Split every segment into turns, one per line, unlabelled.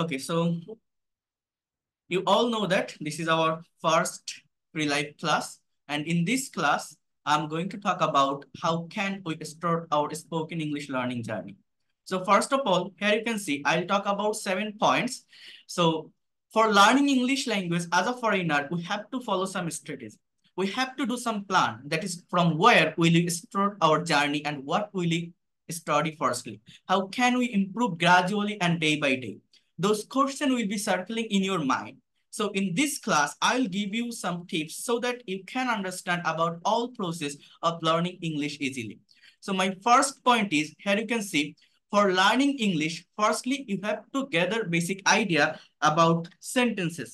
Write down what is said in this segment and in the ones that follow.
Okay, so you all know that this is our first pre-live class, and in this class, I'm going to talk about how can we start our spoken English learning journey. So first of all, here you can see I'll talk about 7 points. So for learning English language as a foreigner, we have to follow some strategy. We have to do some plan. That is from where will we start our journey and what will we study firstly. How can we improve gradually and day by day? Those questions will be circling in your mind. So in this class, I'll give you some tips so that you can understand about all process of learning English easily. So my first point is, here you can see, for learning English, firstly, you have to gather basic idea about sentences.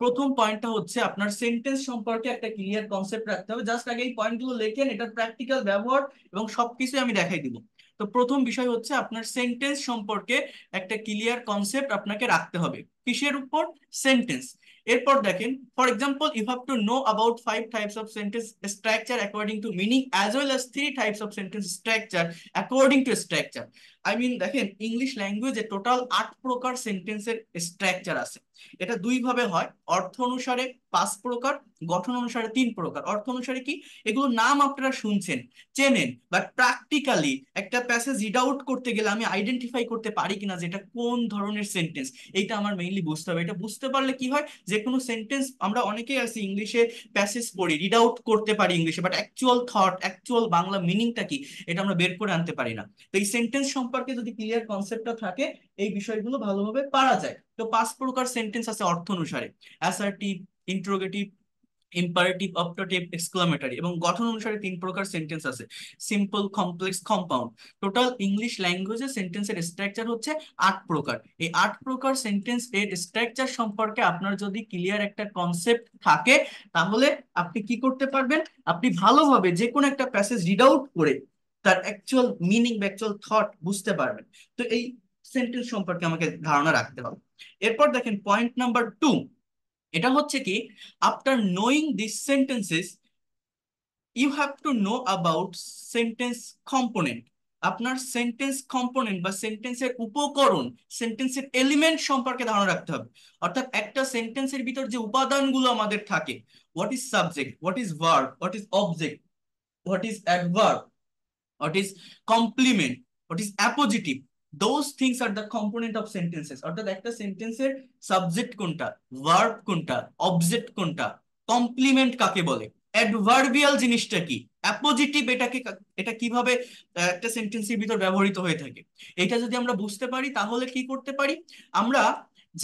প্রথম পয়েন্টটা হচ্ছে আপনার sentence সম্পর্কে একটা clear concept রাখতে হবে। Just আগে এই পয়েন্টগুলো লেখেন, এটার প্র্যাকটিক্যাল ব্যবহার এবং সবকিছু আমি দেখাই দিব। তো প্রথম বিষয় হচ্ছে আপনার সেন্টেন্স সম্পর্কে একটা ক্লিয়ার কনসেপ্ট আপনাকে রাখতে হবে। কিসের উপর? সেন্টেন্স। এরপর দেখেন, for example, you have to know about 5 types of sentence structure according to meaning as well as 3 types of sentence structure according to structure. I mean দেখেন, ইংলিশ ল্যাঙ্গুয়েজে টোটাল 8 প্রকার সেন্টেন্সের স্ট্রাকচার আছে। এটা দুই ভাবে হয়, অর্থ অনুসারে 5 প্রকার, গঠন অনুসারে 3 প্রকার। অর্থ অনুসারে কি? এগুলোর নাম আপনারা শুনছেন, চেনেন, বাট প্র্যাকটিক্যালি একটা প্যাসেজ রিড আউট করতে গেলে আমি আইডেন্টিফাই করতে পারি কিনা যে এটা কোন ধরনের সেন্টেন্স, এইটা আমার মেইনলি বুঝতে হবে। এটা বুঝতে পারলে কি হয়, যে কোনো সেন্টেন্স, আমরা অনেকেই আছি ইংলিশে প্যাসেজ পড়ি, রিড আউট করতে পারি ইংলিশে, but actual thought, actual Bangla মিনিংটা কি, এটা আমরা বের করে আনতে পারি না। তো এই সেন্টেন্স সম্পর্কে যদি ক্লিয়ার কনসেপ্টটা থাকে, এই বিষয়গুলো ভালোভাবে পারা যায়। তো 5 প্রকার সেন্টেন্স আছে অর্থ অনুসারে: assertive, interrogative, imperative, optative, exclamatory. এবং গঠন অনুসারে 3 প্রকার সেন্টেন্স আছে: simple, complex, compound. Total English ল্যাঙ্গুয়েজে সেন্টেন্সের স্ট্রাকচার হচ্ছে 8 প্রকার। এই 8 প্রকার সেন্টেন্স এর স্ট্রাকচার সম্পর্কে আপনার যদি ক্লিয়ার একটা কনসেপ্ট থাকে, তাহলে আপনি কি করতে পারবেন, আপনি ভালোভাবে যে কোনো একটা প্যাসেজ রিড আউট করে তার অ্যাকচুয়াল মিনিং বা অ্যাকচুয়াল থট বুঝতে পারবেন। তো এই সেন্টেন্স সম্পর্কে আমাকে ধারণা রাখতে হবে। এরপর দেখেন পয়েন্ট নাম্বার 2, এটা হচ্ছে কি, after knowing this sentences you have to know about sentence component. আপনার সেন্টেন্স কম্পোনেন্ট বা সেন্টেন্সের উপকরণ, সেন্টেন্সের এলিমেন্ট সম্পর্কে ধারণা রাখতে হবে। অর্থাৎ একটা সেন্টেন্সের ভিতর যে উপাদানগুলো আমাদের থাকে, what is subject, what is verb, what is object, what is adverb, what is complement, what is appositive, those things are the component of sentences। অর্থাৎ একটা সেন্টেন্সের সাবজেক্ট কোনটা, ভার্ব কোনটা, অবজেক্ট কোনটা, কমপ্লিমেন্ট কাকে বলে, অ্যাডভার্বিয়াল জিনিসটা কি, অ্যাপোজিটিভ এটাকে, এটা কিভাবে একটা সেন্টেন্সের ভিতর ব্যবহৃত হয়ে থাকে, এটা যদি আমরা বুঝতে পারি তাহলে কি করতে পারি, আমরা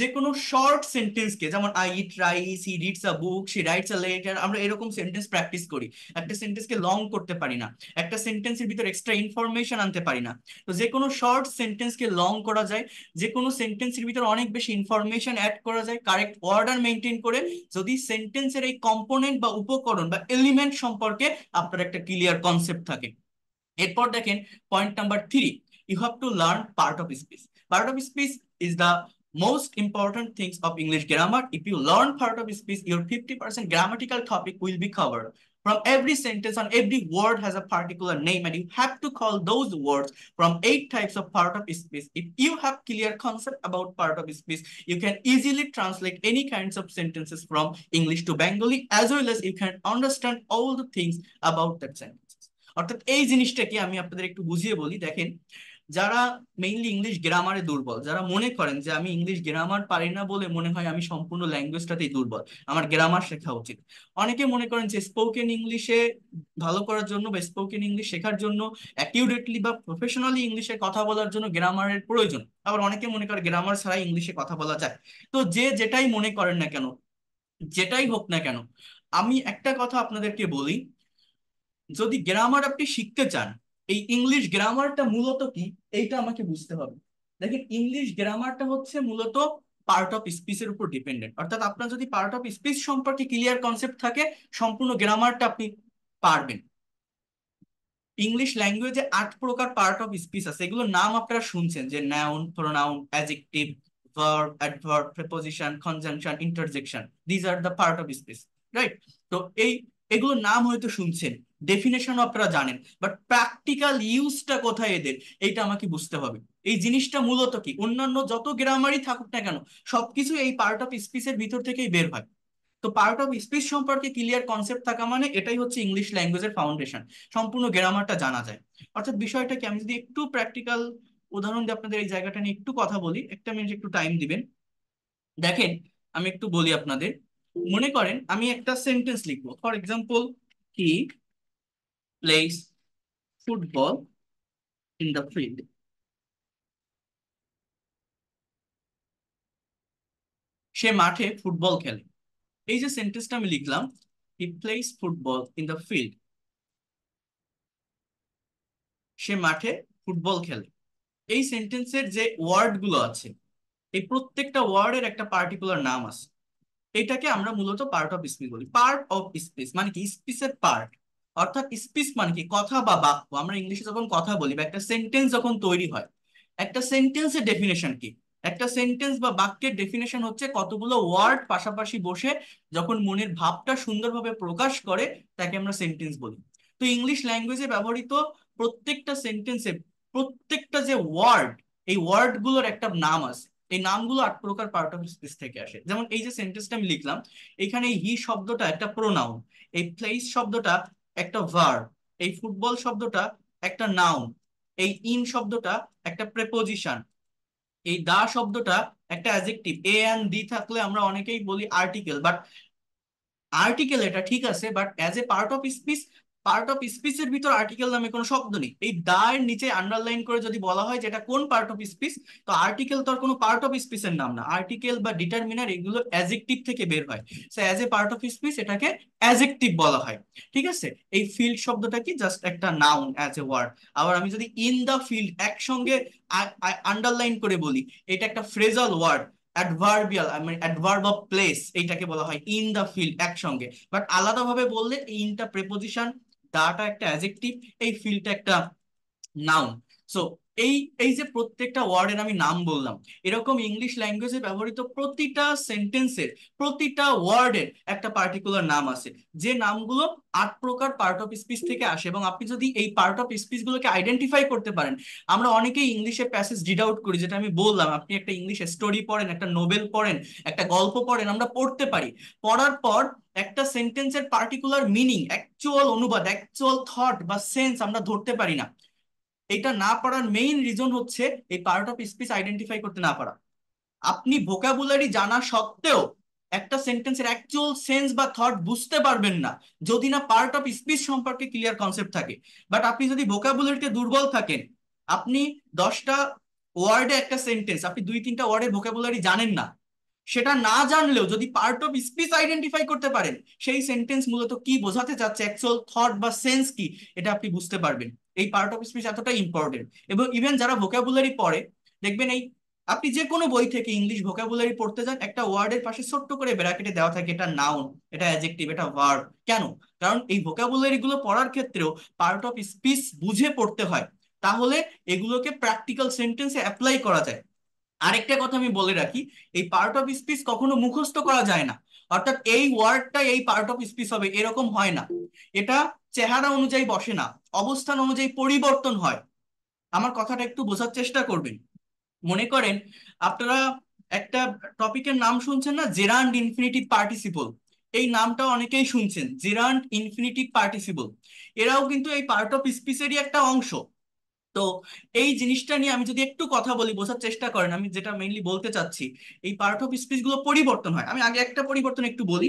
যে কোনো শর্ট সেন্টেন্সকে, যেমন I eat rice, he reads a book, she writes a letter, আমরা এরকম সেন্টেন্স প্র্যাকটিস করি। একটা সেন্টেন্সকে লং করতে পারি না, একটা সেন্টেন্সের ভিতর এক্সট্রা ইনফরমেশন আনতে পারি না। তো যে কোনো শর্ট সেন্টেন্সকে লং করা যায়, যে কোনো সেন্টেন্সের ভিতর অনেক বেশি ইনফরমেশন অ্যাড করা যায় কারেক্ট অর্ডার মেনটেন করে, যদি সেন্টেন্সের এই কম্পোনেন্ট বা উপকরণ বা এলিমেন্ট সম্পর্কে আপনার একটা ক্লিয়ার কনসেপ্ট থাকে। এরপর দেখেন point number 3, you have to learn part of speech. Part of speech is the most important things of English grammar. If you learn part of speech, your 50% grammatical topic will be covered. From every sentence and every word has a particular name, and you have to call those words from 8 types of part of speech. If you have clear concept about part of speech, you can easily translate any kinds of sentences from English to Bengali, as well as you can understand all the things about that sentence। অর্থাৎ এই জিনিসটাকে আমি আপনাদের একটু বুঝিয়ে বলি। দেখেন, যারা মেইনলি ইংলিশ গ্রামারে দুর্বল, যারা মনে করেন যে আমি ইংলিশ গ্রামার পারি না বলে মনে হয় আমি সম্পূর্ণ ল্যাঙ্গুয়েজটাতেই দুর্বল, আমার গ্রামার শেখা উচিত। অনেকে মনে করেন যে স্পোকেন ইংলিশে ভালো করার জন্য বা স্পোকেন ইংলিশ শেখার জন্য, অ্যাকিউরেটলি বা প্রফেশনালি ইংলিশে কথা বলার জন্য গ্রামারের প্রয়োজন। আবার অনেকে মনে করে গ্রামার ছাড়াই ইংলিশে কথা বলা যায়। তো যে যেটাই মনে করেন না কেন, যেটাই হোক না কেন, আমি একটা কথা আপনাদেরকে বলি, যদি গ্রামার আপনি শিখতে চান, এই ইংলিশ গ্রামারটা মূলত কি, এইটা আমাকে বুঝতে হবে। দেখেন, ইংলিশ গ্রামারটা হচ্ছে মূলত পার্ট অফ স্পিচের উপর ডিপেন্ডেন্ট। অর্থাৎ আপনার যদি পার্ট অফ স্পিচ সম্পর্কে ক্লিয়ার কনসেপ্ট থাকে, সম্পূর্ণ গ্রামারটা আপনি পারবেন। ইংলিশ ল্যাঙ্গুয়েজে 8 প্রকার পার্ট অফ স্পিচ আছে, এগুলোর নাম আপনারা শুনছেন, যে noun, pronoun, adjective, verb, adverb, preposition, conjunction, interjection. These are the part of speech, right? তো এই এগুলোর নাম হয়তো শুনছেন, ডেফিনেশন আপনারা জানেন, বাট প্র্যাকটিক্যাল ইউজটা কোথায় এদের, এইটা আমাকে বুঝতে হবে। এই জিনিসটা মূলত কি, অন্যান্য যত গ্রামারই থাকুক না কেন, সবকিছু এই পার্ট অফ স্পিচের ভিতর থেকেই বের হয়। তো পার্ট অফ স্পিচ সম্পর্কে ক্লিয়ার কনসেপ্ট থাকা মানে এটাই হচ্ছে ইংলিশ ল্যাঙ্গুয়েজের ফাউন্ডেশন, সম্পূর্ণ গ্রামারটা জানা যায়। অর্থাৎ বিষয়টা কি, আমি যদি একটু প্র্যাকটিক্যাল উদাহরণ দিয়ে আপনাদের এই জায়গাটা নিয়ে একটু কথা বলি, একটা মিনিট একটু টাইম দিবেন। দেখেন, আমি একটু বলি আপনাদের। মনে করেন আমি একটা সেন্টেন্স লিখবো, for example, he plays football in the field. সে মাঠে ফুটবল খেলে। এই যে সেন্টেন্সটা আমি লিখলাম, he plays football in the field, সে মাঠে ফুটবল খেলে। এই সেন্টেন্সের যে ওয়ার্ড গুলো আছে, এই প্রত্যেকটা ওয়ার্ডের একটা পার্টিকুলার নাম আছে। এটাকে আমরা মূলত পার্ট অফ স্পিচ বলি। পার্ট অফ স্পিচ মানে কি, স্পিচের পার্ট। অর্থাৎ স্পিচ মানে কি, কথা বা বাক্য। আমরা ইংলিশে যখন কথা বলি বা একটা সেন্টেন্স যখন তৈরি হয়, একটা সেন্টেন্সের ডেফিনেশন কি, একটা সেন্টেন্স বা বাক্যের ডেফিনেশন হচ্ছে কতগুলো ওয়ার্ড পাশাপাশি বসে যখন মনের ভাবটা সুন্দরভাবে প্রকাশ করে, তাকে আমরা সেন্টেন্স বলি। তো ইংলিশ ল্যাঙ্গুয়েজে ব্যবহৃত প্রত্যেকটা সেন্টেন্সে প্রত্যেকটা যে ওয়ার্ড, এই ওয়ার্ড গুলোর একটা নাম আছে। এই নামগুলো 8 প্রকার পার্ট অফ স্পিচ থেকে আসে। যেমন এই যে সেন্টেন্সটা আমি লিখলাম, এখানে এই হি শব্দটা একটা প্রোনাউন, এই প্লেস শব্দটা একটা ভার্ব, এই ফুটবল শব্দটা একটা নাউন, এই ইন শব্দটা একটা প্রেপোজিশন, এই দা শব্দটা একটা অ্যাডজেক্টিভ। এ এন্ড দি থাকলে আমরা অনেকেই বলি আর্টিকেল, বাট আর্টিকেল এটা ঠিক আছে, but as a part of speech, part of স্পিচের ভিতর আর্টিকেল নামে কোনো শব্দ নেই। এই দা এর নিচে আন্ডারলাইন করে যদি বলা হয় যে এটা কোন পার্ট অফ স্পিচ, তো আর্টিকেল তো আর কোনো পার্ট অফ স্পিচের নাম না। আর্টিকেল বা ডিটারমিনার এগুলো অ্যাজেক্টিভ থেকে বের হয়। So as a part of speech এটাকে অ্যাজেক্টিভ বলা হয়। ঠিক আছে। এই ফিল্ড শব্দটা কি, জাস্ট একটা নাউন অ্যাজ এ ওয়ার্ড। আবার আমি যদি ইন দা ফিল্ড একসঙ্গে আন্ডারলাইন করে বলি, এটা একটা ফ্রেজাল ওয়ার্ড, অ্যাডভার্বিয়াল, মানে অ্যাডভার্ব অফ প্লেস, এইটাকে বলা হয় ইন দা ফিল্ড একসঙ্গে। বাট আলাদাভাবে বললে এই ইনটা প্রেপোজিশন, দাটা একটা অ্যাডজেক্টিভ, এই ফিল্ডটা একটা নাউন। সো এই এই যে প্রত্যেকটা ওয়ার্ডের আমি নাম বললাম, এরকম ইংলিশ ল্যাঙ্গুয়েজে ব্যবহৃত প্রতিটা সেন্টেন্সের প্রতিটা ওয়ার্ডের একটা পার্টিকুলার নাম আছে, যে নামগুলো 8 প্রকার পার্ট অফ স্পিচ থেকে আসে। এবং আপনি যদি এই পার্ট অফ স্পিচ গুলোকে আইডেন্টিফাই করতে পারেন, আমরা অনেকেই ইংলিশে প্যাসেজ রিড আউট করি, যেটা আমি বললাম, আপনি একটা ইংলিশ স্টোরি পড়েন, একটা নোবেল পড়েন, একটা গল্প পড়েন, আমরা পড়তে পারি। পড়ার পর একটা সেন্টেন্সের পার্টিকুলার মিনিং, অ্যাকচুয়াল অনুবাদ, অ্যাকচুয়াল থট বা সেন্স আমরা ধরতে পারি না। এটা না পারার মেইন রিজন হচ্ছে এই পার্ট অফ স্পিচ আইডেন্টিফাই করতে না পারা। আপনি ভোকাবুলারি জানা সত্ত্বেও একটা সেন্টেন্সের অ্যাকচুয়াল সেন্স বা থট বুঝতে পারবেন না যদি না পার্ট অফ স্পিচ সম্পর্কে ক্লিয়ার কনসেপ্ট থাকে। বাট আপনি যদি ভোকাবুলারিতে দুর্বল থাকেন, আপনি 10টা ওয়ার্ডে একটা সেন্টেন্স, আপনি 2-3টা ওয়ার্ডের ভোকাবুলারি জানেন না, সেটা না জানলেও যদি পার্ট অফ স্পিচ আইডেন্টিফাই করতে পারেন, সেই সেন্টেন্স মূলত কি বোঝাতে চাচ্ছে, অ্যাকচুয়াল থট বা সেন্স কি, এটা আপনি বুঝতে পারবেন। এই পার্ট অফ স্পিচ এতটা ইম্পর্টেন্ট। এবং ইভেন যারা ভোকাবুলারি পড়ে, দেখবেন এই, আপনি যে কোনো বই থেকে ইংলিশ ভোকাবুলারি পড়তে যান, একটা ওয়ার্ডের পাশে ছোট্ট করে ব্র্যাকেটে দেওয়া থাকে এটা নাউন, এটা অ্যাডজেক্টিভ, এটা ভার্ব। কেন? কারণ এই ভোকাবুলারি গুলো পড়ার ক্ষেত্রেও পার্ট অফ স্পিচ বুঝে পড়তে হয়, তাহলে এগুলোকে প্র্যাকটিক্যাল সেন্টেন্সে অ্যাপ্লাই করা যায়। আরেকটা কথা আমি বলে রাখি, এই পার্ট অফ স্পিচ কখনো মুখস্থ করা যায় না। অর্থাৎ এই ওয়ার্ডটা এই পার্ট অফ স্পিচ হবে এরকম হয় না। এটা চেহারা অনুযায়ী বসে না, অবস্থান অনুযায়ী পরিবর্তন হয়। আমার কথাটা একটু বোঝার চেষ্টা করবেন। মনে করেন আপনারা একটা টপিকের নাম শুনছেন না, জেরান্ড ইনফিনিটিভ পার্টিসিপল। এই নামটা অনেকেই শুনছেন, জেরান্ড ইনফিনিটিভ পার্টিসিপল। এরাও কিন্তু এই পার্ট অফ স্পিচেরই একটা অংশ। তো এই জিনিসটা নিয়ে আমি যদি একটু কথা বলি, বোঝার চেষ্টা করেন আমি যেটা মেইনলি বলতে চাচ্ছি। এই পার্ট অফ স্পিচ গুলো পরিবর্তন হয়, আমি আগে একটা পরিবর্তন একটু বলি।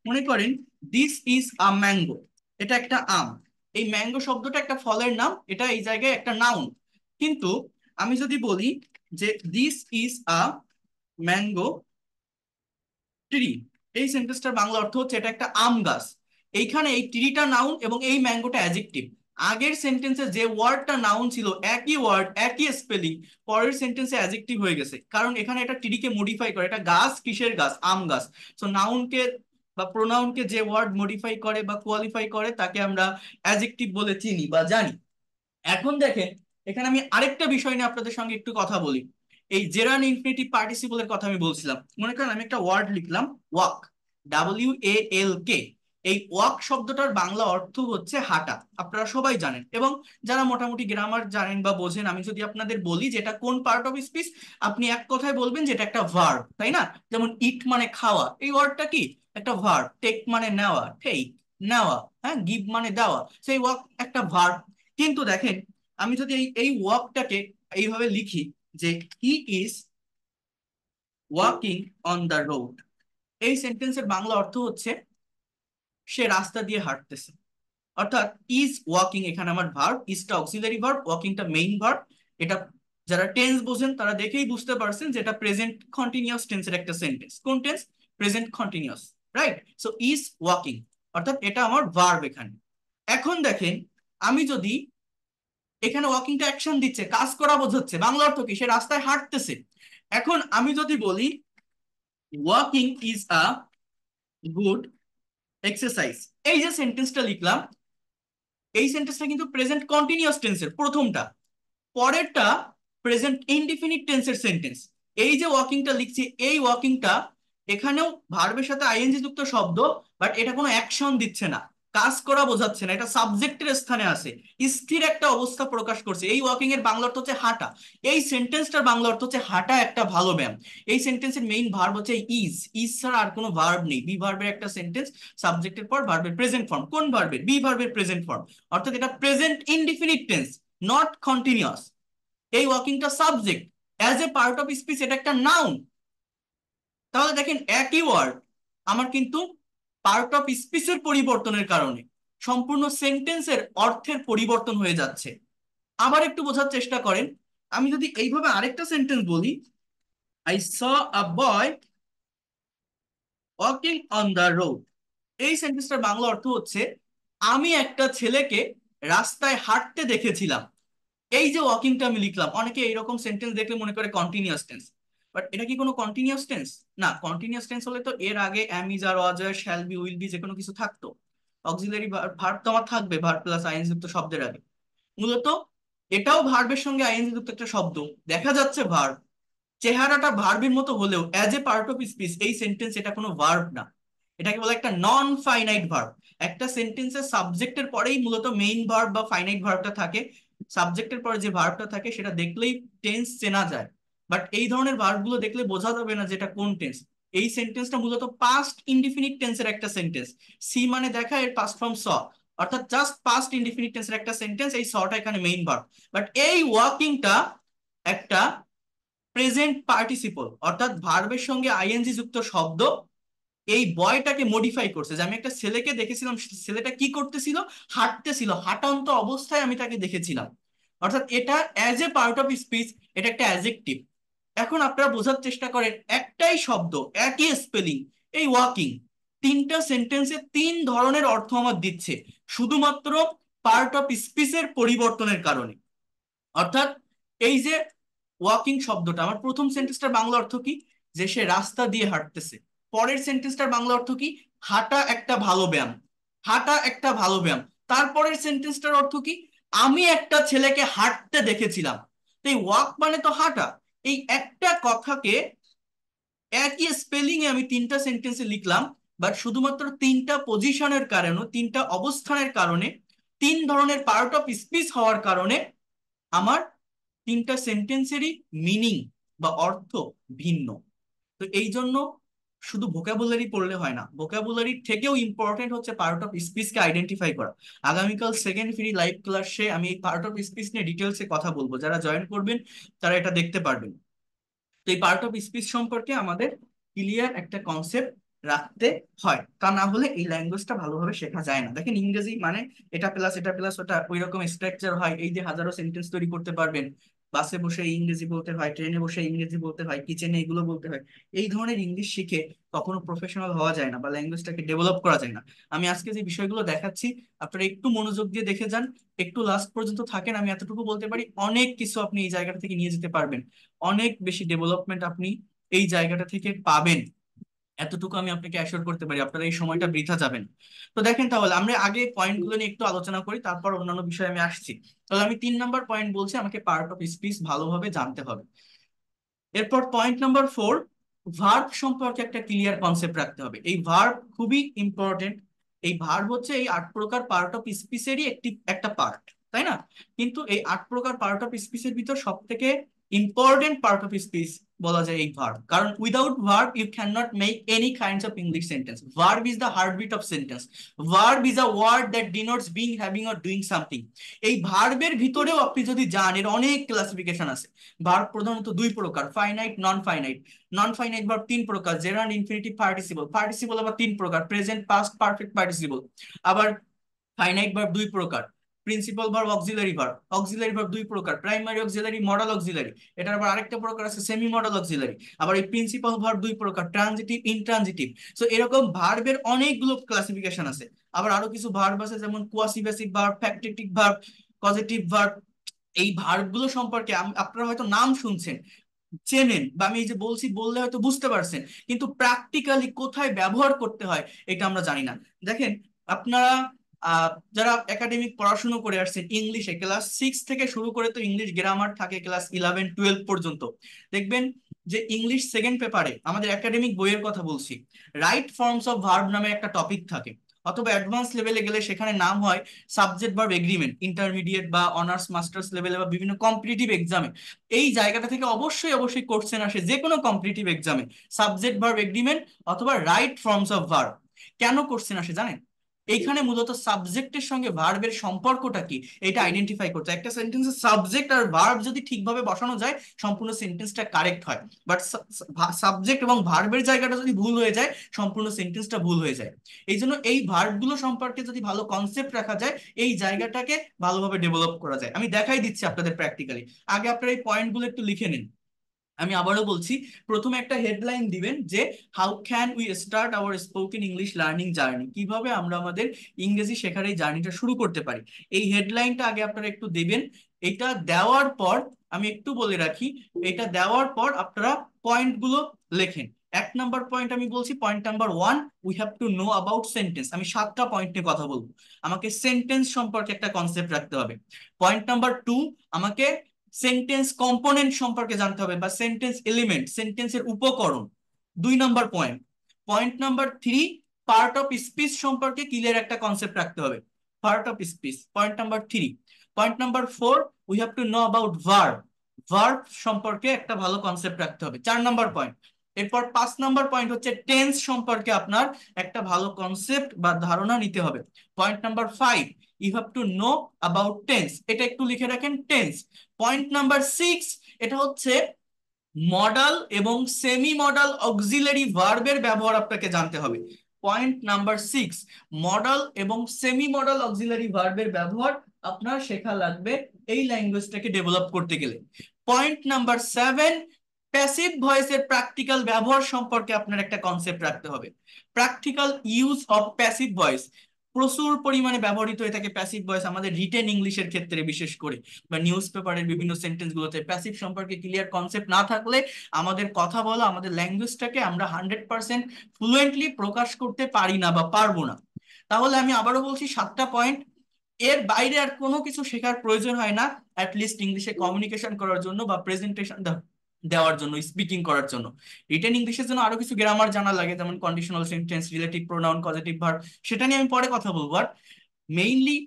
মনে করেন দিস ইজ আ ম্যাঙ্গো, এটা একটা আম। এই ম্যাঙ্গো শব্দটা একটা ফলের নাম, এটা এই জায়গায় একটা নাউন। কিন্তু আমি যদি বলি যে this is a mango tree, এই সেন্টেন্সটার বাংলা অর্থ হচ্ছে এটা একটা আম গাছ। এইখানে এই ট্রিটা নাউন এবং এই ম্যাঙ্গোটা অ্যাডজেক্টিভ। আগের সেন্টেন্সে যে ওয়ার্ডটা নাউন ছিল, একই ওয়ার্ড একই স্পেলিং, পরের সেন্টেন্সে অ্যাডজেক্টিভ হয়ে গেছে, কারণ এখানে এটা ট্রিকে মডিফাই করে। এটা গাছ, কিসের গাছ? আম গাছ। সো নাউনকে বা প্রোনাউনকে যে ওয়ার্ড মডিফাই করে বা কোয়ালিফাই করে, তাকে আমরা অ্যাডজেক্টিভ বলে চিনি বা জানি। এখন দেখেন, এখানে আমি আরেকটা বিষয় নিয়ে আপনাদের সঙ্গে একটু কথা বলি। এই জেরান ইনফিনিটিভ পার্টিসিপলের কথা আমি বলছিলাম। মনে করেন আমি একটা ওয়ার্ড লিখলাম ওয়াক, WALK। এই ওয়াক শব্দটার বাংলা অর্থ হচ্ছে হাঁটা, আপনারা সবাই জানেন। এবং যারা মোটামুটি গ্রামার জানেন বা বোঝেন, আমি যদি আপনাদের বলি যে এটা কোন পার্ট অফ স্পিচ, আপনি এক কথায় বলবেন যে এটা একটা ভার্ব, তাই না? যেমন ইট মানে খাওয়া, এই ওয়ার্ডটা কি একটা ভার্ব। টেক মানে নেওয়া, টেক নেওয়া, হ্যাঁ। গিভ মানে দেওয়া, সেই ওয়াক একটা ভার্ব। কিন্তু দেখেন, আমি যদি এই এই ওয়াকটাকে এইভাবে লিখি যে he is walking on the road, এই সেন্টেন্সের বাংলা অর্থ হচ্ছে সে রাস্তা দিয়ে হাঁটতেছে। অর্থাৎ ইজ ওয়াকিং এখানে আমার ভার্ব, ইজটা অক্সিলারি ভার্ব, ওয়াকিংটা মেইন ভার্ব। এটা যারা টেন্স বোঝেন তারা দেখেই বুঝতে পারছেন যে এটা প্রেজেন্ট কন্টিনিউয়াস টেন্সের একটা সেন্টেন্স। কোন tense? Present continuous, right? So is walking, অর্থাৎ এটা আমার ভার্ব এখানে। এখন দেখেন, আমি যদি এখানে ওয়াকিংটা অ্যাকশন দিচ্ছে, কাজ করা বোঝাচ্ছে, বাংলা অর্থ কি? সে রাস্তায় হাঁটতেছে। এখন আমি যদি বলি walking is a good exercise, এই যে সেন্টেন্সটা লিখলাম, এই সেন্টেন্সটা কিন্তু প্রেজেন্ট কন্টিনিউয়াস টেন্সের প্রথমটা, পরেরটা প্রেজেন্ট ইনডিফিনিট টেন্সের সেন্টেন্স। এই যে ওয়াকিংটা লিখছি, এই ওয়াকিংটা এখানেও ভার্বের সাথে আইএনজি যুক্ত শব্দ, বাট এটা কোনো অ্যাকশন দিচ্ছে না, কাজ করা বোঝাচ্ছে না, এটা সাবজেক্টের স্থানে আছে, স্থির একটা অবস্থা প্রকাশ করছে। এই ওয়াকিং এর বাংলা অর্থ হচ্ছে হাঁটা। এই সেন্টেন্সটার বাংলা অর্থ হচ্ছে হাঁটা একটা ভালো ব্যায়াম। এই সেন্টেন্সের মেইন ভার্ব হচ্ছে ইজ, ইজ ছাড়া আর কোনো ভার্ব নেই। বি ভার্বের একটা সেন্টেন্স, সাবজেক্টের পর ভার্বের প্রেজেন্ট ফর্ম। কোন ভার্বের? বি ভার্বের প্রেজেন্ট ফর্ম। অর্থাৎ এটা present indefinite tense, not continuous. এই ওয়াকিংটা subject, as a part of speech এটা একটা নাউন। তাহলে দেখেন, একই ওয়ার্ড আমার কিন্তু পার্ট অফ স্পিচের পরিবর্তনের কারণে সম্পূর্ণ সেন্টেন্সের অর্থের পরিবর্তন হয়ে যাচ্ছে। আবার একটু বোঝার চেষ্টা করেন, আমি যদি এইভাবে আরেকটা সেন্টেন্স বলি, I saw a boy walking on the road, এই সেন্টেন্সটার বাংলা অর্থ হচ্ছে আমি একটা ছেলেকে রাস্তায় হাঁটতে দেখেছিলাম। এই যে ওয়াকিংটা আমি লিখলাম, অনেকে এইরকম সেন্টেন্স দেখলে মনে করে কন্টিনিউয়াস টেন্স, বাট এটা কি কোনো কন্টিনিউয়াস টেন্স? না। কন্টিনিউয়াস টেন্স হলে তো এর আগে am, is, are, was, are, shall be, will be যে কোনো কিছু থাকতো। অক্সিলারি ভার্ব তো আমার থাকবে, ভার্ব প্লাস আইএনজি যুক্ত শব্দের আগে। মূলত এটাও ভার্বের সঙ্গে আইএনজি যুক্ত একটা শব্দ, দেখা যাচ্ছে ভার্ব, চেহারাটা ভার্বের মতো হলেও as a part of speech এই সেন্টেন্স এটা কোনো ভার্ব না। এটাকে বলে একটা নন ফাইনাইট ভার্ব। একটা সেন্টেন্সের সাবজেক্টের পরেই মূলত মেইন ভার্ব বা ফাইনাইট ভার্বটা থাকে। সাবজেক্টের পরে যে ভার্বটা থাকে সেটা দেখলেই টেন্স চেনা যায়, বাট এই ধরনের ভার্বগুলো দেখলে বোঝা যাবে না যেটা কোন টেন্স। এই সেন্টেন্সটা মূলত পাস্ট ইনডিফিনিট টেন্সের একটা সেন্টেন্স। সি মানে দেখা, এর পাস্ট ফর্ম স, অর্থাৎ জাস্ট পাস্ট ইনডিফিনিট টেন্সের একটা সেন্টেন্স। এই সটা এখানে মেইন ভার্ব, বাট এই ওয়াকিংটা একটা প্রেজেন্ট পার্টিসিপল, অর্থাৎ ভার্বের সঙ্গে আইএনজি যুক্ত শব্দ এই বয়টাকে মডিফাই করছে। যে আমি একটা ছেলেকে দেখেছিলাম, ছেলেটা কি করতেছিল? হাঁটতেছিল, হাঁটন্ত অবস্থায় আমি তাকে দেখেছিলাম। অর্থাৎ এটা as a part of speech এটা একটা অ্যাডজেক্টিভ। এখন আপনারা বোঝার চেষ্টা করেন, একটাই শব্দ, একই স্পেলিং, এই ওয়াকিং, তিনটা সেন্টেন্সে তিন ধরনের অর্থ আমার দিচ্ছে, শুধুমাত্র পার্ট অফ স্পিচের পরিবর্তনের কারণে। অর্থাৎ এই যে ওয়াকিং শব্দটা, আমার প্রথম সেন্টেন্সটার বাংলা অর্থ কি? যে সে রাস্তা দিয়ে হাঁটতেছে। পরের সেন্টেন্সটার বাংলা অর্থ কি? হাঁটা একটা ভালো ব্যায়াম, হাঁটা একটা ভালো ব্যায়াম। তারপরের সেন্টেন্সটার অর্থ কি? আমি একটা ছেলেকে হাঁটতে দেখেছিলাম। তো এই ওয়াক মানে তো হাঁটা। এই একটা কথাকে একই স্পেলিং এ আমি তিনটা সেন্টেন্সে লিখলাম, বাট শুধুমাত্র তিনটা পজিশনের কারণে, তিনটা অবস্থানের কারণে, তিন ধরনের পার্ট অফ স্পিচ হওয়ার কারণে আমার তিনটা সেন্টেন্সেরই মিনিং বা অর্থ ভিন্ন। তো এই জন্য শুধু ভোকাবুলারি পড়লে হয় না, ভোকাবুলারি থেকেও ইম্পর্টেন্ট হচ্ছে পার্ট অফ স্পিচকে আইডেন্টিফাই করা। আগামীকাল সেকেন্ড ফ্রি লাইভ ক্লাসে আমি এই পার্ট অফ স্পিচ নিয়ে ডিটেলসে কথা বলবো, যারা জয়েন করবেন তারা এটা দেখতে পারবেন। তো এই পার্ট অফ স্পিচ সম্পর্কে আমাদের ক্লিয়ার একটা কনসেপ্ট রাখতে হয়, তা না হলে এই ল্যাঙ্গুয়েজটা ভালোভাবে শেখা যায় না। দেখেন, ইংরেজি মানে এটা প্লাস ওটা, ওই রকম স্ট্রাকচার হয়, এই যে হাজারো সেন্টেন্স তৈরি করতে পারবেন। বাসে বসে ইংরেজি বলতে হয়, ট্রেনে বসে ইংরেজি বলতে হয়, কিচেনে এগুলো বলতে হয়। এই ধরনের ইংলিশ শিখে কখনো প্রফেশনাল হওয়া যায় না বা ল্যাঙ্গুয়েজটাকে ডেভেলপ করা যায় না। আমি আজকে যে বিষয়গুলো দেখাচ্ছি, আপনারা একটু মনোযোগ দিয়ে দেখে যান, একটু লাস্ট পর্যন্ত থাকেন। আমি এতটুকু বলতে পারি, অনেক কিছু আপনি এই জায়গাটা থেকে নিয়ে যেতে পারবেন, অনেক বেশি ডেভেলপমেন্ট আপনি এই জায়গাটা থেকে পাবেন। এতটুকু আমি আপনাকে অ্যাসিওর করতে পারি, আপনার এই সময়টা বৃথা যাবেন। তো দেখেন, তাহলে আমরা আগে পয়েন্টগুলো নিয়ে একটু আলোচনা করি, তারপর অন্যান্য বিষয়ে আমি আসছি। তাহলে আমি 3 নাম্বার পয়েন্ট বলছি, আমাকে পার্ট অফ স্পিচ ভালোভাবে জানতে হবে। এরপর পয়েন্ট নাম্বার 4, ভার্ব সম্পর্কে একটা ক্লিয়ার কনসেপ্ট রাখতে হবে। এই ভার্ব খুবই ইম্পর্টেন্ট। এই ভার্ব হচ্ছে এই 8 প্রকার পার্ট অফ স্পিচেরই একটা পার্ট, তাই না? কিন্তু এই 8 প্রকার পার্ট অফ স্পিচের ভিতর সব থেকে ইম্পর্টেন্ট পার্ট অফ স্পিচ বলা যায় এই ভার্ব, কারণ without verb you can not make any kinds of English sentence. Verb is the heartbeat of sentence. Verb is a word that denotes being, having or doing something. এই ভার্বের ভিতরেও আপনি যদি যান, এর অনেক ক্লাসিফিকেশন আছে। ভার্ব প্রধানত 2 প্রকার, finite, non finite. Non finite verb 3 প্রকার, জেরান্ড, ইনফিনিটিভ, পার্টিসিপল। পার্টিসিপল আবার 3 প্রকার, প্রেজেন্ট, পাস্ট, পারফেক্ট পার্টিসিপল। আবার ফাইনাইট ভার্ব 2 প্রকার, principal verb, auxiliary verb. Auxiliary verb 2 প্রকার, প্রাইমারি অক্সিলারি, মডাল অক্সিলারি। এটার আবার আরেকটা প্রকার আছে সেমি মডাল অক্সিলারি। আবার এই প্রিন্সিপাল ভার্ব 2 প্রকার, ট্রানজিটিভ, ইনট্রানজিটিভ। সো এরকম ভার্বের অনেকগুলো ক্লাসিফিকেশন আছে। আবার আরো কিছু ভার্ব আছে যেমন quasi passive verb, factitive verb, causative verb. এই ভার্ব গুলো সম্পর্কে আপনারা হয়তো নাম শুনছেন, চেনেন, বা আমি এই যে বলছি বললে হয়তো বুঝতে পারছেন, কিন্তু প্র্যাকটিক্যালি কোথায় ব্যবহার করতে হয় এটা আমরা জানি না। দেখেন, আপনারা আহ, যারা একাডেমিক পড়াশোনা করে আসছেন ইংলিশে, ক্লাস 6 থেকে শুরু করে তো ইংলিশ গ্রামার থাকে ক্লাস 11 12 পর্যন্ত। দেখবেন যে ইংলিশ সেকেন্ড পেপারে, আমাদের একাডেমিক বইয়ের কথা বলছি, রাইট ফর্মস অফ ভার্ব নামে একটা টপিক থাকে। অথবা অ্যাডভান্স লেভেলে গেলে সেখানে নাম হয় সাবজেক্ট ভার্ব এগ্রিমেন্ট। ইন্টারমিডিয়েট বা অনার্স মাস্টার্স লেভেলে বা বিভিন্ন কম্পিটিটিভ এক্সামে এই জায়গাটা থেকে অবশ্যই অবশ্যই কোশ্চেন আসে, যে কোনো কম্পিটিটিভ এক্সামে। সাবজেক্ট ভার্ব এগ্রিমেন্ট অথবা রাইট ফর্মস অফ ভার্ব। কেন কোশ্চেন আসে জানেন? এইখানে মূলত সাবজেক্টের সঙ্গে ভার্বের সম্পর্কটা কি এটা আইডেন্টিফাই করতে হয়। একটা সেন্টেন্সের সাবজেক্ট আর ভার্ব যদি ঠিকভাবে বসানো যায়, সম্পূর্ণ সেন্টেন্সটা কারেক্ট হয়। বাট সাবজেক্ট এবং ভার্বের জায়গাটা যদি ভুল হয়ে যায়, সম্পূর্ণ সেন্টেন্সটা ভুল হয়ে যায়। এই জন্য এই ভার্বগুলো সম্পর্কে যদি ভালো কনসেপ্ট রাখা যায়, এই জায়গাটাকে ভালোভাবে ডেভেলপ করা যায়। আমি দেখাই দিচ্ছি আপনাদের প্র্যাকটিক্যালি। আগে আপনারা এই পয়েন্টগুলো একটু লিখে নিন। আমি আবারও বলছি, প্রথমে একটা হেডলাইন দিবেন যে how can we start our spoken English learning journey, কিভাবে আমরা আমাদের ইংরেজি শেখার এই জার্নিটা শুরু করতে পারি। এই হেডলাইনটা আগে আপনারা একটু দেবেন। এটা দেওয়ার পর আমি একটু বলে রাখি, এটা দেওয়ার পর আপনারা পয়েন্টগুলো লেখেন। 1 নাম্বার পয়েন্ট আমি বলছি, point number 1, we have to know about sentence. আমি 7টা পয়েন্ট নিয়ে কথা বলবো। আমাকে সেন্টেন্স সম্পর্কে একটা কনসেপ্ট রাখতে হবে। পয়েন্ট নাম্বার 2, আমাকে সেন্টেন্স কম্পোনেন্ট সম্পর্কে জানতে হবে, বা সেন্টেন্স এলিমেন্ট, সেন্টেন্সের উপকরণ। 2 number point. Point number 3, part of speech সম্পর্কে ক্লিয়ার একটা কনসেপ্ট রাখতে হবে। Part of speech, point number 3। Point number 4, we have to know about verb. Verb সম্পর্কে একটা ভালো কনসেপ্ট রাখতে হবে, 4 নাম্বার পয়েন্ট। এরপর 5 নাম্বার পয়েন্ট হচ্ছে টেন্স সম্পর্কে আপনার একটা ভালো কনসেপ্ট বা ধারণা নিতে হবে। Point number 5, you have to know about tense. এটা একটু লিখে রাখেন, টেন্স। পয়েন্ট নাম্বার 6, এটা হচ্ছে মডাল এবং সেমি মডাল অক্সিলারি ভার্বের ব্যবহার আপনাকে জানতে হবে। পয়েন্ট নাম্বার 6, মডাল এবং সেমি মডাল অক্সিলারি ভার্বের ব্যবহার আপনার শেখা লাগবে এই ল্যাঙ্গুয়েজটাকে ডেভেলপ করতে গেলে। পয়েন্ট নাম্বার 7, প্যাসিভ ভয়েসের প্র্যাকটিক্যাল ব্যবহার সম্পর্কে আপনার একটা কনসেপ্ট রাখতে হবে। Practical use of passive voice, প্রচুর পরিমাণে ব্যবহৃত হয়ে থাকে প্যাসিভ ভয়েস আমাদের রিটেন ইংলিশের ক্ষেত্রে বিশেষ করে, বা নিউজ পেপারের বিভিন্ন সেন্টেন্স গুলোতে। প্যাসিভ সম্পর্কে ক্লিয়ার কনসেপ্ট না থাকলে আমাদের কথা বলা, আমাদের ল্যাঙ্গুয়েজটাকে আমরা 100% ফ্লুয়েন্টলি প্রকাশ করতে পারি না বা পারবো না। তাহলে আমি আবারও বলছি, 7টা পয়েন্ট। এর বাইরে আর কোনো কিছু শেখার প্রয়োজন হয় না, অ্যাটলিস্ট ইংলিশে কমিউনিকেশন করার জন্য বা প্রেজেন্টেশন দেওয়ার জন্য, স্পিকিং করার জন্য। রিটেন ইংলিশের জন্য আরো কিছু গ্রামার জানা লাগে, যেমন conditional sentence, relative pronoun, causative verb. সেটা নিয়ে আমি পরে কথা বলবো। আর মেইনলি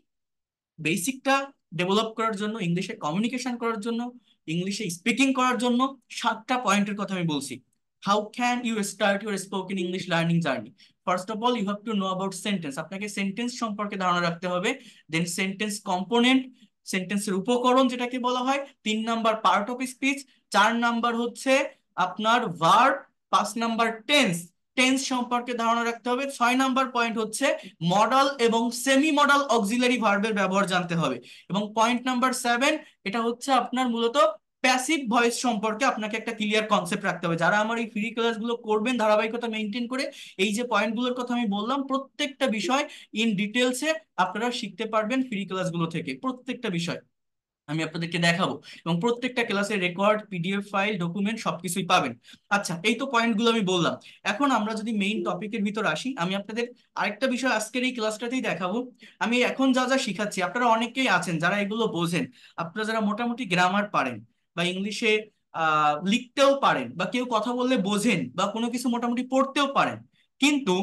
বেসিকটা ডেভেলপ করার জন্য, ইংলিশে কমিউনিকেশন করার জন্য, ইংলিশে স্পিকিং করার জন্য 7টা পয়েন্টের কথা আমি বলছি। How can you start your spoken English learning journey? First of all, you have to know about sentence. আপনাকে সেন্টেন্স সম্পর্কে ধারণা রাখতে হবে। দেন সেন্টেন্স কম্পোনেন্ট, সেন্টেন্সের উপকরণ যেটাকে বলা হয়। 3 number part of speech. 4 number হচ্ছে আপনার ভার্ব। 5 নাম্বার টেন্স, টেন্স সম্পর্কে ধারণা রাখতে হবে। 6 নাম্বার পয়েন্ট হচ্ছে মডাল এবং সেমি মডাল অক্সিলারি ভার্বের ব্যবহার জানতে হবে। এবং পয়েন্ট নাম্বার 7, এটা হচ্ছে আপনার মূলত প্যাসিভ ভয়েস সম্পর্কে আপনাকে একটা ক্লিয়ার কনসেপ্ট রাখতে হবে। যারা আমার এই ফ্রি ক্লাসগুলো করবেন ধারাবাহিকতা মেনটেন করে, এই যে পয়েন্টগুলোর কথা আমি বললাম, প্রত্যেকটা বিষয় ইন ডিটেলসে আপনারা শিখতে পারবেন ফ্রি ক্লাসগুলো থেকে। প্রত্যেকটা বিষয় আমি আপনাদেরকে দেখাবো, এবং প্রত্যেকটা ক্লাসের রেকর্ড, পিডিএফ ফাইল, ডকুমেন্ট সবকিছুই পাবেন। আচ্ছা, এই তো পয়েন্টগুলো আমি বললাম। এখন আমরা যদি মেইন টপিকের ভিতর আসি, আমি আপনাদের আরেকটা বিষয় আজকের এই ক্লাসটাতেই দেখাবো। আমি এখন যা যা শিখাচ্ছি, আপনারা অনেকেই আছেন যারা এগুলো বোঝেন। আপনারা যারা মোটামুটি গ্রামার পারেন, বা ইংলিশে লিখতেও পারেন, বা কেউ কথা বললে বোঝেন, বা কোনো কিছু মোটামুটি পড়তেও পারেন, কিন্তু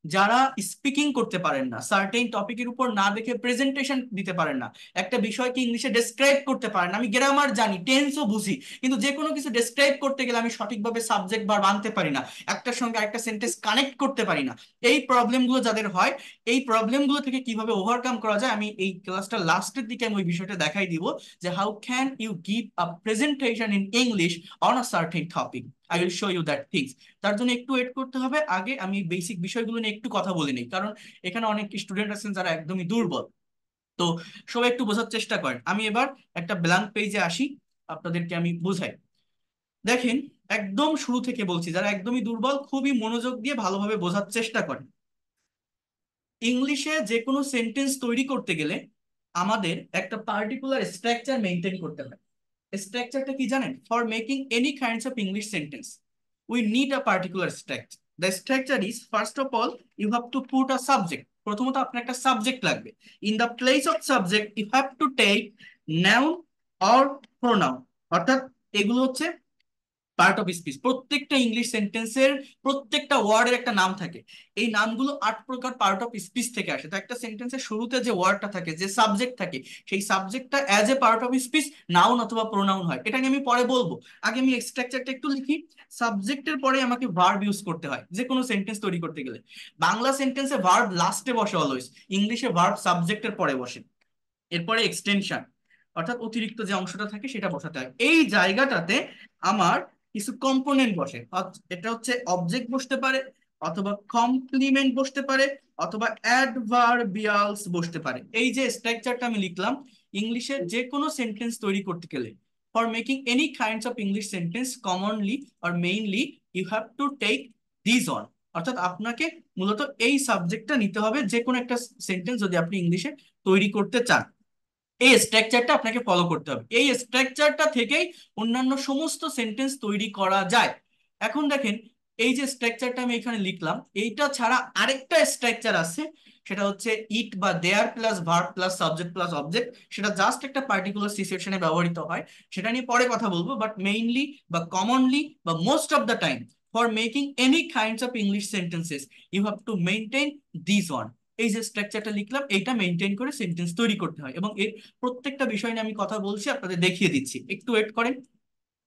যারা স্পিকিং করতে পারেন না, সার্টেন টপিকের উপর না দেখে প্রেজেন্টেশন দিতে পারেন না, একটা বিষয়কে ইংলিশে ডেসক্রাইব করতে পারেন না, আমি গ্রামার জানি, টেন্সও বুঝি, কিন্তু যে কোনো কিছু ডেসক্রাইব করতে গেলে আমি সঠিকভাবে সাবজেক্ট ভার্ব আনতে পারি না, একটার সঙ্গে আরেকটা সেন্টেন্স কানেক্ট করতে পারি না। এই প্রবলেমগুলো যাদের হয়, এই প্রবলেমগুলো থেকে কিভাবে ওভারকাম করা যায়, আমি এই ক্লাসটা লাস্টের দিকে আমি ওই বিষয়টা দেখাই দিব, যে how can you give a presentation in English on a certain topic. I will show you that things. তার জন্য একটু ওয়েট করতে হবে, আগে আমি বেসিক বিষয়গুলো নিয়ে একটু কথা বলে নিই, কারণ এখানে অনেক স্টুডেন্ট আছেন যারা একদমই দুর্বল। তো সবাই একটু বোঝার চেষ্টা করেন। আমি এবার একটা ব্ল্যাঙ্ক পেজে আসি, আপনাদেরকে আমি বুঝাই। দেখেন, একদম শুরু থেকে বলছি, যারা একদমই দুর্বল খুবই মনোযোগ দিয়ে ভালোভাবে বোঝার চেষ্টা করেন। ইংলিশে যে কোনো সেন্টেন্স তৈরি করতে গেলে আমাদের একটা পার্টিকুলার স্ট্রাকচার মেনটেন করতে হয়। স্ট্রাকচারটা কি জানেন? For making any kinds of English sentence we need a particular structure. The structure is, first of all, you have to put a subject. প্রথমত আপনার একটা সাবজেক্ট লাগবে। In the place of subject you have to take noun or pronoun. অর্থাৎ এগুলো হচ্ছে part of speech. প্রত্যেকটা English সেন্টেন্সের প্রত্যেকটা ওয়ার্ডের একটা নাম থাকে। এই নামগুলো 8 প্রকার পার্ট অফ স্পিচ থেকে আসে। তো একটা সেন্টেন্সের শুরুতে যে ওয়ার্ডটা থাকে, যে সাবজেক্ট থাকে, সেই সাবজেক্টটা as a part of speech noun অথবা প্রোনাউন হয়। এটা নিয়ে আমি পরে বলবো, আগে আমি স্ট্রাকচারটা একটু লিখি। সাবজেক্টের পরে আমাকে ভার্ব ইউজ করতে হয় যে কোনো সেন্টেন্স তৈরি করতে গেলে। বাংলা সেন্টেন্সে ভার্ব লাস্টে বসে অলওয়েজ, ইংলিশে ভার্ব সাবজেক্টের পরে বসে। এরপরে এক্সটেনশন, অর্থাৎ অতিরিক্ত যে অংশটা থাকে সেটা বসাতে হয়। এই জায়গাটাতে আমার কিছু কম্পোনেন্ট বসে। এটা হচ্ছে অবজেক্ট বসতে পারে, অথবা কমপ্লিমেন্ট বসতে পারে, অথবা অ্যাডভার্বিয়ালস বসতে পারে। এই যে স্ট্রাকচারটা আমি লিখলাম, ইংলিশের যে কোনো সেন্টেন্স তৈরি করতে গেলে, for making any kinds of English sentence commonly or mainly you have to take this on. অর্থাৎ আপনাকে মূলত এই সাবজেক্টটা নিতে হবে যে কোনো একটা সেন্টেন্স যদি আপনি ইংলিশে তৈরি করতে চান। এই স্ট্রাকচারটা আপনাকে ফলো করতে হবে, এই স্ট্রাকচারটা থেকেই অন্যান্য সমস্ত সেন্টেন্স তৈরি করা যায়। এখন দেখেন, এই যে স্ট্রাকচারটা আমি এখানে লিখলাম, এইটা ছাড়া আরেকটা স্ট্রাকচার আছে, সেটা হচ্ছে ইট বা there plus verb plus subject plus object. সেটা জাস্ট একটা পার্টিকুলার সিচুয়েশনে ব্যবহৃত হয়, সেটা নিয়ে পরে কথা বলবো। বাট মেইনলি বা কমনলি বা most of the time, for making any kinds of English sentences you have to maintain this one. এই যে স্ট্রাকচারটা লিখলাম, এইটা মেনটেন করে সেন্টেন্স তৈরি করতে হয়, এবং এর প্রত্যেকটা বিষয় নিয়ে আমি কথা বলছি, আপনাদের দেখিয়ে দিচ্ছি, একটু ওয়েট করেন।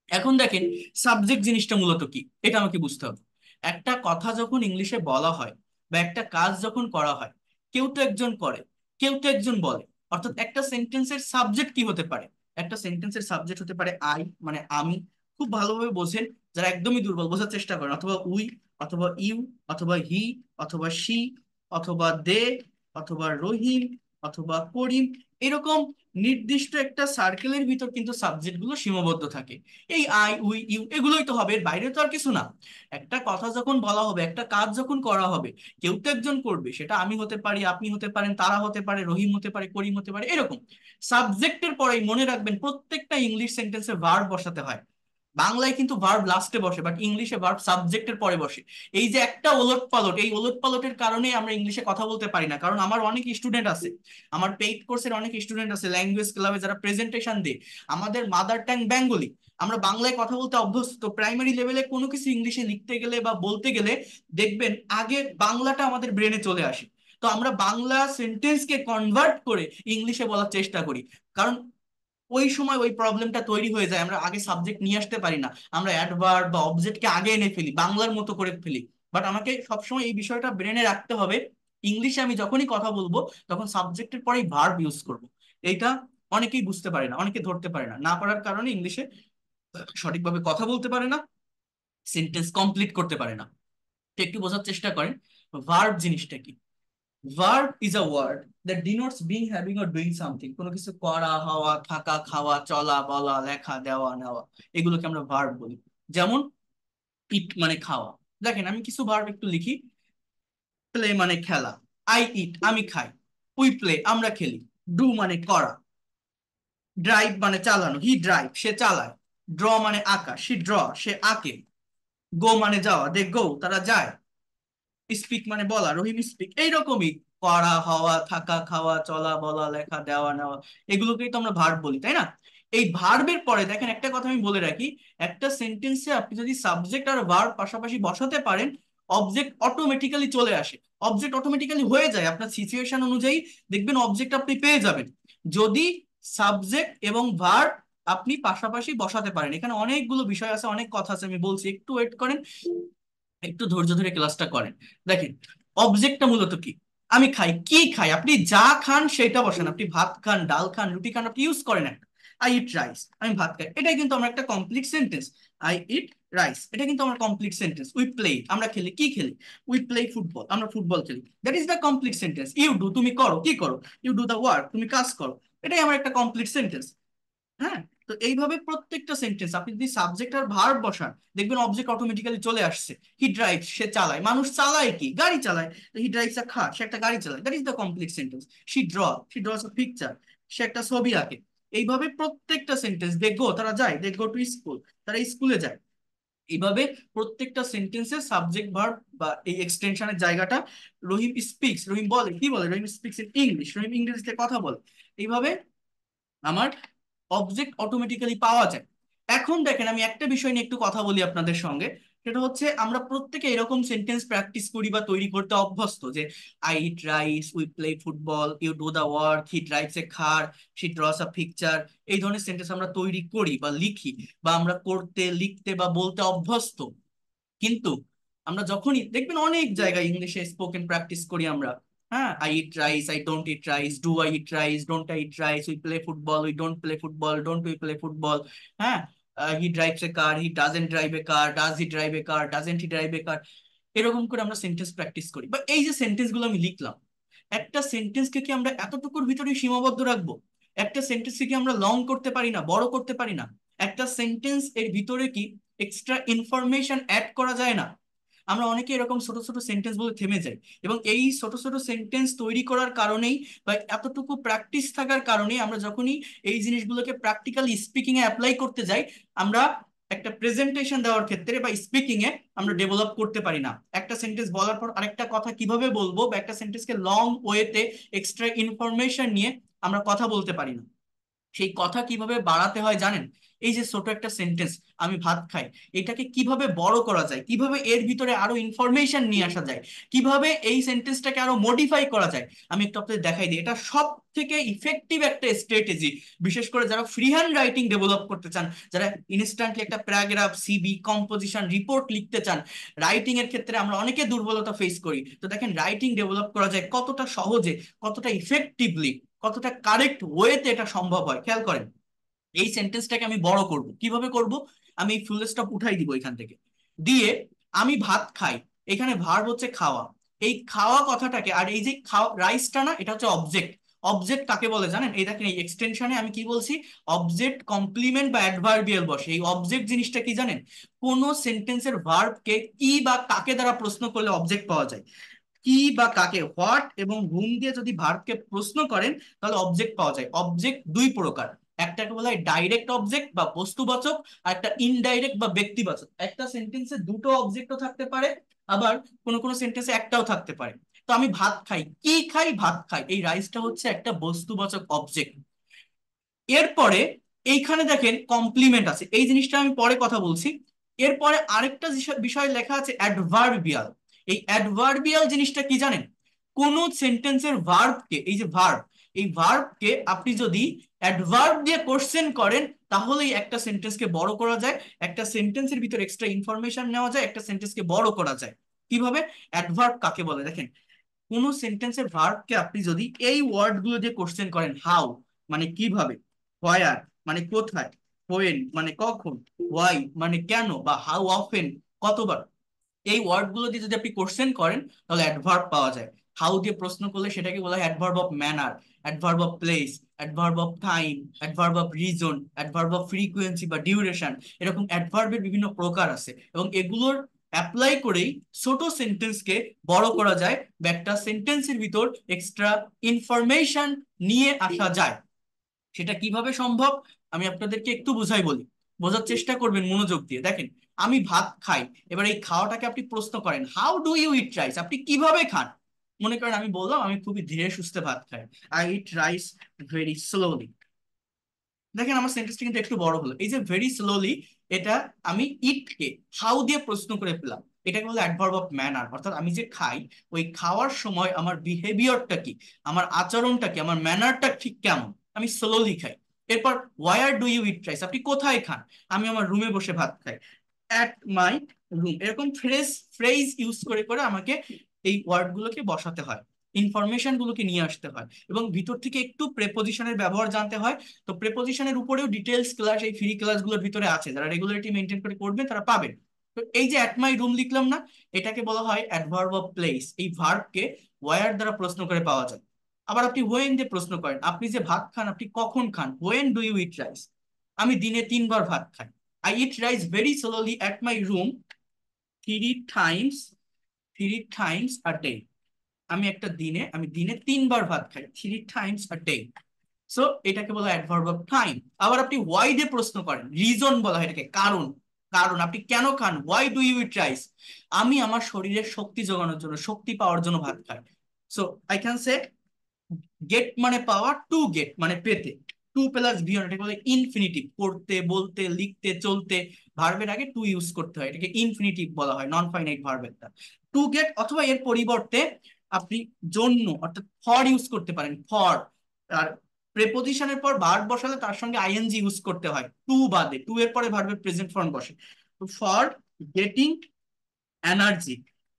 এখন দেখেন, সাবজেক্ট জিনিসটা মূলত কি, এটা আমাকে বুঝতে হবে। একটা কথা যখন ইংলিশে বলা হয়, বা একটা কাজ যখন করা হয়, কেউ তো একজন করে, কেউ তো একজন বলে। অর্থাৎ একটা সেন্টেন্সের সাবজেক্ট কি হতে পারে? একটা সেন্টেন্সের সাবজেক্ট হতে পারে আই, মানে আমি। খুব ভালোভাবে বোঝেন, যারা একদমই দুর্বল বোঝার চেষ্টা করেন। অথবা উই, অথবা ইউ, অথবা হি, অথবা শি, অথবা দে, অথবা রহিম, অথবা করিম। এরকম নির্দিষ্ট একটা সার্কেলের ভিতর কিন্তু সাবজেক্ট গুলো সীমাবদ্ধ থাকে। এই আই উই ইউ এগুলোই তো হবে, এর বাইরে তো আর কিছু না। একটা কথা যখন বলা হবে, একটা কাজ যখন করা হবে, কেউ তো একজন করবে। সেটা আমি হতে পারি, আপনি হতে পারেন, তারা হতে পারে, রহিম হতে পারে, করিম হতে পারে, এরকম। সাবজেক্টের পরেই মনে রাখবেন, প্রত্যেকটা ইংলিশ সেন্টেন্সে ভার্ব বসাতে হয়। বাংলায় কিন্তু ভার্ব লাস্টে বসে, বাট ইংলিশে ভার্ব সাবজেক্টের পরে বসে। এই যে একটা ওলটপালট, এই ওলটপালটের কারণে আমরা ইংলিশে কথা বলতে পারি না। কারণ আমার অনেক স্টুডেন্ট আছে, আমার পেইড কোর্সের অনেক স্টুডেন্ট আছে ল্যাঙ্গুয়েজ ক্লাবে, যারা প্রেজেন্টেশন দেয়, আমাদের মাদার ট্যাং বেঙ্গলি, আমরা বাংলায় কথা বলতে অভ্যস্ত। প্রাইমারি লেভেলে কোনো কিছু ইংলিশে লিখতে গেলে বা বলতে গেলে দেখবেন আগে বাংলাটা আমাদের ব্রেনে চলে আসে। তো আমরা বাংলা সেন্টেন্সকে কনভার্ট করে ইংলিশে বলার চেষ্টা করি, কারণ ওই সময় ওই প্রবলেমটা তৈরি হয়ে যায়। আমরা আগে সাবজেক্ট নিয়ে আসতে পারি না, আমরা অ্যাডভার্ব বা অবজেক্টকে আগে এনে ফেলি, বাংলার মতো করে ফেলি। বাট আমাকে সবসময় এই বিষয়টা ব্রেনে রাখতে হবে, ইংলিশে আমি যখনই কথা বলবো তখন সাবজেক্টের পরেই ভার্ব ইউজ করব। এইটা অনেকেই বুঝতে পারে না, অনেকে ধরতে পারে না, না পারার কারণে ইংলিশে সঠিকভাবে কথা বলতে পারে না, সেন্টেন্স কমপ্লিট করতে পারে না। তো একটু বোঝার চেষ্টা করেন, ভার্ব জিনিসটা কি। Verb is a word that denotes being, having or doing something. কোনো কিছু করা, হওয়া, থাকা, খাওয়া, চলা, বলা, লেখা, দেওয়া, নেওয়া, এগুলোকে আমরা ভার্ব বলি। যেমন ইট মানে খাওয়া। দেখেন, আমি কিছু ভার্ব একটু লিখি। প্লে মানে খেলা, আই ইট আমি খাই, উই প্লে আমরা খেলি, ডু মানে করা, ড্রাইভ মানে চালানো, হি ড্রাইভ সে চালায়, ড্র মানে আঁকা, সি ড্র সে আঁকে, গো মানে যাওয়া, দে গো তারা যায়, স্পিক মানে বলা, রহিম স্পিক। এইরকমই করা, হওয়া, থাকা, খাওয়া, চলা, বলা, লেখা, দেওয়া, নেওয়া, এগুলোকেই তো আমরা ভার্ব বলি, তাই না? এই ভার্বের পরে দেখেন, একটা কথা আমি বলে রাখি, একটা সেন্টেন্সে আপনি যদি সাবজেক্ট আর ভার্ব পাশাপাশি বসাতে পারেন, অবজেক্ট অটোমেটিক্যালি চলে আসে, অবজেক্ট অটোমেটিক্যালি হয়ে যায় আপনার সিচুয়েশন অনুযায়ী। দেখবেন অবজেক্ট আপনি পেয়ে যাবেন যদি সাবজেক্ট এবং ভার্ব আপনি পাশাপাশি বসাতে পারেন। এখানে অনেকগুলো বিষয় আছে, অনেক কথা আছে, আমি বলছি, একটু ওয়েট করেন, একটু ধৈর্য ধরে ক্লাসটা করেন। দেখেন অবজেক্টটা মূলত কি, আমি খাই, কি খাই, আপনি যা খান সেটা বসেন, আপনি ভাত খান, ডাল খান, রুটি খান, আপনি ইউজ করেন একটা, আই ইট রাইস, আমি ভাত খাই, এটাই কিন্তু আমার একটা complete sentence. I eat rice, এটা কিন্তু আমার কমপ্লিট সেন্টেন্স। উই প্লে, আমরা খেলি, কি খেলি, উই প্লে ফুটবল, আমরা ফুটবল খেলি, that is the complete sentence. You do, তুমি করো, কি করো, ইউ ডু দ্য ওয়ার্ক, তুমি কাজ করো, এটাই আমার একটা কমপ্লিট সেন্টেন্স। হ্যাঁ, তো এইভাবে প্রত্যেকটা সেন্টেন্স আপনি যদি সাবজেক্ট আর ভার্ব বসান দেখবেন অবজেক্ট অটোমেটিক্যালি চলে আসছে। হি ড্রাইভ, সে চালায়, মানুষ চালায় কি, গাড়ি চালায়, তো হি ড্রাইভস আ কার, সে একটা গাড়ি চালায়, that is the complete sentence. She draw, she draws a picture, সে একটা ছবি আঁকে। এইভাবে প্রত্যেকটা সেন্টেন্স, দে গো, তারা যায়, দে গো টু স্কুল, তারা স্কুলে যায়। এইভাবে প্রত্যেকটা সেন্টেন্সের সাবজেক্ট ভার্ব বা এই এক্সটেনশনের জায়গাটা, রহিম স্পিক্স, রহিম বলে, কি বলে, রহিম স্পিক্স ইন ইংলিশ, রহিম ইংরেজিতে কথা বলে। এইভাবে আমার অবজেক্ট অটোমেটিক্যালি পাওয়া যায়। এখন দেখেন আমি একটা বিষয় নিয়ে একটু কথা বলি আপনাদের সঙ্গে, সেটা হচ্ছে আমরা প্রত্যেকে এরকম সেন্টেন্স প্র্যাকটিস করি বা তৈরি করতে অভ্যস্ত যে I eat rice, we play football, you do the work, he drives a car, she draws a picture. এই ধরনের সেন্টেন্স আমরা তৈরি করি বা লিখি, বা আমরা করতে, লিখতে বা বলতে অভ্যস্ত। কিন্তু আমরা যখনই দেখবেন অনেক জায়গায় ইংলিশে স্পোকেন প্র্যাকটিস করি আমরা, হ্যাঁ, I eat rice, I don't eat rice, do I eat rice, don't I eat rice, we play football, we don't play football, don't we play football, হ্যাঁ, he drives a car, he doesn't drive a car, does he drive a car, doesn't he drive a car. এরকম করে আমরা sentence practice করি। বা এই যে sentence গুলো আমি লিখলাম, একটা সেন্টেন্সকে কি আমরা এতটুকুর ভিতরে সীমাবদ্ধ রাখবো? একটা সেন্টেন্সকে কি আমরা লং করতে পারি না, বড় করতে পারি না? একটা সেন্টেন্স এর ভিতরে কি এক্সট্রা ইনফরমেশন অ্যাড করা যায় না? আমরা অনেকে এরকম ছোট ছোট সেন্টেন্স বলে থেমে যাই, এবং এই ছোট ছোট সেন্টেন্স তৈরি করার কারণেই বা এতটুকু প্র্যাকটিস থাকার কারণেই আমরা যখনই এই জিনিসগুলোকে প্র্যাকটিক্যালি স্পিকিং এ অ্যাপ্লাই করতে যাই, আমরা একটা প্রেজেন্টেশন দেওয়ার ক্ষেত্রে বা স্পিকিং এ আমরা ডেভেলপ করতে পারি না। একটা সেন্টেন্স বলার পর আরেকটা কথা কিভাবে বলবো, বা একটা সেন্টেন্সকে লং ওয়েতে এক্সট্রা ইনফরমেশন নিয়ে আমরা কথা বলতে পারি না। সেই কথা কিভাবে বাড়াতে হয় জানেন? এই যে ছোট একটা সেন্টেন্স, আমি ভাত খাই, এটাকে কিভাবে বড় করা যায়, কিভাবে এর ভিতরে আরো ইনফরমেশন নিয়ে আসা যায়, কিভাবে এই সেন্টেন্সটাকে আরো মডিফাই করা যায়, আমি একটু আপনাদের দেখাই দিই। এটা সব থেকে ইফেক্টিভ একটা স্ট্র্যাটেজি, বিশেষ করে যারা ফ্রি হ্যান্ড রাইটিং ডেভেলপ করতে চান, যারা ইনস্ট্যান্টলি একটা প্যারাগ্রাফ, সিবি, কম্পোজিশন, রিপোর্ট লিখতে চান। রাইটিং এর ক্ষেত্রে আমরা অনেকে দুর্বলতা ফেস করি, তো দেখেন রাইটিং ডেভেলপ করা যায় কতটা সহজে, কতটা ইফেক্টিভলি, কতটা কারেক্ট ওয়েতে এটা সম্ভব হয়। খেয়াল করেন, এই সেন্টেন্সটাকে আমি বড় করব, কিভাবে করব, আমি এই ফুল স্টপ উঠাই দিব এখান থেকে, দিয়ে আমি ভাত খাই, এখানে ভার্ব হচ্ছে খাওয়া, এই খাওয়া কথাটাকে, আর এই যে খাওয়া রাইসটা না, এটা হচ্ছে অবজেক্ট। অবজেক্ট কাকে বলে জানেন? এই দেখেন এই এক্সটেনশনে আমি কি বলছি, অবজেক্ট কমপ্লিমেন্ট বা অ্যাডভার্বিয়াল বসে। এই অবজেক্ট জিনিসটা কি জানেন? কোন সেন্টেন্সের ভার্বকে কি বা কাকে দ্বারা প্রশ্ন করলে অবজেক্ট পাওয়া যায়। কি বা কাকে, হোয়াট এবং হুম দিয়ে যদি ভার্বকে প্রশ্ন করেন তাহলে অবজেক্ট পাওয়া যায়। অবজেক্ট দুই প্রকার, একটাকে বলা হয় ডাইরেক্ট অবজেক্ট বা বস্তুবাচক, আর একটা ইনডাইরেক্ট বা ব্যক্তিবাচক। একটা সেন্টেন্সে দুটো অবজেক্টও থাকতে পারে, আবার কোন কোন সেন্টেন্সে একটাও থাকতে পারে। তো আমি ভাত খাই, কি খাই, ভাত খাই, এই রাইসটা হচ্ছে একটা বস্তুবাচক অবজেক্ট। এরপরে এইখানে দেখেন কমপ্লিমেন্ট আছে, এই জিনিসটা আমি পরে কথা বলছি। এরপরে আরেকটা বিষয় লেখা আছে অ্যাডভার্বিয়াল। এই অ্যাডভার্বিয়াল জিনিসটা কি জানেন? কোন সেন্টেন্সের ভার্বকে, এই যে ভার্ব, এই ভার্বকে আপনি যদি অ্যাডভার্ব দিয়ে কোশ্চেন করেন তাহলেই একটা সেন্টেন্সকে বড় করা যায়, একটা সেন্টেন্সের ভিতর এক্সট্রা ইনফরমেশন নেওয়া যায়, একটা সেন্টেন্সকে বড় করা যায়। কিভাবে? অ্যাডভার্ব কাকে বলে দেখেন, কোন সেন্টেন্সের ভার্বকে আপনি যদি এই ওয়ার্ড গুলো দিয়ে কোশ্চেন করেন, হাউ মানে কিভাবে, হোয়ার মানে কোথায়, হোয়েন মানে কখন, ওয়াই মানে কেন, বা হাউ অফেন কতবার, এই ওয়ার্ড গুলো দিয়ে যদি আপনি কোশ্চেন করেন তাহলে অ্যাডভার্ব পাওয়া যায়। হাউ দিয়ে প্রশ্ন করলে সেটাকে বলা হয় adverb of manner, adverb of place, adverb of time, adverb of reason, adverb of frequency বা ডিউরেশন। এরকম অ্যাডভার্বের বিভিন্ন প্রকার আছে, এবং এগুলোর অ্যাপ্লাই করেই ছোট সেন্টেন্সকে বড় করা যায়, বা একটা সেন্টেন্সের ভিতর এক্সট্রা ইনফরমেশন নিয়ে আসা যায়। সেটা কিভাবে সম্ভব আমি আপনাদেরকে একটু বুঝাই বলি, বোঝার চেষ্টা করবেন মনোযোগ দিয়ে। দেখেন আমি ভাত খাই, এবার এই খাওয়াটাকে আপনি প্রশ্ন করেন, how do you eat rice, আপনি কিভাবে খান? মনে করেন আমি বললাম আমি খুবই ধীরে সুস্থে ভাত খাই, I eat rice very slowly. দেখেন আমার সেন্টেন্সটা কিন্তু একটু বড় হলো, এই যে ভেরি স্লোলি, এটা আমি ইটকে হাউ দিয়ে প্রশ্ন করে পেলাম। এটাকে বলে অ্যাডভার্ব অফ ম্যানার, অর্থাৎ আমি যে খাই ওই খাওয়ার সময় আমার বিহেভিয়ারটা কি, আমার আচরণটা কি, আমার ম্যানারটা ঠিক কেমন, আমি স্লোলি খাই। এরপর where do you eat rice, আপনি কোথায় খান? আমি আমার রুমে বসে ভাত খাই, অ্যাট মাই রুম। এরকম ফ্রেজ ইউজ করে করে আমাকে এই ওয়ার্ড গুলোকে বসাতে হয়, ইনফরমেশন গুলোকে নিয়ে আসতে হয়, এবং ভিতর থেকে একটু প্রেপোজিশনের ব্যবহার জানতে হয়। তো প্রেপোজিশনের উপরেও ডিটেলস ক্লাস এই ফ্রি ক্লাসগুলোর ভিতরে আছে, যারা রেগুলারিটি মেনটেন করে করবেন তারা পাবেন। তো এই যে অ্যাট মাই রুম লিখলাম না, এটাকে বলা হয় অ্যাডভার্ব অফ প্লেস। এই ভার্বকে ওয়ার দ্বারা প্রশ্ন করে পাওয়া যায়। আবার আপনি হোয়েন দিয়ে প্রশ্ন করেন, আপনি যে ভাত খান আপনি কখন খান, when do you eat rice? আমি দিনে 3 বার ভাত খাই। I eat rice very slowly at my room 3 times, 3 times a day. আমি দিনে 3 বার ভাত খাই, 3 টাইমস আ ডে। সো এটাকে বলা হয় অ্যাডভার্ব অফ টাইম। আবার আপনি ওয়াই দিয়ে প্রশ্ন করেন, রিজন বলা হয় এটাকে, কারণ। কারণ আপনি কেন খান, why do you eat rice? আমি আমার শরীরের শক্তি যোগানোর জন্য, শক্তি পাওয়ার জন্য ভাত খাই। So I can say get মানে পাওয়া, টু গেট মানে পেতে। টু প্লাস ভিওন, এটাকে বলে ইনফিনিটিভ। পড়তে, বলতে, লিখতে, চলতে ভার্বের আগে টু ইউজ করতে হয়, এটাকে ইনফিনিটিভ বলা হয়, নন ফাইনাইট ভার্বেরটা। টু গেট, অথবা এর পরিবর্তে আপনি জন্য অর্থাৎ ফর ইউজ করতে পারেন, ফর। আর প্রেপোজিশনের পর ভার্ব বসালে তার সঙ্গে আইএনজি ইউজ করতে হয়, টু বাদে, টু এর পরে ভার্বের প্রেজেন্ট ফর্ম বসে। তো for getting energy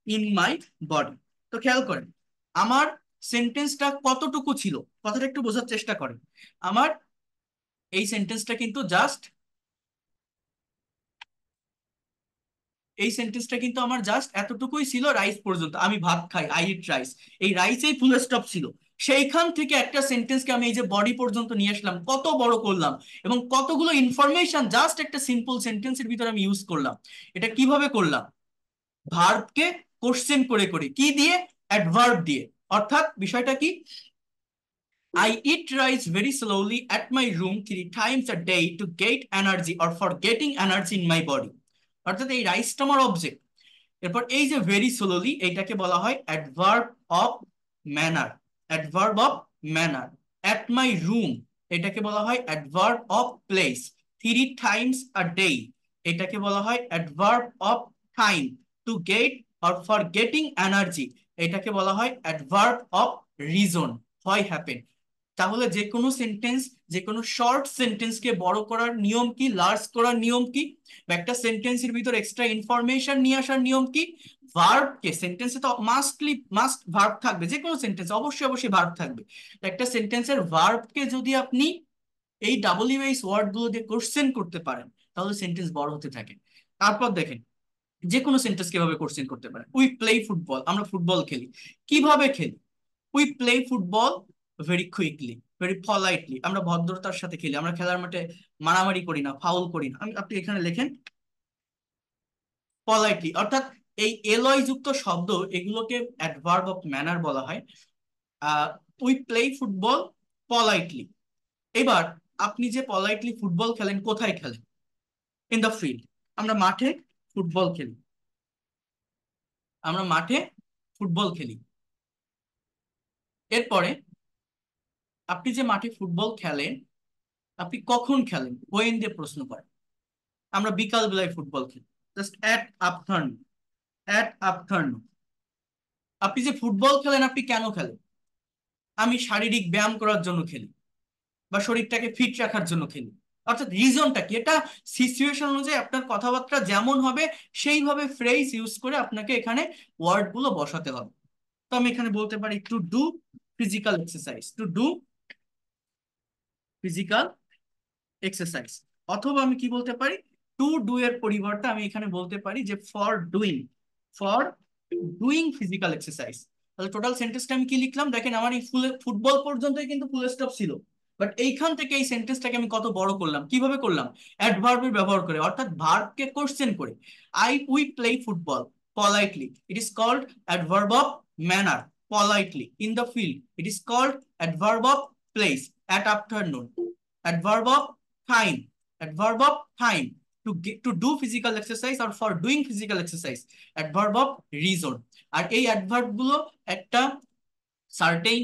in my body. তো খেয়াল করেন আমার সেন্টেন্সটা কতটুকু ছিল, কথাটা একটু বোঝার চেষ্টা করেন। আমার এই সেন্টেন্সটা কিন্তু জাস্ট, এই সেন্টেন্সটা কিন্তু আমার জাস্ট এতটুকুই ছিল, রাইস পর্যন্ত, আমি ভাত খাই, আই ইট রাইস। এই রাইসেই ফুল স্টপ ছিল। সেইখান থেকে একটা সেন্টেন্সকে আমি এই যে বডি পর্যন্ত নিয়ে আসলাম, কত বড় করলাম, এবং কতগুলো ইনফরমেশন জাস্ট একটা সিম্পল সেন্টেন্সের ভিতরে আমি ইউজ করলাম। এটা কিভাবে করলাম? ভার্বকে কোশ্চেন করে করে, কি দিয়ে? অ্যাডভার্ব দিয়ে। অর্থাৎ বিষয়টা কি? I eat rice very slowly at my room 3 times a day to get energy or for getting energy in my body. অর্থাৎ এই রাইসটা আমার অবজেক্ট। এরপর এই যে ভেরি স্লোলি, এইটাকে বলা হয় adverb of manner. Adverb of manner. At my room, এটাকে বলা হয় adverb of place. 3 times a day, এটাকে বলা হয় adverb of time. To get or for getting energy, এটাকে বলা হয় অ্যাডভার্ব অফ রিজন, হয় হ্যাপেন। তাহলে যে কোনো সেন্টেন্স, যে কোনো শর্ট সেন্টেন্সকে বড় করার নিয়ম কি, লার্জ করার নিয়ম কি, বা একটা সেন্টেন্সের ভিতর এক্সট্রা ইনফরমেশন নিয়ে আসার নিয়ম কি? ভার্বকে, সেন্টেন্সে তো মাস্ট ভার্ব থাকবে, যে কোনো সেন্টেন্স অবশ্যই অবশ্যই ভার্ব থাকবে। তো একটা সেন্টেন্সের ভার্বকে যদি আপনি এই ডাব্লিউএইচ ওয়ার্ড গুলো দিয়ে কোশ্চেন করতে পারেন, তাহলে সেন্টেন্স বড় হতে থাকে। তারপর দেখেন যে কোনো সেন্টেন্স কিভাবে কোশ্চেন করতে পারেন। উই প্লে ফুটবল, আমরা ফুটবল খেলি। কিভাবে খেলি? We play football very quickly, very politely, আমরা ভদ্রতার সাথে খেলি, আমরা খেলার মাঠে মারামারি করি না, ফাউল করি না। আপনি এখানে লেখেন পলাইটলি, অর্থাৎ এই এলয় যুক্ত শব্দ, এগুলোকে অ্যাডভার্ব অফ ম্যানার বলা হয়। We play football politely. এবার আপনি যে পলাইটলি ফুটবল খেলেন, কোথায় খেলেন? In the field. আমরা মাঠে ফুটবল খেলি, আমরা মাঠে ফুটবল খেলি। এরপরে আপনি যে মাঠে ফুটবল খেলেন, আপনি কখন খেলেন? ওয়েন দিয়ে প্রশ্ন করেন। আমরা বিকাল বেলায় ফুটবল খেলি, just at afternoon, at afternoon. আপনি যে ফুটবল খেলেন আপনি কেন খেলেন? আমি শারীরিক ব্যায়াম করার জন্য খেলি, বা শরীরটাকে ফিট রাখার জন্য খেলি। অর্থাৎ রিজনটা কি, এটা সিচুয়েশন অনুযায়ী আপনার কথাবার্তা যেমন হবে সেইভাবে ফ্রেজ ইউজ করে আপনাকে এখানে ওয়ার্ড গুলো বসাতে হবে। তো আমি এখানে বলতে পারি to do physical exercise, to do physical exercise. অথবা আমি কি বলতে পারি, টু ডু এর পরিবর্তে আমি এখানে বলতে পারি যে for doing, for doing physical exercise. তাহলে টোটাল সেন্টেন্সটা আমি কি লিখলাম দেখেন, আমার এই ফুটবল পর্যন্তই কিন্তু ফুল স্টপ ছিল, বাট এইখান থেকে এই সেন্টেন্সটাকে আমি কত বড় করলাম, কিভাবে করলাম? অ্যাডভার্বের ব্যবহার করে, অর্থাৎ ভার্বকে কোশ্চেন করে। We play football politely, it is called adverb of manner, politely in the field, it is called adverb of place, at afternoon, adverb of time, adverb of time, to do physical exercise or for doing physical exercise, adverb of reason। আর এই adverb গুলো একটা certain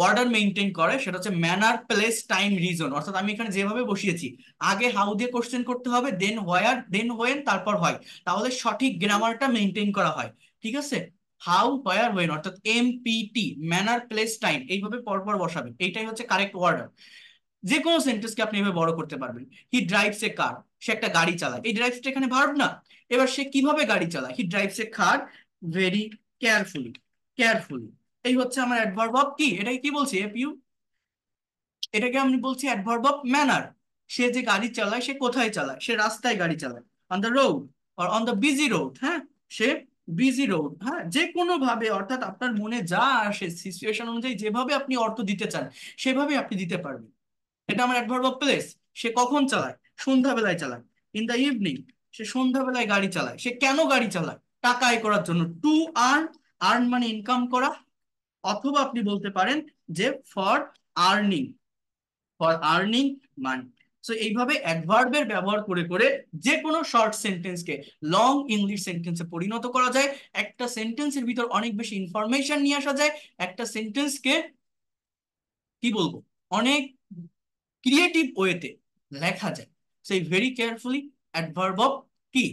order maintain করে, সেটা হচ্ছে manner, place, time, reason. অর্থাৎ আমি এখানে যেভাবে বসিয়েছি, আগে হাউ দিয়ে কোশ্চেন করতে হবে, দেন হোয়ার, দেন হোয়েন, তারপর হয়, তাহলে সঠিক গ্রামারটা মেনটেন করা হয়। ঠিক আছে? হাউ, হোয়ার, হোয়েন, অর্থাৎ MPT, ম্যানার, প্লেস, টাইম, এইভাবে পরপর বসাবেন, এইটাই হচ্ছে কারেক্ট অর্ডার। যে কোনো সেন্টেন্সকে আপনি এভাবে বড় করতে পারবেন। হি ড্রাইভস এ কার, সে একটা গাড়ি চালায়, এই ড্রাইভসটা এখানে ভার্ব না। এবার সে কিভাবে গাড়ি চালায়, হি drives a car very carefully, carefully, এই হচ্ছে আমার অ্যাডভার্ব অফ কি, এটাকে কি বলছি, এফইউ, এটাকে আমি বলছি অ্যাডভার্ব অফ ম্যানার। সে যে গাড়ি চালায়, সে কোথায় চালায়, সে রাস্তায় গাড়ি চালায়, on the road or on the busy road. হ্যাঁ, সে বিজি রোড, হ্যাঁ, যে কোনো ভাবে, অর্থাৎ আপনার মনে যা আসে সিচুয়েশন অনুযায়ী যেভাবে আপনি অর্থ দিতে চান সেভাবে আপনি দিতে পারবেন। এটা আমার অ্যাডভার্ব অফ প্লেস। সে কখন চালায়, সন্ধ্যাবেলায় চালায়, ইন দ্য ইভিনিং, সে সন্ধ্যাবেলায় গাড়ি চালায়। সে কেন গাড়ি চালায়, টাকা আয় করার জন্য, টু আর্ন, আর্ন মানে ইনকাম করা, অথবা আপনি বলতে পারেন যে for earning, for earning money. So এইভাবে অ্যাডভার্বের ব্যবহার করে করে যে কোনো শর্ট সেন্টেন্সকে লং ইংলিশ সেন্টেন্সে পরিণত করা যায়। একটা সেন্টেন্সের ভিতর অনেক বেশি ইনফরমেশন নিয়ে আসা যায়। একটা সেন্টেন্সকে কি বলবো, অনেক ক্রিয়েটিভ ওয়েতে লেখা যায়। সেই ভেরি কেয়ারফুলি, অ্যাডভার্ব অফ কি,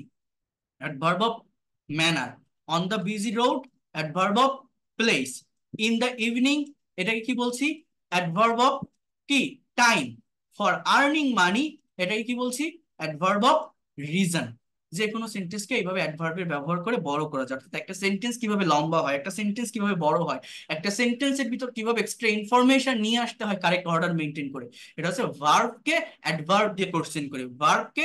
adverb of manner, on the busy road, adverb of place, in the evening, এটাকে কি বলছি, অ্যাডভার্ব অফ কি, টাইম, ফর আর্নিং মানি, এটাকে কি বলছি, অ্যাডভার্ব অফ রিজন। যে কোনো সেন্টেন্সকে এইভাবে অ্যাডভার্বের ব্যবহার করে বড় করা যায়। অর্থাৎ একটা সেন্টেন্স কিভাবে লম্বা হয়, একটা সেন্টেন্স কিভাবে বড় হয়, একটা সেন্টেন্সের ভিতর কিভাবে এক্সট্রা ইনফরমেশন নিয়ে আসতে হয় কারেক্ট অর্ডার মেনটেন করে। এটা হচ্ছে ভার্বকে অ্যাডভার্ব দিয়ে কোশ্চেন করে, ভার্বকে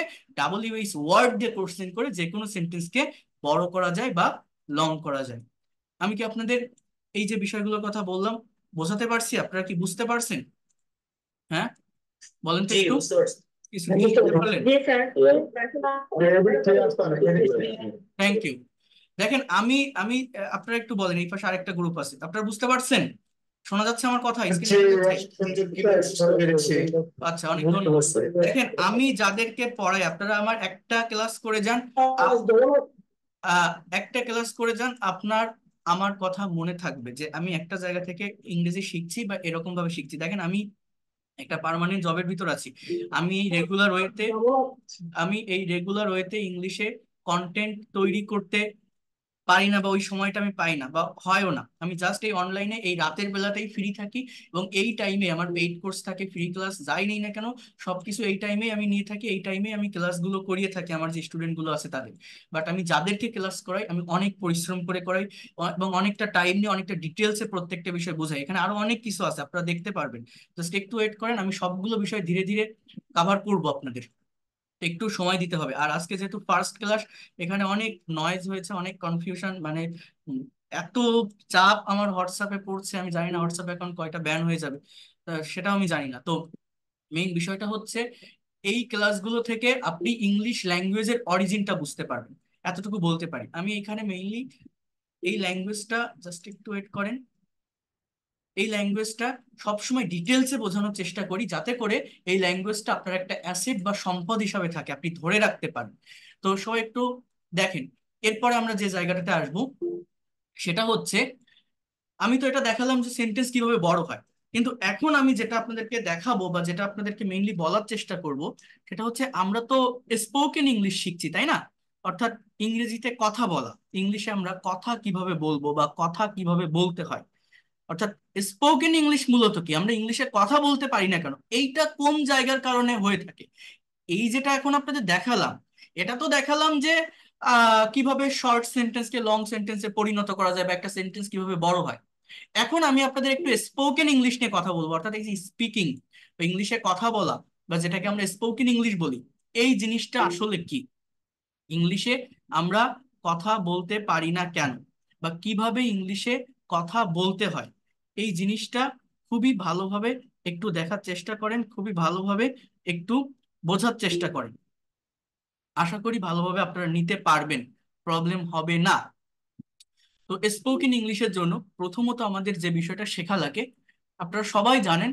WH ওয়ার্ড দিয়ে কোশ্চেন করে যে কোনো সেন্টেন্সকে বড় করা যায় বা লং করা যায়। আমি কি আপনাদের এই যে বিষয়গুলোর কথা বললাম বোঝাতে পারছি? আপনারা কি বুঝতে পারছেন? হ্যাঁ, বলেন তো
জি,
একটু,
বুঝতে পারছি।
কিছু কি বুঝতে পারলেন?
জি স্যার।
Thank you. দেখেন আমি আমি আপনারা একটু বলেন, এই পাশে আরেকটা গ্রুপ আছে, আপনারা বুঝতে পারছেন? শোনা যাচ্ছে আমার কথা, স্ক্রিনে যাচ্ছে? আচ্ছা, অনেক ধন্যবাদ। দেখেন আমি যাদেরকে পড়াই, আপনারা আমার একটা ক্লাস করে যান, আহ, একটা ক্লাস করে যান, আপনার আমার কথা মনে থাকবে যে আমি একটা জায়গা থেকে ইংরেজি শিখছি বা এরকম ভাবে শিখছি। দেখেন আমি একটা পার্মানেন্ট জবের ভিতর আছি। আমি রেগুলার ওয়েতে, আমি এই রেগুলার ওয়েতে ইংলিশে কন্টেন্ট তৈরি করতে পারি না, বা ওই সময়টা আমি পাই না বা হয়ও না। আমি জাস্ট এই অনলাইনে এই রাতের বেলাতেই ফ্রি থাকি, এবং এই টাইমে আমার পেইড কোর্স থাকে, ফ্রি ক্লাস যাই নেই না কেন সবকিছু এই টাইমে আমি নিয়ে থাকি, এই টাইমে আমি ক্লাসগুলো করিয়ে থাকি আমার যে স্টুডেন্ট গুলো আছে তাদের। বাট আমি যাদেরকে ক্লাস করাই আমি অনেক পরিশ্রম করে করাই, এবং অনেকটা টাইম নিয়ে অনেকটা ডিটেলসে প্রত্যেকটা বিষয় বোঝাই। এখানে আরো অনেক কিছু আছে, আপনারা দেখতে পারবেন। জাস্ট একটু ওয়েট করেন, আমি সবগুলো বিষয় ধীরে ধীরে কাভার করবো আপনাদের, একটু সময় দিতে হবে। আর আজকে যেহেতু ফার্স্ট ক্লাস, এখানে অনেক নয়েজ হয়েছে, অনেক কনফিউশন, মানে এত চাপ আমার হোয়াটসঅ্যাপে পড়ছে, আমি জানি না হোয়াটসঅ্যাপ এখন কয়টা ব্যান হয়ে যাবে, সেটাও আমি জানি না। তো মেইন বিষয়টা হচ্ছে এই ক্লাসগুলো থেকে আপনি ইংলিশ ল্যাঙ্গুয়েজের অরিজিনটা বুঝতে পারবেন, এতটুকু বলতে পারি। আমি এখানে মেইনলি এই ল্যাঙ্গুয়েজটা, জাস্ট একটু ওয়েট করেন, এই ল্যাঙ্গুয়েজটা সবসময় ডিটেলসে বোঝানোর চেষ্টা করি, যাতে করে এই ল্যাঙ্গুয়েজটা আপনার একটা অ্যাসেট বা সম্পদ হিসাবে থাকে, আপনি ধরে রাখতে পারেন। তো সবাই একটু দেখেন, এরপরে আমরা যে জায়গাটাতে আসবো সেটা হচ্ছে, আমি তো এটা দেখালাম যে সেন্টেন্স কিভাবে বড় হয়, কিন্তু এখন আমি যেটা আপনাদেরকে দেখাবো বা যেটা আপনাদেরকে মেইনলি বলার চেষ্টা করব, সেটা হচ্ছে আমরা তো স্পোকেন ইংলিশ শিখছি, তাই না? অর্থাৎ ইংরেজিতে কথা বলা, ইংলিশে আমরা কথা কিভাবে বলবো বা কথা কিভাবে বলতে হয়। অর্থাৎ স্পোকেন ইংলিশ মূলত কি, আমরা ইংলিশে কথা বলতে পারি না কেন, এইটা কোন জায়গার কারণে হয়ে থাকে। এই যেটা এখন আপনাদের দেখালাম, এটা তো দেখালাম যে কিভাবে শর্ট সেন্টেন্সকে লং সেন্টেন্সে পরিণত করা যায় বা একটা সেন্টেন্স কিভাবে বড় হয়। এখন আমি আপনাদের একটু স্পোকেন ইংলিশ নিয়ে কথা বলবো, অর্থাৎ এই যে স্পিকিং বা ইংলিশে কথা বলা, বা যেটাকে আমরা স্পোকেন ইংলিশ বলি, এই জিনিসটা আসলে কি, ইংলিশে আমরা কথা বলতে পারি না কেন, বা কিভাবে ইংলিশে কথা বলতে হয়, এই জিনিসটা খুবই ভালোভাবে একটু দেখার চেষ্টা করেন, খুবই ভালোভাবে একটু বোঝার চেষ্টা করেন। আশা করি ভালোভাবে আপনারা নিতে পারবেন, প্রবলেম হবে না। তো স্পোকেন ইংলিশের জন্য প্রথমত আমাদের যে বিষয়টা শেখা লাগে, আপনারা সবাই জানেন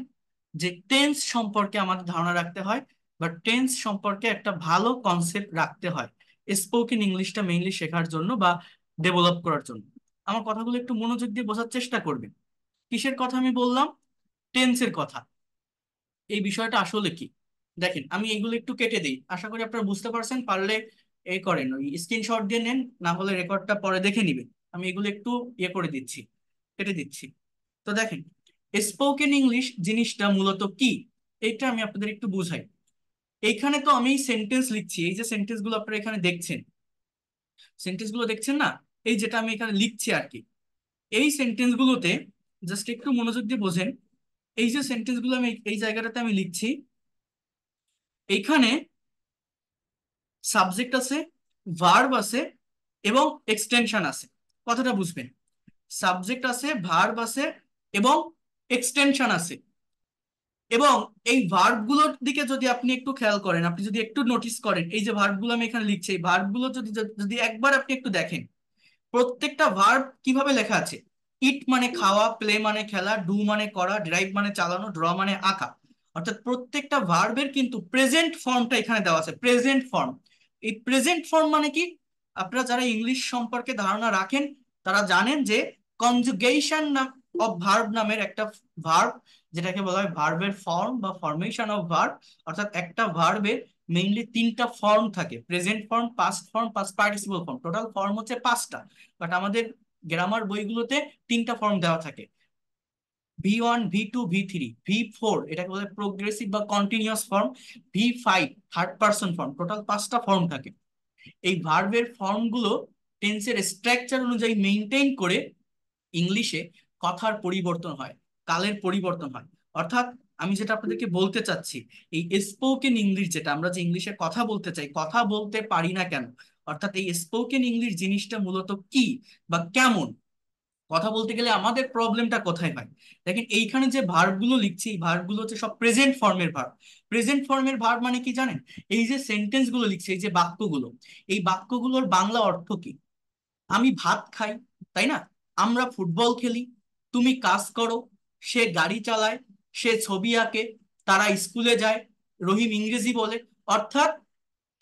যে টেন্স সম্পর্কে আমাদের ধারণা রাখতে হয়, বা টেন্স সম্পর্কে একটা ভালো কনসেপ্ট রাখতে হয় স্পোকেন ইংলিশটা মেইনলি শেখার জন্য বা ডেভেলপ করার জন্য। আমার কথাগুলো একটু মনোযোগ দিয়ে বোঝার চেষ্টা করবেন। কিসের কথা আমি বললাম? টেন্সের কথা। এই বিষয়টা আসলে কি, দেখেন আমি এগুলো একটু কেটে দিই, আশা করি আপনারা বুঝতে পারছেন। পারলে এই করেন, ওই স্ক্রিনশট দিয়ে নেন, না হলে রেকর্ডটা পরে দেখে নিবেন। আমি এগুলো একটু ইয়ে করে দিচ্ছি, কেটে দিচ্ছি। তো দেখেন, স্পোকেন ইংলিশ জিনিসটা মূলত কি, এটা আমি আপনাদের একটু বুঝাই। এইখানে তো আমি সেন্টেন্স লিখছি, এই যে সেন্টেন্স গুলো আপনারা এখানে দেখছেন, সেন্টেন্স গুলো দেখছেন না, এই যেটা আমি এখানে লিখছি আর কি, এই সেন্টেন্স গুলোতে জাস্ট একটু মনোযোগ দিয়ে বোঝেন। এই যে সেন্টেন্স গুলো আমি এই জায়গাটাতে আমি লিখছি, এইখানে সাবজেক্ট আছে, ভার্ব আছে এবং এক্সটেনশন আছে। কথাটা বুঝবেন, সাবজেক্ট আছে, ভার্ব আছে এবং এক্সটেনশন আছে। এবং এই ভার্ব গুলোর দিকে যদি আপনি একটু খেয়াল করেন, আপনি যদি একটু নোটিস করেন, এই যে ভার্ব গুলো আমি এখানে লিখছি, এই ভার্ব গুলো যদি যদি একবার আপনি একটু দেখেন, প্রত্যেকটা ভার্ব কিভাবে লেখা আছে। ইট মানে খাওয়া, প্লে মানে খেলা, ডু মানে করা, ড্রাইভ মানে চালানো, ড্র মানে আঁকা। অর্থাৎ প্রত্যেকটা ভার্বের কিন্তু প্রেজেন্ট ফর্মটা এখানে দেওয়া আছে, প্রেজেন্ট ফর্ম। এই প্রেজেন্ট ফর্ম মানে কি? আপনারা যারা ইংলিশ সম্পর্কে ধারণা রাখেন তারা জানেন যে কনজুগেশন নাম অফ ভার্ব নামের একটা ভার্ব, যেটাকে বলা হয় ভার্বের ফর্ম বা ফরমেশন অফ ভার্ব। অর্থাৎ একটা ভার্বের মেইনলি তিনটা ফর্ম থাকে, present form, past form, past participle form. Total form হচ্ছে পাঁচটা, বাট আমাদের গ্রামার বইগুলোতে তিনটা ফর্ম দেওয়া থাকে, V1, V2, V3, V4 এটাকে বলে প্রোগ্রেসিভ বা continuous form, V5 third person form. Total পাঁচটা ফর্ম থাকে। এই ভার্বের ফর্মগুলো টেন্সের স্ট্রাকচার অনুযায়ী মেনটেন করে ইংলিশে কথার পরিবর্তন হয়, কালের পরিবর্তন হয়। অর্থাৎ আমি যেটা আপনাদেরকে বলতে চাচ্ছি, এই স্পোকেন ইংলিশ, যেটা আমরা যে ইংলিশে কথা বলতে চাই, কথা বলতে পারি না কেন, অর্থাৎ এই স্পোকেন ইংলিশ জিনিসটা মূলত কি বা কেমন, কথা বলতে গেলে আমাদের প্রবলেমটা কোথায় হয়। দেখেন এইখানে যে ভার্বগুলো লিখছি, এই ভার্বগুলো হচ্ছে সব প্রেজেন্ট ফর্মের ভার্ব। প্রেজেন্ট ফর্মের ভার্ব মানে কি জানেন? এই যে সেন্টেন্স গুলো লিখছি, এই যে বাক্যগুলো, এই বাক্যগুলোর বাংলা অর্থ কি? আমি ভাত খাই, তাই না? আমরা ফুটবল খেলি, তুমি কাজ করো, সে গাড়ি চালায়, সে ছবি আঁকে, তারা স্কুলে যায়, রহিম ইংরেজি বলে। অর্থাৎ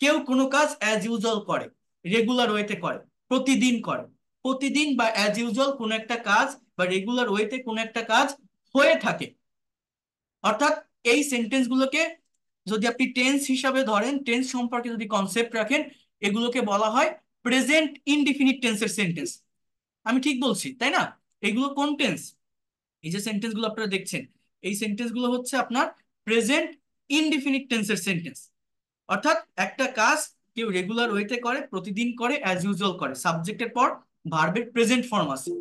কেউ কোনো কাজ অ্যাজ ইউজুয়াল করে, রেগুলার ওয়েতে করে, প্রতিদিন করে। প্রতিদিন বা অ্যাজ ইউজুয়াল কোনো একটা কাজ বা রেগুলার ওয়েতে কোনো একটা কাজ হয়ে থাকে। অর্থাৎ এই সেন্টেন্স গুলোকে যদি আপনি টেন্স হিসাবে ধরেন, টেন্স সম্পর্কে যদি কনসেপ্ট রাখেন, এগুলোকে বলা হয় প্রেজেন্ট ইনডিফিনিট টেন্সের সেন্টেন্স। আমি ঠিক বলছি তাই না? এগুলো কোন টেন্স? এই যে সেন্টেন্স গুলো আপনারা দেখছেন, এই সেন্টেন্স গুলো হচ্ছে আপনার প্রেজেন্ট ইনডিফিনিট টেন্সের সেন্টেন্স। অর্থাৎ একটা কাজ কেউ রেগুলার ওয়েতে করে, প্রতিদিন করে, অ্যাজ ইউজুয়াল করে, সাবজেক্টের পর ভার্বের প্রেজেন্ট ফর্ম আছে।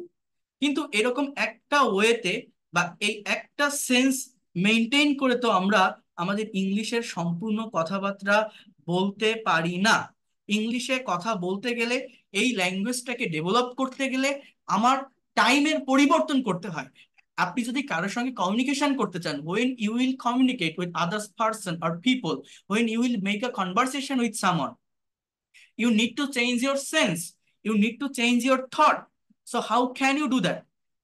কিন্তু এরকম একটা ওয়েতে বা এই একটা সেন্স মেনটেন করে তো আমরা আমাদের ইংলিশের সম্পূর্ণ কথাবার্তা বলতে পারি না। ইংলিশে কথা বলতে গেলে, এই ল্যাঙ্গুয়েজটাকে ডেভেলপ করতে গেলে আমার টাইমের পরিবর্তন করতে হয়। আপনি যদি কারোর সঙ্গে কমিউনিকেশন করতে চান, when you will communicate with others person or people, when you will make a conversation with someone, you need to change your sense, you need to change your thought. So how can you do that?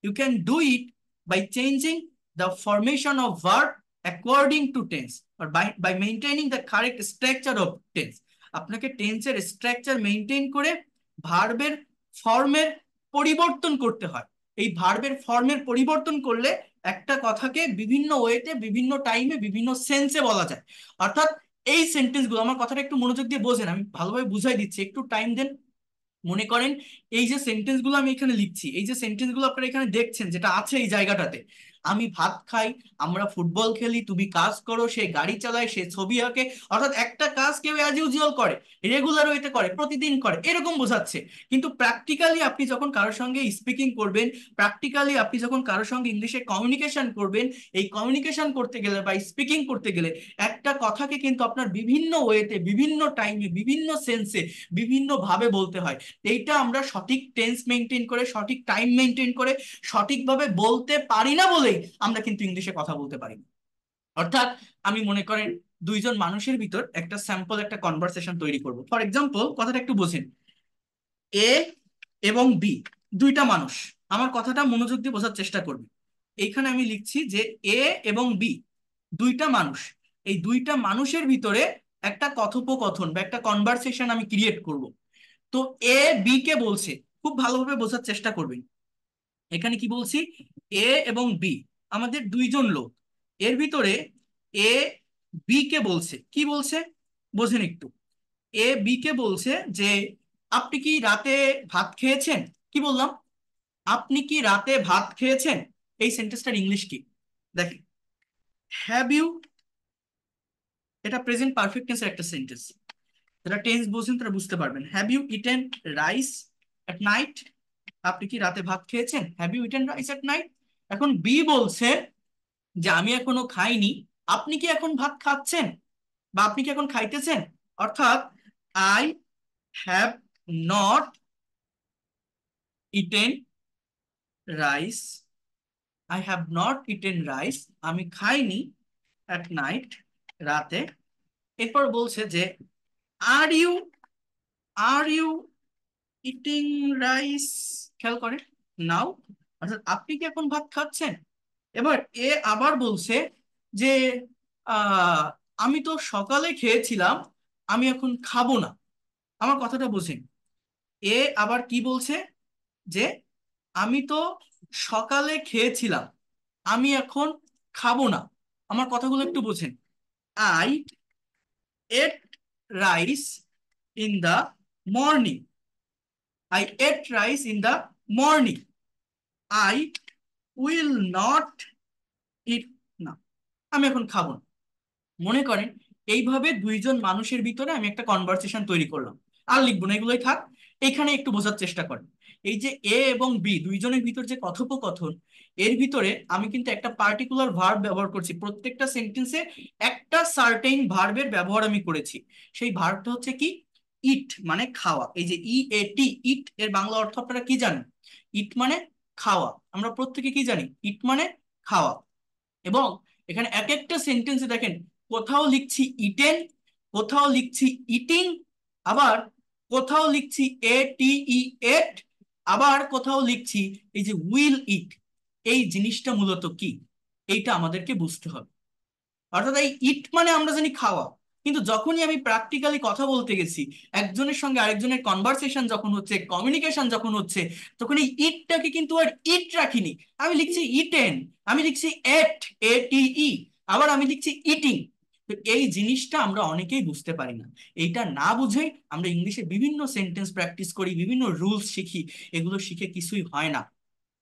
You can do it by changing the formation of verb according to tense, or by maintaining the correct structure of tense. আপনাকে টেন্সের structure maintain করে ভার্বের ফর্মের পরিবর্তন করতে হয়। এই ভার্বের ফর্মের পরিবর্তন করলে একটা কথাকে বিভিন্ন ওয়েতে, বিভিন্ন টাইমে, বিভিন্ন সেন্সে বলা যায়। অর্থাৎ এই সেন্টেন্স গুলো, আমার কথাটা একটু মনোযোগ দিয়ে বোঝেন, আমি ভালোভাবে বুঝাই দিচ্ছি, একটু টাইম দেন। মনে করেন এই যে সেন্টেন্স গুলো আমি এখানে লিখছি, এই যে সেন্টেন্স গুলো আপনারা এখানে দেখছেন যেটা আছে এই জায়গাটাতে, আমি ভাত খাই, আমরা ফুটবল খেলি, তুমি কাজ করো, সে গাড়ি চালায়, সে ছবি আঁকে। অর্থাৎ একটা কাজ কেউ অ্যাজ ইউজুয়াল করে, রেগুলার ওয়েতে করে, প্রতিদিন করে, এরকম বোঝাচ্ছে। কিন্তু প্র্যাকটিক্যালি আপনি যখন কারোর সঙ্গে স্পিকিং করবেন, প্র্যাকটিক্যালি আপনি যখন কারোর সঙ্গে ইংলিশে কমিউনিকেশন করবেন, এই কমিউনিকেশন করতে গেলে বা স্পিকিং করতে গেলে একটা কথাকে কিন্তু আপনার বিভিন্ন ওয়েতে, বিভিন্ন টাইমে, বিভিন্ন সেন্সে, বিভিন্ন ভাবে বলতে হয়। এইটা আমরা সঠিক টেন্স মেনটেন করে, সঠিক টাইম মেনটেন করে, সঠিকভাবে বলতে পারি না বলেই আমরা কিন্তু ইংলিশে কথা বলতে পারি না। অর্থাৎ আমি মনে করেন দুইজন মানুষের ভিতর একটা স্যাম্পল একটা কনভারসেশন তৈরি করব। ফর এক্সাম্পল, কথাটা একটু বোঝেন, এ এবং বি, দুইটা মানুষ। আমার কথাটা মনোযোগ দিয়ে বোঝার চেষ্টা করবে। এইখানে আমি লিখছি যে এ এবং বি দুইটা মানুষ, এই দুইটা মানুষের ভিতরে একটা কথোপকথন বা একটা কনভারসেশন আমি ক্রিয়েট করব। তো এ বি কে বলছে, খুব ভালোভাবে বোঝার চেষ্টা করবেন, এখানে কি বলছি, এ এবং বি আমাদের দুইজন লোক। এর ভিতরে এ বি কে বলছে, কি বলছে বোঝেন একটু। এ বি কে বলছে যে আপনি কি রাতে ভাত খেয়েছেন। কি বললাম, আপনি কি রাতে ভাত খেয়েছেন। এই সেন্টেন্সটার ইংলিশ কি দেখেন, হ্যাভ ইউ। এটা প্রেজেন্ট পারফেক্ট টেন্সের একটা সেন্টেন্স। যারা টেন্স বোঝেন তারা বুঝতে পারবেন। Have you eaten rice at night. আপনি কি রাতে ভাত খেয়েছেন, have you eaten rice at night. এখন বি বলছে যে আমি এখনো খাইনি, আপনি কি এখন ভাত খাচ্ছেন বা আপনি কি এখন খাইতেছেন। অর্থাৎ I have not eaten rice, I have not eaten rice, আমি খাইনি অ্যাট নাইট, রাতে। এরপর বলছে যে are you, are you eating rice, খেয়াল করে নাও, অর্থাৎ আপনি কি এখন ভাত খাচ্ছেন। এবার এ আবার বলছে যে আহ আমি তো সকালে খেয়েছিলাম, আমি এখন খাবো না। আমার কথাটা বোঝেন, এ আবার কি বলছে যে আমি তো সকালে খেয়েছিলাম, আমি এখন খাবো না। আমার কথাগুলো একটু বোঝেন। I ate rice in the morning, I ate rice in the morning, I will not eat না, আমি এখন খাবো না। মনে করেন এইভাবে দুইজন মানুষের ভিতরে আমি একটা কনভারসেশন তৈরি করলাম, আর লিখবো না, এগুলোই থাক। এখানে একটু বোঝার চেষ্টা করেন, এই যে এ এবং বি দুইজনের ভিতর যে কথোপকথন, এর ভিতরে আমি কিন্তু একটা পার্টিকুলার ভার্ব ব্যবহার করছি। প্রত্যেকটা সেন্টেন্সে একটা সার্টেইন ভার্বের ব্যবহার আমি করেছি। সেই ভার্বটা হচ্ছে কি, ইট মানে খাওয়া। এই যে ই এ টি, ইট এর বাংলা অর্থ আপনারা কি জানেন, ইট মানে খাওয়া। আমরা প্রত্যেকে কি জানি, ইট মানে খাওয়া। এবং এখানে এক একটা সেন্টেন্সে দেখেন, কোথাও লিখছি ইটেন, কোথাও লিখছি ইটিং, আবার কোথাও লিখছি এ টি ই এট, আবার কোথাও লিখছি এই যে উইল ইট। এই জিনিসটা মূলত কি, এইটা আমাদেরকে বুঝতে হবে। অর্থাৎ এই ইট মানে আমরা জানি খাওয়া, কিন্তু যখনই আমি প্র্যাকটিক্যালি কথা বলতে গেছি, একজনের সঙ্গে আরেকজনের কনভারসেশন যখন হচ্ছে, কমিউনিকেশন যখন হচ্ছে, তখন এই ইটটাকে কিন্তু আর ইট রাখিনি, আমি লিখছি ইটেন, আমি লিখছি এট, এ টি ই, আবার আমি লিখছি ইটিং। তো এই জিনিসটা আমরা অনেকেই বুঝতে পারি না। এইটা না বুঝে আমরা ইংলিশে বিভিন্ন সেন্টেন্স প্র্যাকটিস করি, বিভিন্ন রুলস শিখি। এগুলো শিখে কিছুই হয় না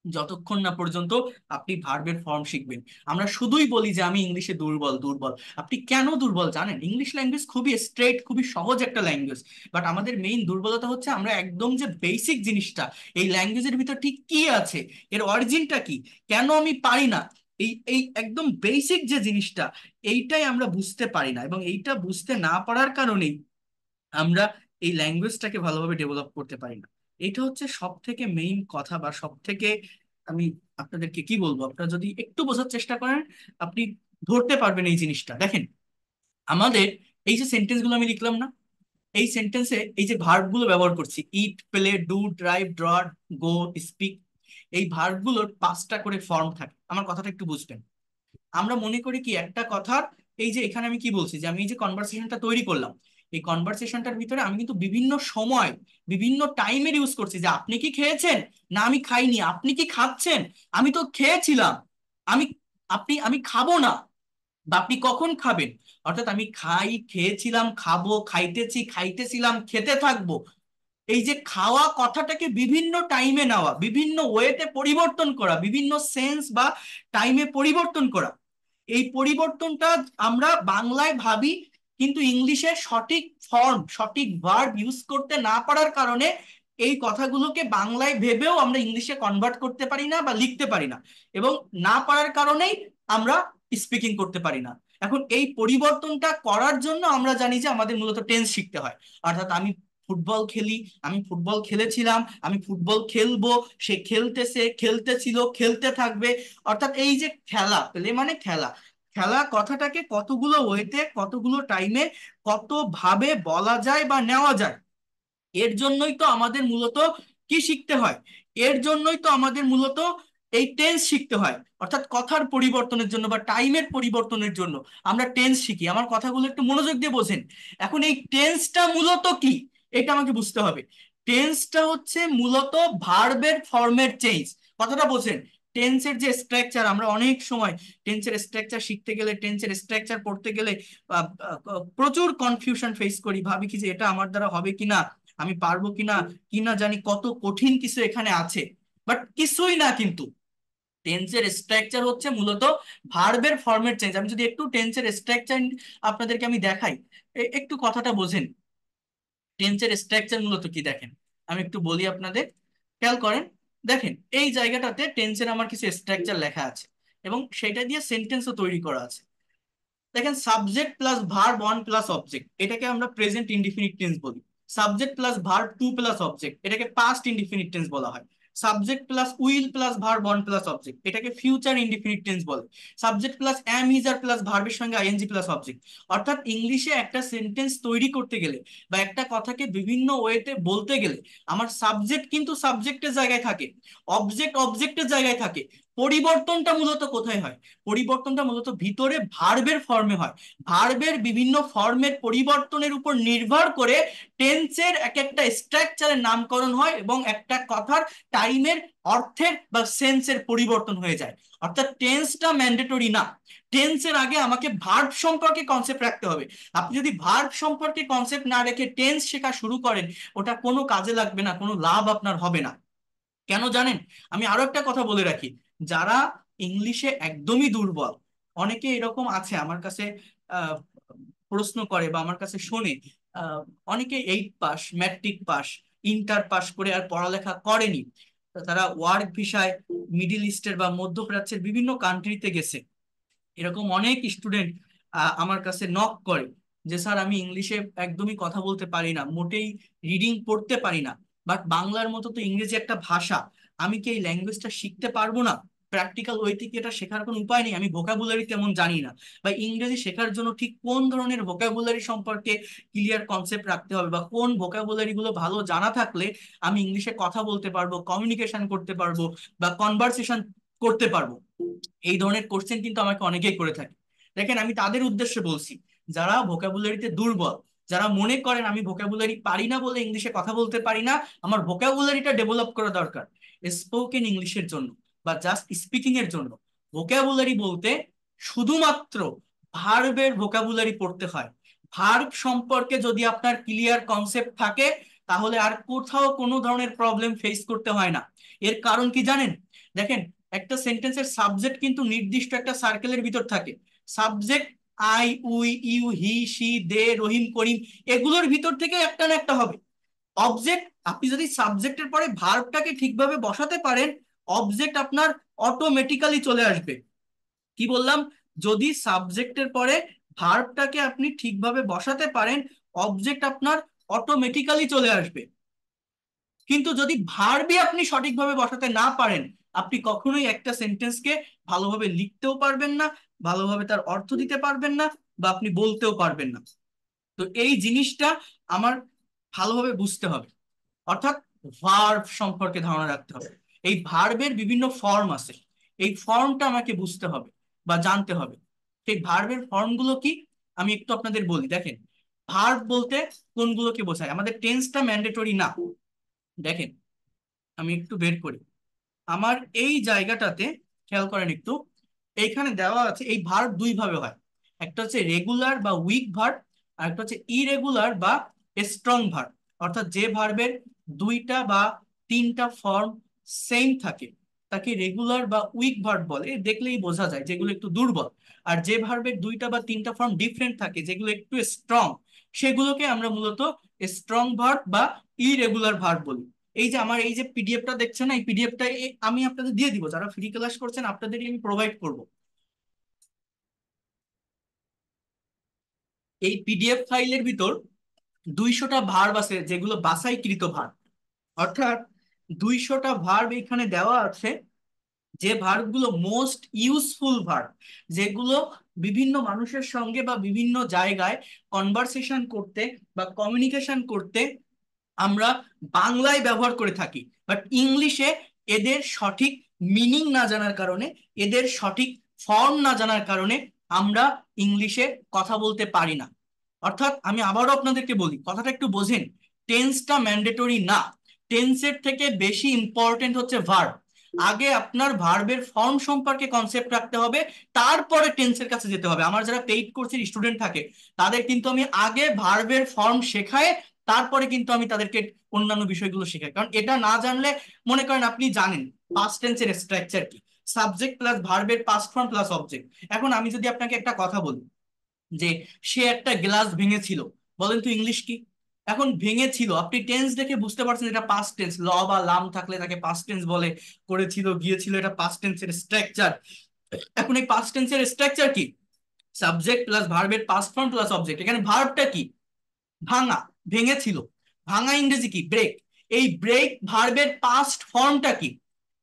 যতক্ষণ না পর্যন্ত আপনি ভার্বের ফর্ম শিখবেন। আমরা শুধুই বলি যে আমি ইংলিশে দুর্বল দুর্বল। আপনি কেন দুর্বল জানেন, ইংলিশ ল্যাঙ্গুয়েজ খুবই স্ট্রেট, খুবই সহজ একটা ল্যাঙ্গুয়েজ। বাট আমাদের মেইন দুর্বলতা হচ্ছে আমরা একদম যে বেসিক জিনিসটা, এই ল্যাঙ্গুয়েজের ভিতর ঠিক কি আছে, এর অরিজিনটা কি, কেন আমি পারি না, এই এই একদম বেসিক যে জিনিসটা, এইটাই আমরা বুঝতে পারি না। এবং এইটা বুঝতে না পারার কারণেই আমরা এই ল্যাঙ্গুয়েজটাকে ভালোভাবে ডেভেলপ করতে পারি না। এটা হচ্ছে সব থেকে মেইন কথা, বা সব থেকে আমি আপনাদেরকে কি বলবো, আপনারা যদি একটু বোঝার চেষ্টা করেন, আপনি ধরতে পারবেন এই জিনিসটা। দেখেন আমাদের এই যে সেন্টেন্স গুলো আমি লিখলাম না, এই সেন্টেন্সে এই যে ভার্ব গুলো ব্যবহার করছি, eat, play, do, drive, draw, go, speak, এই ভার্ব গুলোর 5টা করে ফর্ম থাকে। আমার কথাটা একটু বুঝবেন। আমরা মনে করি কি একটা কথার, এই যে এখানে আমি কি বলছি যে আমি এই যে কনভারসেশনটা তৈরি করলাম, এই কনভারসেশনটার ভিতরে আমি কিন্তু বিভিন্ন সময়, বিভিন্ন টাইমের ইউজ করছি, যে আপনি কি খেয়েছেন, না আমি খাইনি, আপনি কি খাচ্ছেন, আমি তো খেয়েছিলাম, আমি, আপনি, আমি খাবো না, বা আপনি কখন খাবেন। অর্থাৎ আমি খাই, খেয়েছিলাম, খাবো, খাইতেছি, খাইতেছিলাম, খেতে থাকবো। এই যে খাওয়া কথাটাকে বিভিন্ন টাইমে নেওয়া, বিভিন্ন ওয়েতে পরিবর্তন করা, বিভিন্ন সেন্স বা টাইমে পরিবর্তন করা, এই পরিবর্তনটা আমরা বাংলায় ভাবি, কিন্তু ইংলিশে সঠিক ফর্ম, সঠিক ভার্ব ইউজ করতে না পারার কারণে এই কথাগুলোকে বাংলায় ভেবেও আমরা ইংলিশে কনভার্ট করতে পারি না বা লিখতে পারি না। এবং না পারার কারণেই আমরা স্পিকিং করতে পারি না। এখন এই পরিবর্তনটা করার জন্য আমরা জানি যে আমাদের মূলত টেন্স শিখতে হয়। অর্থাৎ আমি ফুটবল খেলি, আমি ফুটবল খেলেছিলাম, আমি ফুটবল খেলবো, সে খেলতেছে, খেলতেছিল, খেলতে থাকবে। অর্থাৎ এই যে খেলা, প্লে মানে খেলা, খেলা কথাটাকে কতগুলো ওয়েতে, কতগুলো টাইমে, কত ভাবে বলা যায় বা নেওয়া যায়, এর জন্যই তো আমাদের মূলত কি শিখতে হয়, এর জন্যই তো আমাদের মূলত এই টেন্স শিখতে হয়। অর্থাৎ কথার পরিবর্তনের জন্য বা টাইমের পরিবর্তনের জন্য আমরা টেন্স শিখি। আমার কথাগুলো একটু মনোযোগ দিয়ে বোঝেন। এখন এই টেন্সটা মূলত কি, এটা আমাকে বুঝতে হবে। টেন্সটা হচ্ছে মূলত ভার্বের ফর্মের চেঞ্জ। কথাটা বোঝেন। টেন্সের যে স্ট্রাকচার, আমরা অনেক সময় টেন্সের স্ট্রাকচার শিখতে গেলে, টেন্সের স্ট্রাকচার পড়তে গেলে প্রচুর কনফিউশন ফেস করি, ভাবি কি যে এটা আমার দ্বারা হবে কিনা, আমি পারবো কিনা, কিনা জানি কত কঠিন কিছু এখানে আছে। বাট কিছুই না কিন্তু। টেন্সের স্ট্রাকচার হচ্ছে মূলত ভার্বের ফর্মের চেঞ্জ। আমি যদি একটু টেন্সের স্ট্রাকচার আপনাদেরকে আমি দেখাই, একটু কথাটা বোঝেন। টেন্সের স্ট্রাকচার মূলত কি দেখেন, আমি একটু বলি আপনাদের, খেয়াল করেন। দেখেন এই জায়গাটাতে টেন্সের আমার কিছু স্ট্রাকচার লেখা আছে এবং সেটা দিয়ে সেন্টেন্সও তৈরি করা আছে। দেখেন, subject plus verb one plus object, এটাকে আমরা প্রেজেন্ট ইনডিফিনিট টেন্স বলি। Subject plus verb two plus object, এটাকে পাস্ট ইনডিফিনিট টেন্স বলা হয়। Subject plus will plus verb one plus object, এটাকে ফিউচার ইনডিফিনিট টেন্স বলে। Subject plus am is are plus ভার্বের সঙ্গে আইএনজি প্লাস অবজেক্ট। অর্থাৎ ইংলিশে একটা সেন্টেন্স তৈরি করতে গেলে বা একটা কথাকে বিভিন্ন ওয়েতে বলতে গেলে আমার সাবজেক্ট কিন্তু সাবজেক্টের জায়গায় থাকে, অবজেক্ট অবজেক্টের জায়গায় থাকে। পরিবর্তনটা মূলত কোথায় হয়? পরিবর্তনটা মূলত ভিতরে ভার্বের ফর্মে হয়। ভার্বের বিভিন্ন ফর্মের পরিবর্তনের উপর নির্ভর করে টেন্সের এক একটা স্ট্রাকচারের নামকরণ হয় এবং একটা কথার টাইমের, অর্থের বা সেন্সের পরিবর্তন হয়ে যায়। অর্থাৎ টেন্সটা ম্যান্ডেটরি না। টেন্সের আগে আমাকে ভার্ব সম্পর্কে কনসেপ্ট রাখতে হবে। আপনি যদি ভার্ব সম্পর্কে কনসেপ্ট না রেখে টেন্স শেখা শুরু করেন, ওটা কোনো কাজে লাগবে না, কোনো লাভ আপনার হবে না। কেন জানেন? আমি আরো একটা কথা বলে রাখি, যারা ইংলিশে একদমই দুর্বল, অনেকে এরকম আছে আমার কাছে আহ, প্রশ্ন করে বা আমার কাছে শোনে, আহ, অনেকে 8 pass, matric pass, inter pass করে আর পড়ালেখা করেনি। তো তারা ওয়ার্ক ভিসায় মিডিল ইস্টের বা মধ্যপ্রাচ্যের বিভিন্ন কান্ট্রিতে গেছে। এরকম অনেক স্টুডেন্ট আমার কাছে নক করে যে স্যার আমি ইংলিশে একদমই কথা বলতে পারি না, মোটেই রিডিং পড়তে পারি না, বাট বাংলার মতো তো ইংরেজি একটা ভাষা, আমি কি এই ল্যাঙ্গুয়েজটা শিখতে পারবো না? প্র্যাকটিক্যাল ওয়েতে কি এটা শেখার কোনো উপায় নেই? আমি ভোকাবুলারি তেমন জানি না, বা ইংরেজি শেখার জন্য ঠিক কোন ধরনের ভোকাবুলারি সম্পর্কে ক্লিয়ার কনসেপ্ট রাখতে হবে, বা কোন ভোকাবুলারি গুলো ভালো জানা থাকলে আমি ইংলিশে কথা বলতে পারবো, কমিউনিকেশন করতে পারবো বা কনভারসেশন করতে পারবো। এই ধরনের কোশ্চেন কিন্তু আমাকে অনেকেই করে থাকে। দেখেন, আমি তাদের উদ্দেশ্যে বলছি যারা ভোকাবুলারিতে দুর্বল, যারা মনে করেন আমি ভোকাবুলারি পারি না বলে ইংলিশে কথা বলতে পারি না, আমার ভোকাবুলারিটা ডেভেলপ করা দরকার স্পোকেন ইংলিশের জন্য বা জাস্ট স্পিকিং এর জন্য। ভোকাবুলারি বলতে শুধুমাত্র ভার্বের ভোকাবুলারি পড়তে হয়। ভার্ব সম্পর্কে যদি আপনার ক্লিয়ার কনসেপ্ট থাকে, তাহলে আর কোথাও কোনো ধরনের প্রবলেম ফেস করতে হয় না। এর কারণ কি জানেন? দেখেন, একটা সেন্টেন্সের সাবজেক্ট কিন্তু নির্দিষ্ট একটা সার্কেলের ভিতর থাকে। Subject I, we, you, he, she, they, Rahim, Karim, এগুলোর ভিতর থেকে একটা না একটা হবে। অবজেক্ট, আপনি যদি সাবজেক্টের পরে ভার্বটাকে ঠিকভাবে বসাতে পারেন, অবজেক্ট আপনার অটোমেটিক্যালি চলে আসবে। কি বললাম? যদি সাবজেক্টের পরে ভার্বটাকে আপনি ঠিকভাবে বসাতে পারেন, অবজেক্ট আপনার অটোমেটিক্যালি চলে আসবে। কিন্তু যদি ভার্বই আপনি সঠিকভাবে বসাতে না পারেন, আপনি কখনোই একটা সেন্টেন্সকে ভালোভাবে লিখতেও পারবেন না, ভালোভাবে তার অর্থ দিতে পারবেন না, বা আপনি বলতেও পারবেন না। তো এই জিনিসটা আমার ভালোভাবে বুঝতে হবে। অর্থাৎ ভার্ব সম্পর্কে ধারণা রাখতে হবে। এই ভার্বের বিভিন্ন ফর্ম আছে, এই ফর্মটা আমাকে বুঝতে হবে বা জানতে হবে। সেই ভার্বের ফর্মগুলো কি আমি একটু আপনাদের বলি। দেখেন, ভার্ব বলতে কোনগুলোকে বোঝায়? আমাদের টেন্সটা ম্যান্ডেটরি না। দেখেন, আমি একটু বের করি আমার এই জায়গাটাতে, খেয়াল করেন একটু। এইখানে দেওয়া আছে এই ভার্ব দুই ভাবে হয়, একটা হচ্ছে রেগুলার বা উইক ভার্ব, আর একটা হচ্ছে ইরেগুলার বা স্ট্রং ভার্ব। অর্থাৎ যে ভার্বের দুইটা বা তিনটা ফর্ম সেম থাকে তাকে রেগুলার বা উইক ভার্ব বলে, দেখলেই বোঝা যায় যেগুলো একটু দুর্বল। আর যে ভার্বের দুইটা বা তিনটা ফর্ম ডিফারেন্ট থাকে, যেগুলো একটু স্ট্রং, সেগুলোকে আমরা মূলত স্ট্রং ভার্ব বা ইরেগুলার ভার্ব বলি। এই যে আমার এই যে পিডিএফটা দেখছেন না, এই পিডিএফটা আমি আপনাদের দিয়ে দিব, যারা ফ্রি ক্লাস করছেন আপনাদেরই আমি প্রোভাইড করব। এই পিডিএফ ফাইলের ভিতর 200টা ভার্ব আছে যেগুলো বাছাইকৃত ভার্ব। অর্থাৎ 200টা ভার্ব এখানে দেওয়া আছে, যে ভার্বগুলো মোস্ট ইউজফুল ভার্ব, যেগুলো বিভিন্ন মানুষের সঙ্গে বা বিভিন্ন জায়গায় কনভারসেশন করতে বা কমিউনিকেশন করতে আমরা বাংলায় ব্যবহার করে থাকি, বাট ইংলিশে এদের সঠিক মিনিং না জানার কারণে, এদের সঠিক ফর্ম না জানার কারণে আমরা ইংলিশে কথা বলতে পারি না। অর্থাৎ আমি আবারও আপনাদেরকে বলি, কথাটা একটু বোঝেন। টেন্সটা ম্যান্ডেটরি না, টেন্সের থেকে বেশি ইম্পর্টেন্ট হচ্ছে ভার্ব। আগে আপনার ভার্বের ফর্ম সম্পর্কে কনসেপ্ট রাখতে হবে, তারপরে টেন্সের কাছে যেতে হবে। আমার যারা পেইড কোর্সের স্টুডেন্ট থাকে তাদের কিন্তু আমি আগে ভার্বের ফর্ম শেখায়, তারপরে কিন্তু আমি তাদেরকে অন্যান্য বিষয়গুলো শেখাই। কারণ এটা না জানলে, মনে করেন আপনি জানেন পাস্ট টেন্সের স্ট্রাকচার কি, সাবজেক্ট প্লাস ভার্বের পাস্ট ফর্ম প্লাস অবজেক্ট। এখন আমি যদি আপনাকে একটা কথা বলি যে সে একটা গ্লাস ভেঙেছিল, বলেন তো ইংলিশ কি? এখন ভেঙেছিল, আপনি টেন্স দেখে বুঝতে পারছেন এটা পাস্ট টেন্স, ল বা লাম থাকলে তাকে পাস্ট টেন্স বলে, করেছিল গিয়েছিল এটা পাস্ট টেন্সের স্ট্রাকচার। এখন এই পাস্ট টেন্সের স্ট্রাকচার কি? সাবজেক্ট প্লাস ভার্বের পাস্ট ফর্ম প্লাস অবজেক্ট। এখানে ভার্বটা কি? ভাঙা, ভেঙেছিল। ভাঙা ইংরেজি কি? ব্রেক। এই ব্রেক ভার্বের পাস্ট ফর্মটা কি?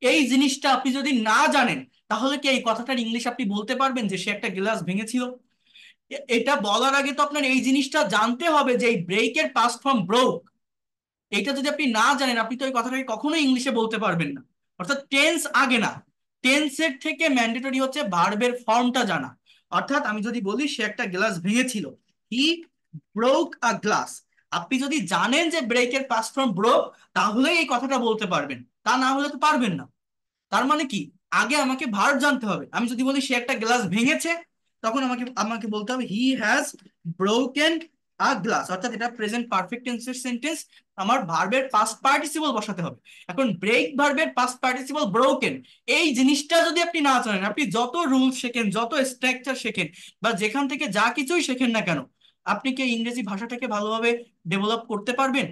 এই জিনিসটা আপনি যদি না জানেন, তাহলে কি এই কথাটার ইংলিশ আপনি বলতে পারবেন যে সে একটা গ্লাস ভেঙেছিল? এটা বলার আগে তো আপনার এই জিনিসটা জানতে হবে যে এই ব্রেকের পাস্ট ফর্ম ব্রোক। এটা যদি আপনি না জানেন, আপনি তো এই কথাটাকে কখনোই ইংলিশে বলতে পারবেন না। অর্থাৎ টেন্স আগে না, টেন্সের থেকে ম্যান্ডেটরি হচ্ছে ভার্বের ফর্মটা জানা। অর্থাৎ আমি যদি বলি সে একটা গ্লাস ভেঙেছিল, হি ব্রোক আ গ্লাস, আপনি যদি জানেন যে ব্রেকের পাস্ট ফর্ম ব্রোক, তাহলে এই কথাটা বলতে পারবেন, তা না হলে তো পারবেন না। তার মানে কি, আগে আমাকে ভার্ব জানতে হবে। আমি যদি বলি সে একটা গ্লাস ভেঙেছে, তখন আমাকে আমাকে বলতে হবে he has broken a glass, অর্থাৎ এটা প্রেজেন্ট পারফেক্ট টেন্সের সেন্টেন্স, আমার ভার্বের পাস্ট পার্টিসিপল বসাতে হবে। এখন ব্রেক ভার্বের পাস্ট পার্টিসিপল ব্রোকেন, এই জিনিসটা যদি আপনি না জানেন, আপনি যত রুল শেখেন, যত স্ট্রাকচার শেখেন, বা যেখান থেকে যা কিছুই শেখেন না কেন, আপনি কি ইংরেজি ভাষাটাকে ভালোভাবে ডেভেলপ করতে পারবেন?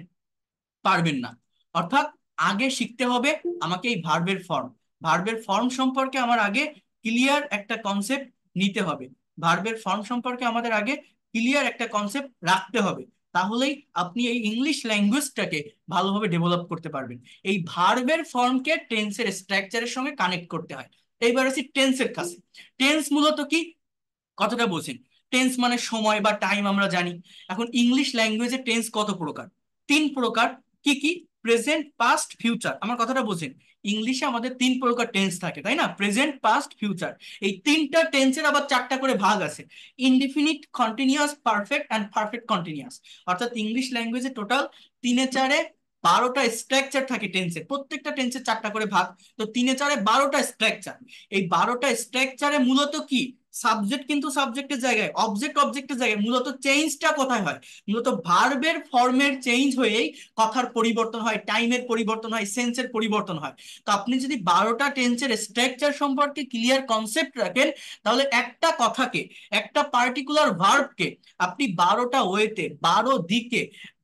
পারবেন না। অর্থাৎ আগে শিখতে হবে আমাকে এই ভার্বের ফর্ম। ভার্বের ফর্ম সম্পর্কে আমার আগে ক্লিয়ার একটা কনসেপ্ট নিতে হবে। ভার্বের ফর্ম সম্পর্কে আমাদের আগে ক্লিয়ার একটা কনসেপ্ট রাখতে হবে। তাহলেই আপনি এই ইংলিশ ল্যাঙ্গুয়েজটাকে ভালোভাবে ডেভেলপ করতে পারবেন। এই ভার্বের ফর্মকে টেন্সের স্ট্রাকচারের সঙ্গে কানেক্ট করতে হয়। এইবার আসি টেন্সের কাছে। টেন্স মূলত কি, কথাটা বোঝেন। টেন্স মানে সময় বা টাইম, আমরা জানি। এখন ইংলিশ ল্যাঙ্গুয়েজে টেন্স কত প্রকার? তিন প্রকার। কি কি? Present, past, future. আমার কথাটা বোঝেন। ইংলিশে আমাদের তিন প্রকার টেন্স থাকে, তাই না? Present, past, future. এই তিনটা টেন্সের আবার চারটা করে ভাগ আছে: indefinite, continuous, perfect and perfect continuous. অর্থাৎ ইংলিশ ল্যাঙ্গুয়েজে টোটাল তিনে চারে 12টা স্ট্রাকচার থাকে টেন্সের, প্রত্যেকটা টেন্সের চারটা করে ভাগ। তো তিনে চারে 12টা স্ট্রাকচার। এই 12টা স্ট্রাকচারে মূলত কি, সাবজেক্ট কিন্তু সাবজেক্টের জায়গায়, অবজেক্ট অবজেক্টের জায়গায়, মূলত চেঞ্জটা কোথায় হয়? মূলত ভার্বের ফর্মের চেঞ্জ হয়েই কথার পরিবর্তন হয়, টাইমের পরিবর্তন হয়, সেন্সের পরিবর্তন হয়। তো আপনি যদি 12টা টেন্সের স্ট্রাকচার সম্পর্কে ক্লিয়ার কনসেপ্ট রাখেন, তাহলে একটা কথাকে, একটা পার্টিকুলার ভার্বকে আপনি 12টা ওয়েতে, 12 দিকে,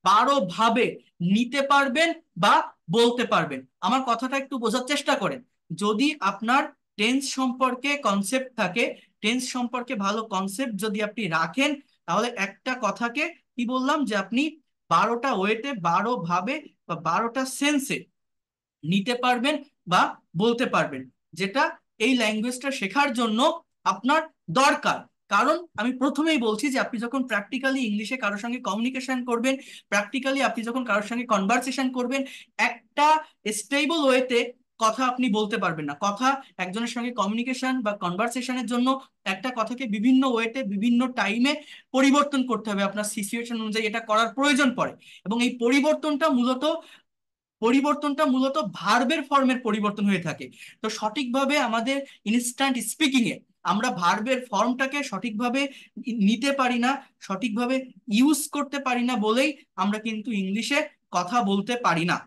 12 ভাবে নিতে পারবেন বা বলতে পারবেন। আমার কথাটা একটু বোঝার চেষ্টা করেন। যদি আপনার টেন্স সম্পর্কে কনসেপ্ট থাকে, টেন্স সম্পর্কে ভালো কনসেপ্ট যদি আপনি রাখেন, তাহলে একটা কথাকে, কি বললাম, যে আপনি 12টা ওয়েতে, 12 ভাবে বা 12টা সেন্সে নিতে পারবেন বা বলতে পারবেন, যেটা এই ল্যাঙ্গুয়েজটা শেখার জন্য আপনার দরকার। কারণ আমি প্রথমেই বলছি যে আপনি যখন প্র্যাকটিক্যালি ইংলিশে কারোর সঙ্গে কমিউনিকেশন করবেন, প্র্যাকটিক্যালি আপনি যখন কারোর সঙ্গে কনভারসেশন করবেন, একটা স্টেবল ওয়েতে কথা আপনি বলতে পারবেন না। কথা, একজনের সঙ্গে কমিউনিকেশন বা কনভারসেশনের জন্য একটা কথাকে বিভিন্ন ওয়েতে, বিভিন্ন টাইমে পরিবর্তন করতে হবে। আপনার সিচুয়েশন অনুযায়ী এটা করার প্রয়োজন পড়ে। এবং এই পরিবর্তনটা মূলত ভার্বের ফর্মের পরিবর্তন হয়ে থাকে। তো সঠিকভাবে আমাদের ইনস্ট্যান্ট স্পিকিং এ আমরা ভার্বের ফর্মটাকে সঠিকভাবে নিতে পারি না, সঠিকভাবে ইউজ করতে পারি না বলেই আমরা কিন্তু ইংলিশে কথা বলতে পারি না।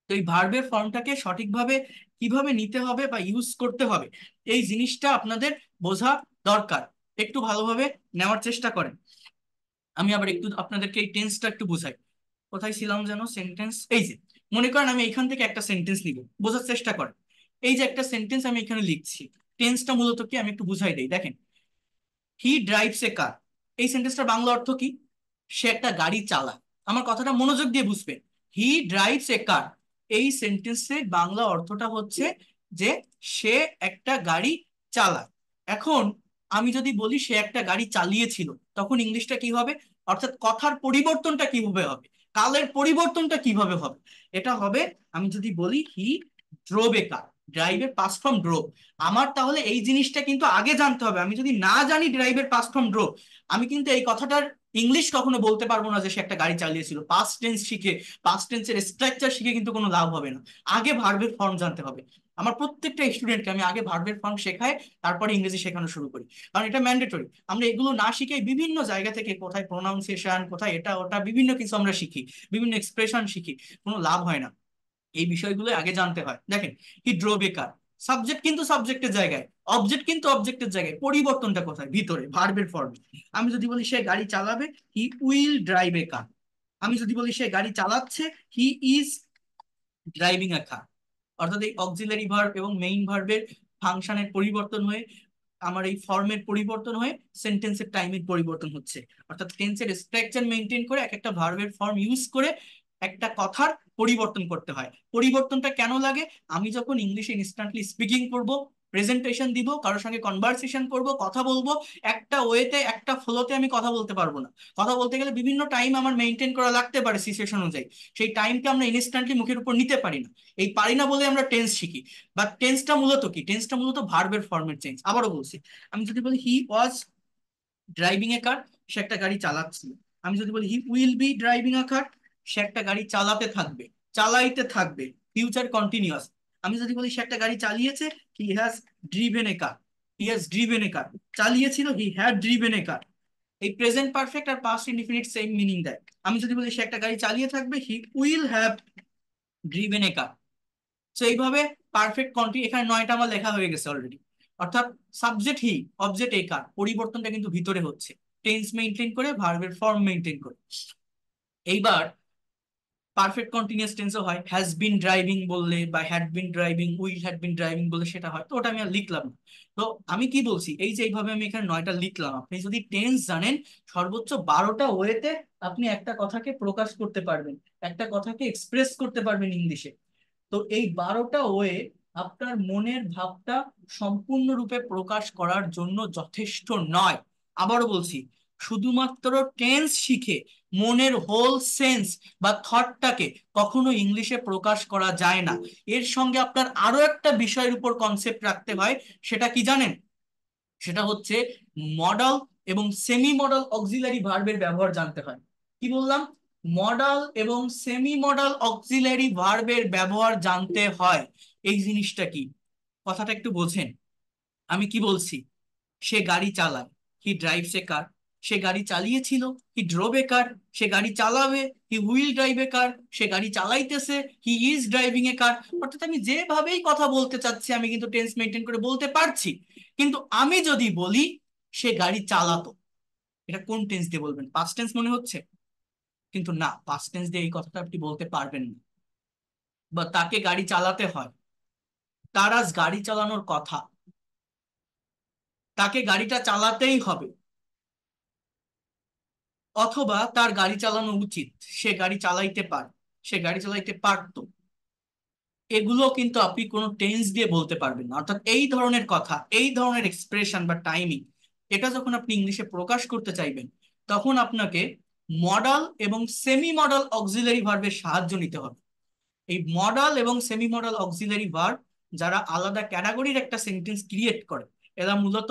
তো এই ভার্বের ফর্মটাকে সঠিকভাবে কিভাবে নিতে হবে বা ইউজ করতে হবে, এই জিনিসটা আপনাদের বোঝা দরকার। একটু ভালোভাবে নেওয়ার চেষ্টা করেন। আমি আবার একটু আপনাদেরকে এই টেন্সটা একটু বুঝাই। কোথায় ছিলাম যেন? সেন্টেন্স, এই যে। মনে করেন আমি এখান থেকে একটা সেন্টেন্স নিব, বোঝার চেষ্টা করেন। এই যে একটা সেন্টেন্স আমি এখানে লিখছি, টেন্সটা মূলত কি আমি একটু বুঝাই দেই, দেখেন। হি ড্রাইভস এ কার, এই সেন্টেন্সটার বাংলা অর্থ কি? সে একটা গাড়ি চালায়। আমার কথাটা মনোযোগ দিয়ে বুঝবেন। হি ড্রাইভস এ কার, এই সেন্টেন্সের বাংলা অর্থটা হচ্ছে যে সে একটা গাড়ি চালায়। এখন আমি যদি বলি সে একটা গাড়ি চালিয়েছিল, তখন ইংলিশটা কি হবে? অর্থাৎ কথার পরিবর্তনটা কিভাবে হবে, কালের পরিবর্তনটা কিভাবে হবে? এটা হবে, আমি যদি বলি হি ড্রোভ এ কার, ড্রাইভের পাস্ট ফর্ম ড্রোভ। আমার তাহলে এই জিনিসটা কিন্তু আগে জানতে হবে। আমি যদি না জানি ড্রাইভের পাস্ট ফর্ম ড্রোভ, আমি কিন্তু এই কথাটার ইংলিশ কখনো বলতে পারবো না যে সে একটা গাড়ি চালিয়েছিল। পাস্ট টেন্স শিখে, পাস্ট টেন্সের স্ট্রাকচার শিখে কিন্তু কোনো লাভ হবে না। আগে ভার্বের ফর্ম জানতে হবে। আমার প্রত্যেকটা স্টুডেন্টকে আমি আগে ভার্বের ফর্ম শেখাই, তারপরে ইংরেজি শেখানো শুরু করি, কারণ এটা ম্যান্ডেটরি। আমরা এগুলো না শিখে বিভিন্ন জায়গা থেকে কোথায় প্রোনাউন্সিয়েশন, কোথায় এটা ওটা বিভিন্ন কিছু আমরা শিখি, বিভিন্ন এক্সপ্রেশন শিখি, কোনো লাভ হয় না। এই বিষয়গুলো আগে জানতে হয়। দেখেন, হি ড্রোভ এ কার, সাবজেক্ট কিন্তু সাবজেক্টের জায়গায়, অবজেক্ট কিন্তু অবজেক্টের জায়গায়, পরিবর্তনটা কোথায়? ভিতরে, ভার্বের ফর্মে। আমি যদি বলি সে গাড়ি চালাবে, হি উইল ড্রাইভ এ কার। আমি যদি বলি সে গাড়ি চালাচ্ছে, হি ইজ ড্রাইভিং এ কার। অর্থাৎ এই অক্সিলারি ভার্ব এবং মেইন ভার্বের ফাংশনের পরিবর্তন হয়ে, আমার এই ফর্মের পরিবর্তন হয়ে সেন্টেন্সের টাইমের পরিবর্তন হচ্ছে। অর্থাৎ টেন্সের স্ট্রাকচার মেনটেন করে এক একটা ভার্বের ফর্ম ইউজ করে একটা কথার পরিবর্তন করতে হয়। পরিবর্তনটা কেন লাগে? আমি যখন ইংলিশে ইনস্ট্যান্টলি স্পিকিং করব, প্রেজেন্টেশন দিব, কারোর সঙ্গে কনভারসেশন করব, কথা বলবো, একটা ওয়েতে একটা ফ্লোতে আমি কথা বলতে পারবো না। কথা বলতে গেলে বিভিন্ন টাইম আমার মেনটেন করা লাগতে পারে সিচুয়েশন অনুযায়ী। সেই টাইমকে আমরা ইনস্ট্যান্টলি মুখের উপর নিতে পারি না। এই পারি না বলে আমরা টেন্স শিখি। বাট টেন্সটা মূলত কি? টেন্সটা মূলত ভার্বের ফর্মের চেঞ্জ। আবারও বলছি, আমি যদি বলি হি ওয়াজ ড্রাইভিং এ কার, সে একটা গাড়ি চালাচ্ছিল। আমি যদি বলি he will be driving A car, সে একটা গাড়ি চালাতে থাকবে, চালাইতে থাকবে, ফিউচার কন্টিনিউয়াস। আমি যদি বলি সে একটা গাড়ি চালিয়েছে, he has driven a car, he has driven a car. চালিয়েছিল, he had driven a car. এই প্রেজেন্ট পারফেক্ট আর পাস্ট ইনডিফিনিট সেম মিনিং দেয়। আমি যদি বলি সে একটা গাড়ি চালিয়ে থাকবে, he will have driven a car. তো এইভাবে পারফেক্ট কন্টি এখানে 9টা আমার লেখা হয়ে গেছে অলরেডি। অর্থাৎ সাবজেক্ট হি, অবজেক্ট এ কার, পরিবর্তনটা কিন্তু ভিতরে হচ্ছে, টেন্স মেনটেন করে, ভার্বের ফর্ম মেনটেন করে। এইবার পারফেক্ট কন্টিনিউয়াস টেন্সও হয়, হ্যাজ বিন ড্রাইভিং বললে বা had been driving, will had been driving বললে সেটা হয়, তো ওটা আমি আর লিখলাম না। তো আমি কি বলছি, এই যে এইভাবে আমি এখানে 9টা লিখলাম, আপনি যদি টেন্স জানেন, সর্বোচ্চ 12টা ওয়েতে আপনি একটা কথাকে প্রকাশ করতে পারবেন, একটা কথাকে এক্সপ্রেস করতে পারবেন ইংলিশে। তো এই 12টা ওয়ে আপনার মনের ভাবটা সম্পূর্ণরূপে প্রকাশ করার জন্য যথেষ্ট নয়। আবারও বলছি, শুধুমাত্র টেন্স শিখে মনের হোল সেন্স বা থটটাকে কখনো ইংলিশে প্রকাশ করা যায় না। এর সঙ্গে আপনার আরো একটা বিষয়ের উপর কনসেপ্ট রাখতে হয়। সেটা কি জানেন? সেটা হচ্ছে মডাল এবং সেমি মডাল অক্সিলারি ভার্বের ব্যবহার জানতে হয়। কি বললাম? মডাল এবং সেমি মডাল অক্সিলারি ভার্বের ব্যবহার জানতে হয়। এই জিনিসটা কি? কথাটা একটু বোঝেন। আমি কি বলছি? সে গাড়ি চালায়, হি ড্রাইভস এ কার। সে গাড়ি চালিয়েছিল, হি ড্রোভ এ কার। সে গাড়ি চালাবে, he will drive a car. সে গাড়ি চালাইতেছে, হি ইজ ড্রাইভিং এ কার। অর্থাৎ আমি যেভাবেই কথা বলতে চাচ্ছি আমি কিন্তু টেন্স মেনটেন করে বলতে পারছি। কিন্তু আমি যদি বলি সে গাড়ি চালাতো, এটা কোন টেন্স দিয়ে বলবেন? পাস্ট টেন্স মনে হচ্ছে, কিন্তু না, পাস্ট টেন্স দিয়ে এই কথাটা আপনি বলতে পারবেন না। বা তাকে গাড়ি চালাতে হয়, তার আজ গাড়ি চালানোর কথা, তাকে গাড়িটা চালাতেই হবে, অথবা তার গাড়ি চালানো উচিত, সে গাড়ি চালাইতে পারে, সে গাড়ি চালাইতে পারতো। এগুলো কিন্তু আপনি কোনো টেন্স দিয়ে বলতে পারবেন না। অর্থাৎ এই ধরনের কথা, এই ধরনের এক্সপ্রেশন বা টাইমিং, এটা যখন আপনি ইংলিশে প্রকাশ করতে চাইবেন, তখন আপনাকে মডাল এবং সেমি মডাল অক্সিলারি ভার্বের সাহায্য নিতে হবে। এই মডাল এবং সেমি মডাল অক্সিলারি ভার্ব যারা আলাদা ক্যাটাগরির একটা সেন্টেন্স ক্রিয়েট করে, এরা মূলত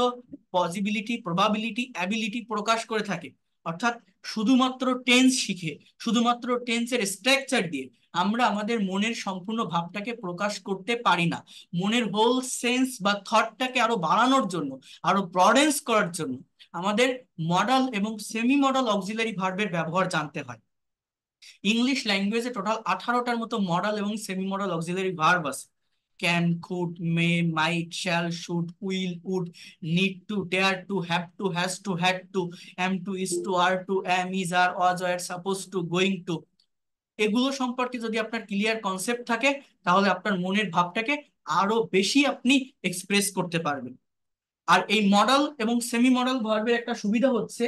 পসিবিলিটি, প্রবাবিলিটি, অ্যাবিলিটি প্রকাশ করে থাকে। অর্থাৎ শুধুমাত্র টেন্স শিখে, শুধুমাত্র টেন্সের স্ট্রাকচার দিয়ে আমরা আমাদের মনের সম্পূর্ণ ভাবটাকে প্রকাশ করতে পারি না। মনের হোল সেন্স বা থটটাকে আরো বাড়ানোর জন্য, আরো ব্রডেন্স করার জন্য আমাদের মডাল এবং সেমি মডাল অক্সিলারি ভার্বের ব্যবহার জানতে হয়। ইংলিশ ল্যাঙ্গুয়েজে টোটাল 18টার মতো মডাল এবং সেমি মডাল অক্সিলারি ভার্ব আছে। Can, could, may, might, shall, should, will, would, need to, dare to, have to, has to, had to, am to, is to, are to, am, is, are, was, were, suppose to, going to. এগুলো সম্পর্কে যদি আপনার clear concept থাকে, তাহলে আপনার মনের ভাবটাকে আরো বেশি আপনি এক্সপ্রেস করতে পারবেন। আর এই মডাল এবং সেমি মডাল ভার্বের একটা সুবিধা হচ্ছে,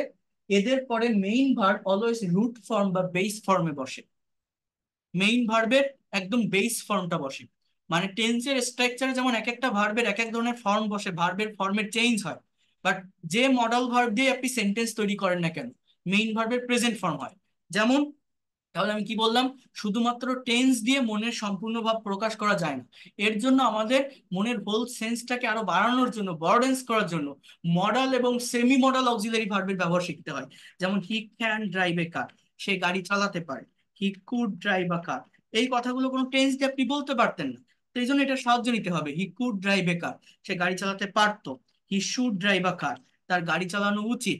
এদের পরে main verb always root form বা বেস ফর্মে বসে। মেইন ভার্বের একদম বেস ফর্মটা বসে। মানে টেন্সের স্ট্রাকচারে যেমন এক একটা ভার্বের এক এক ধরনের ফর্ম বসে, ভার্বের ফর্মের চেঞ্জ হয়, বাট যে মডাল ভার্ব দিয়ে আপনি সেন্টেন্স তৈরি করেন না কেন, মেইন ভার্বের প্রেজেন্ট ফর্ম হয়। যেমন, তাহলে আমি কি বললাম? শুধুমাত্র টেন্স দিয়ে মনের সম্পূর্ণ ভাব প্রকাশ করা যায় না। এর জন্য আমাদের মনের হোল সেন্সটাকে আরো বাড়ানোর জন্য, বর্ডেন্স করার জন্য মডাল এবং সেমি মডাল অক্সিলারি ভার্বের ব্যবহার শিখতে হয়। যেমন he can drive a car, সে গাড়ি চালাতে পারে। হি কুড ড্রাইভ আ কার, এই কথাগুলো কোনো টেন্স দিয়ে আপনি বলতে পারতেন না। তো এই জন্য এটা সাহায্য নিতে হবে। He could drive a car, সে গাড়ি চালাতে পারতো। He should drive a car, তার গাড়ি চালানো উচিত।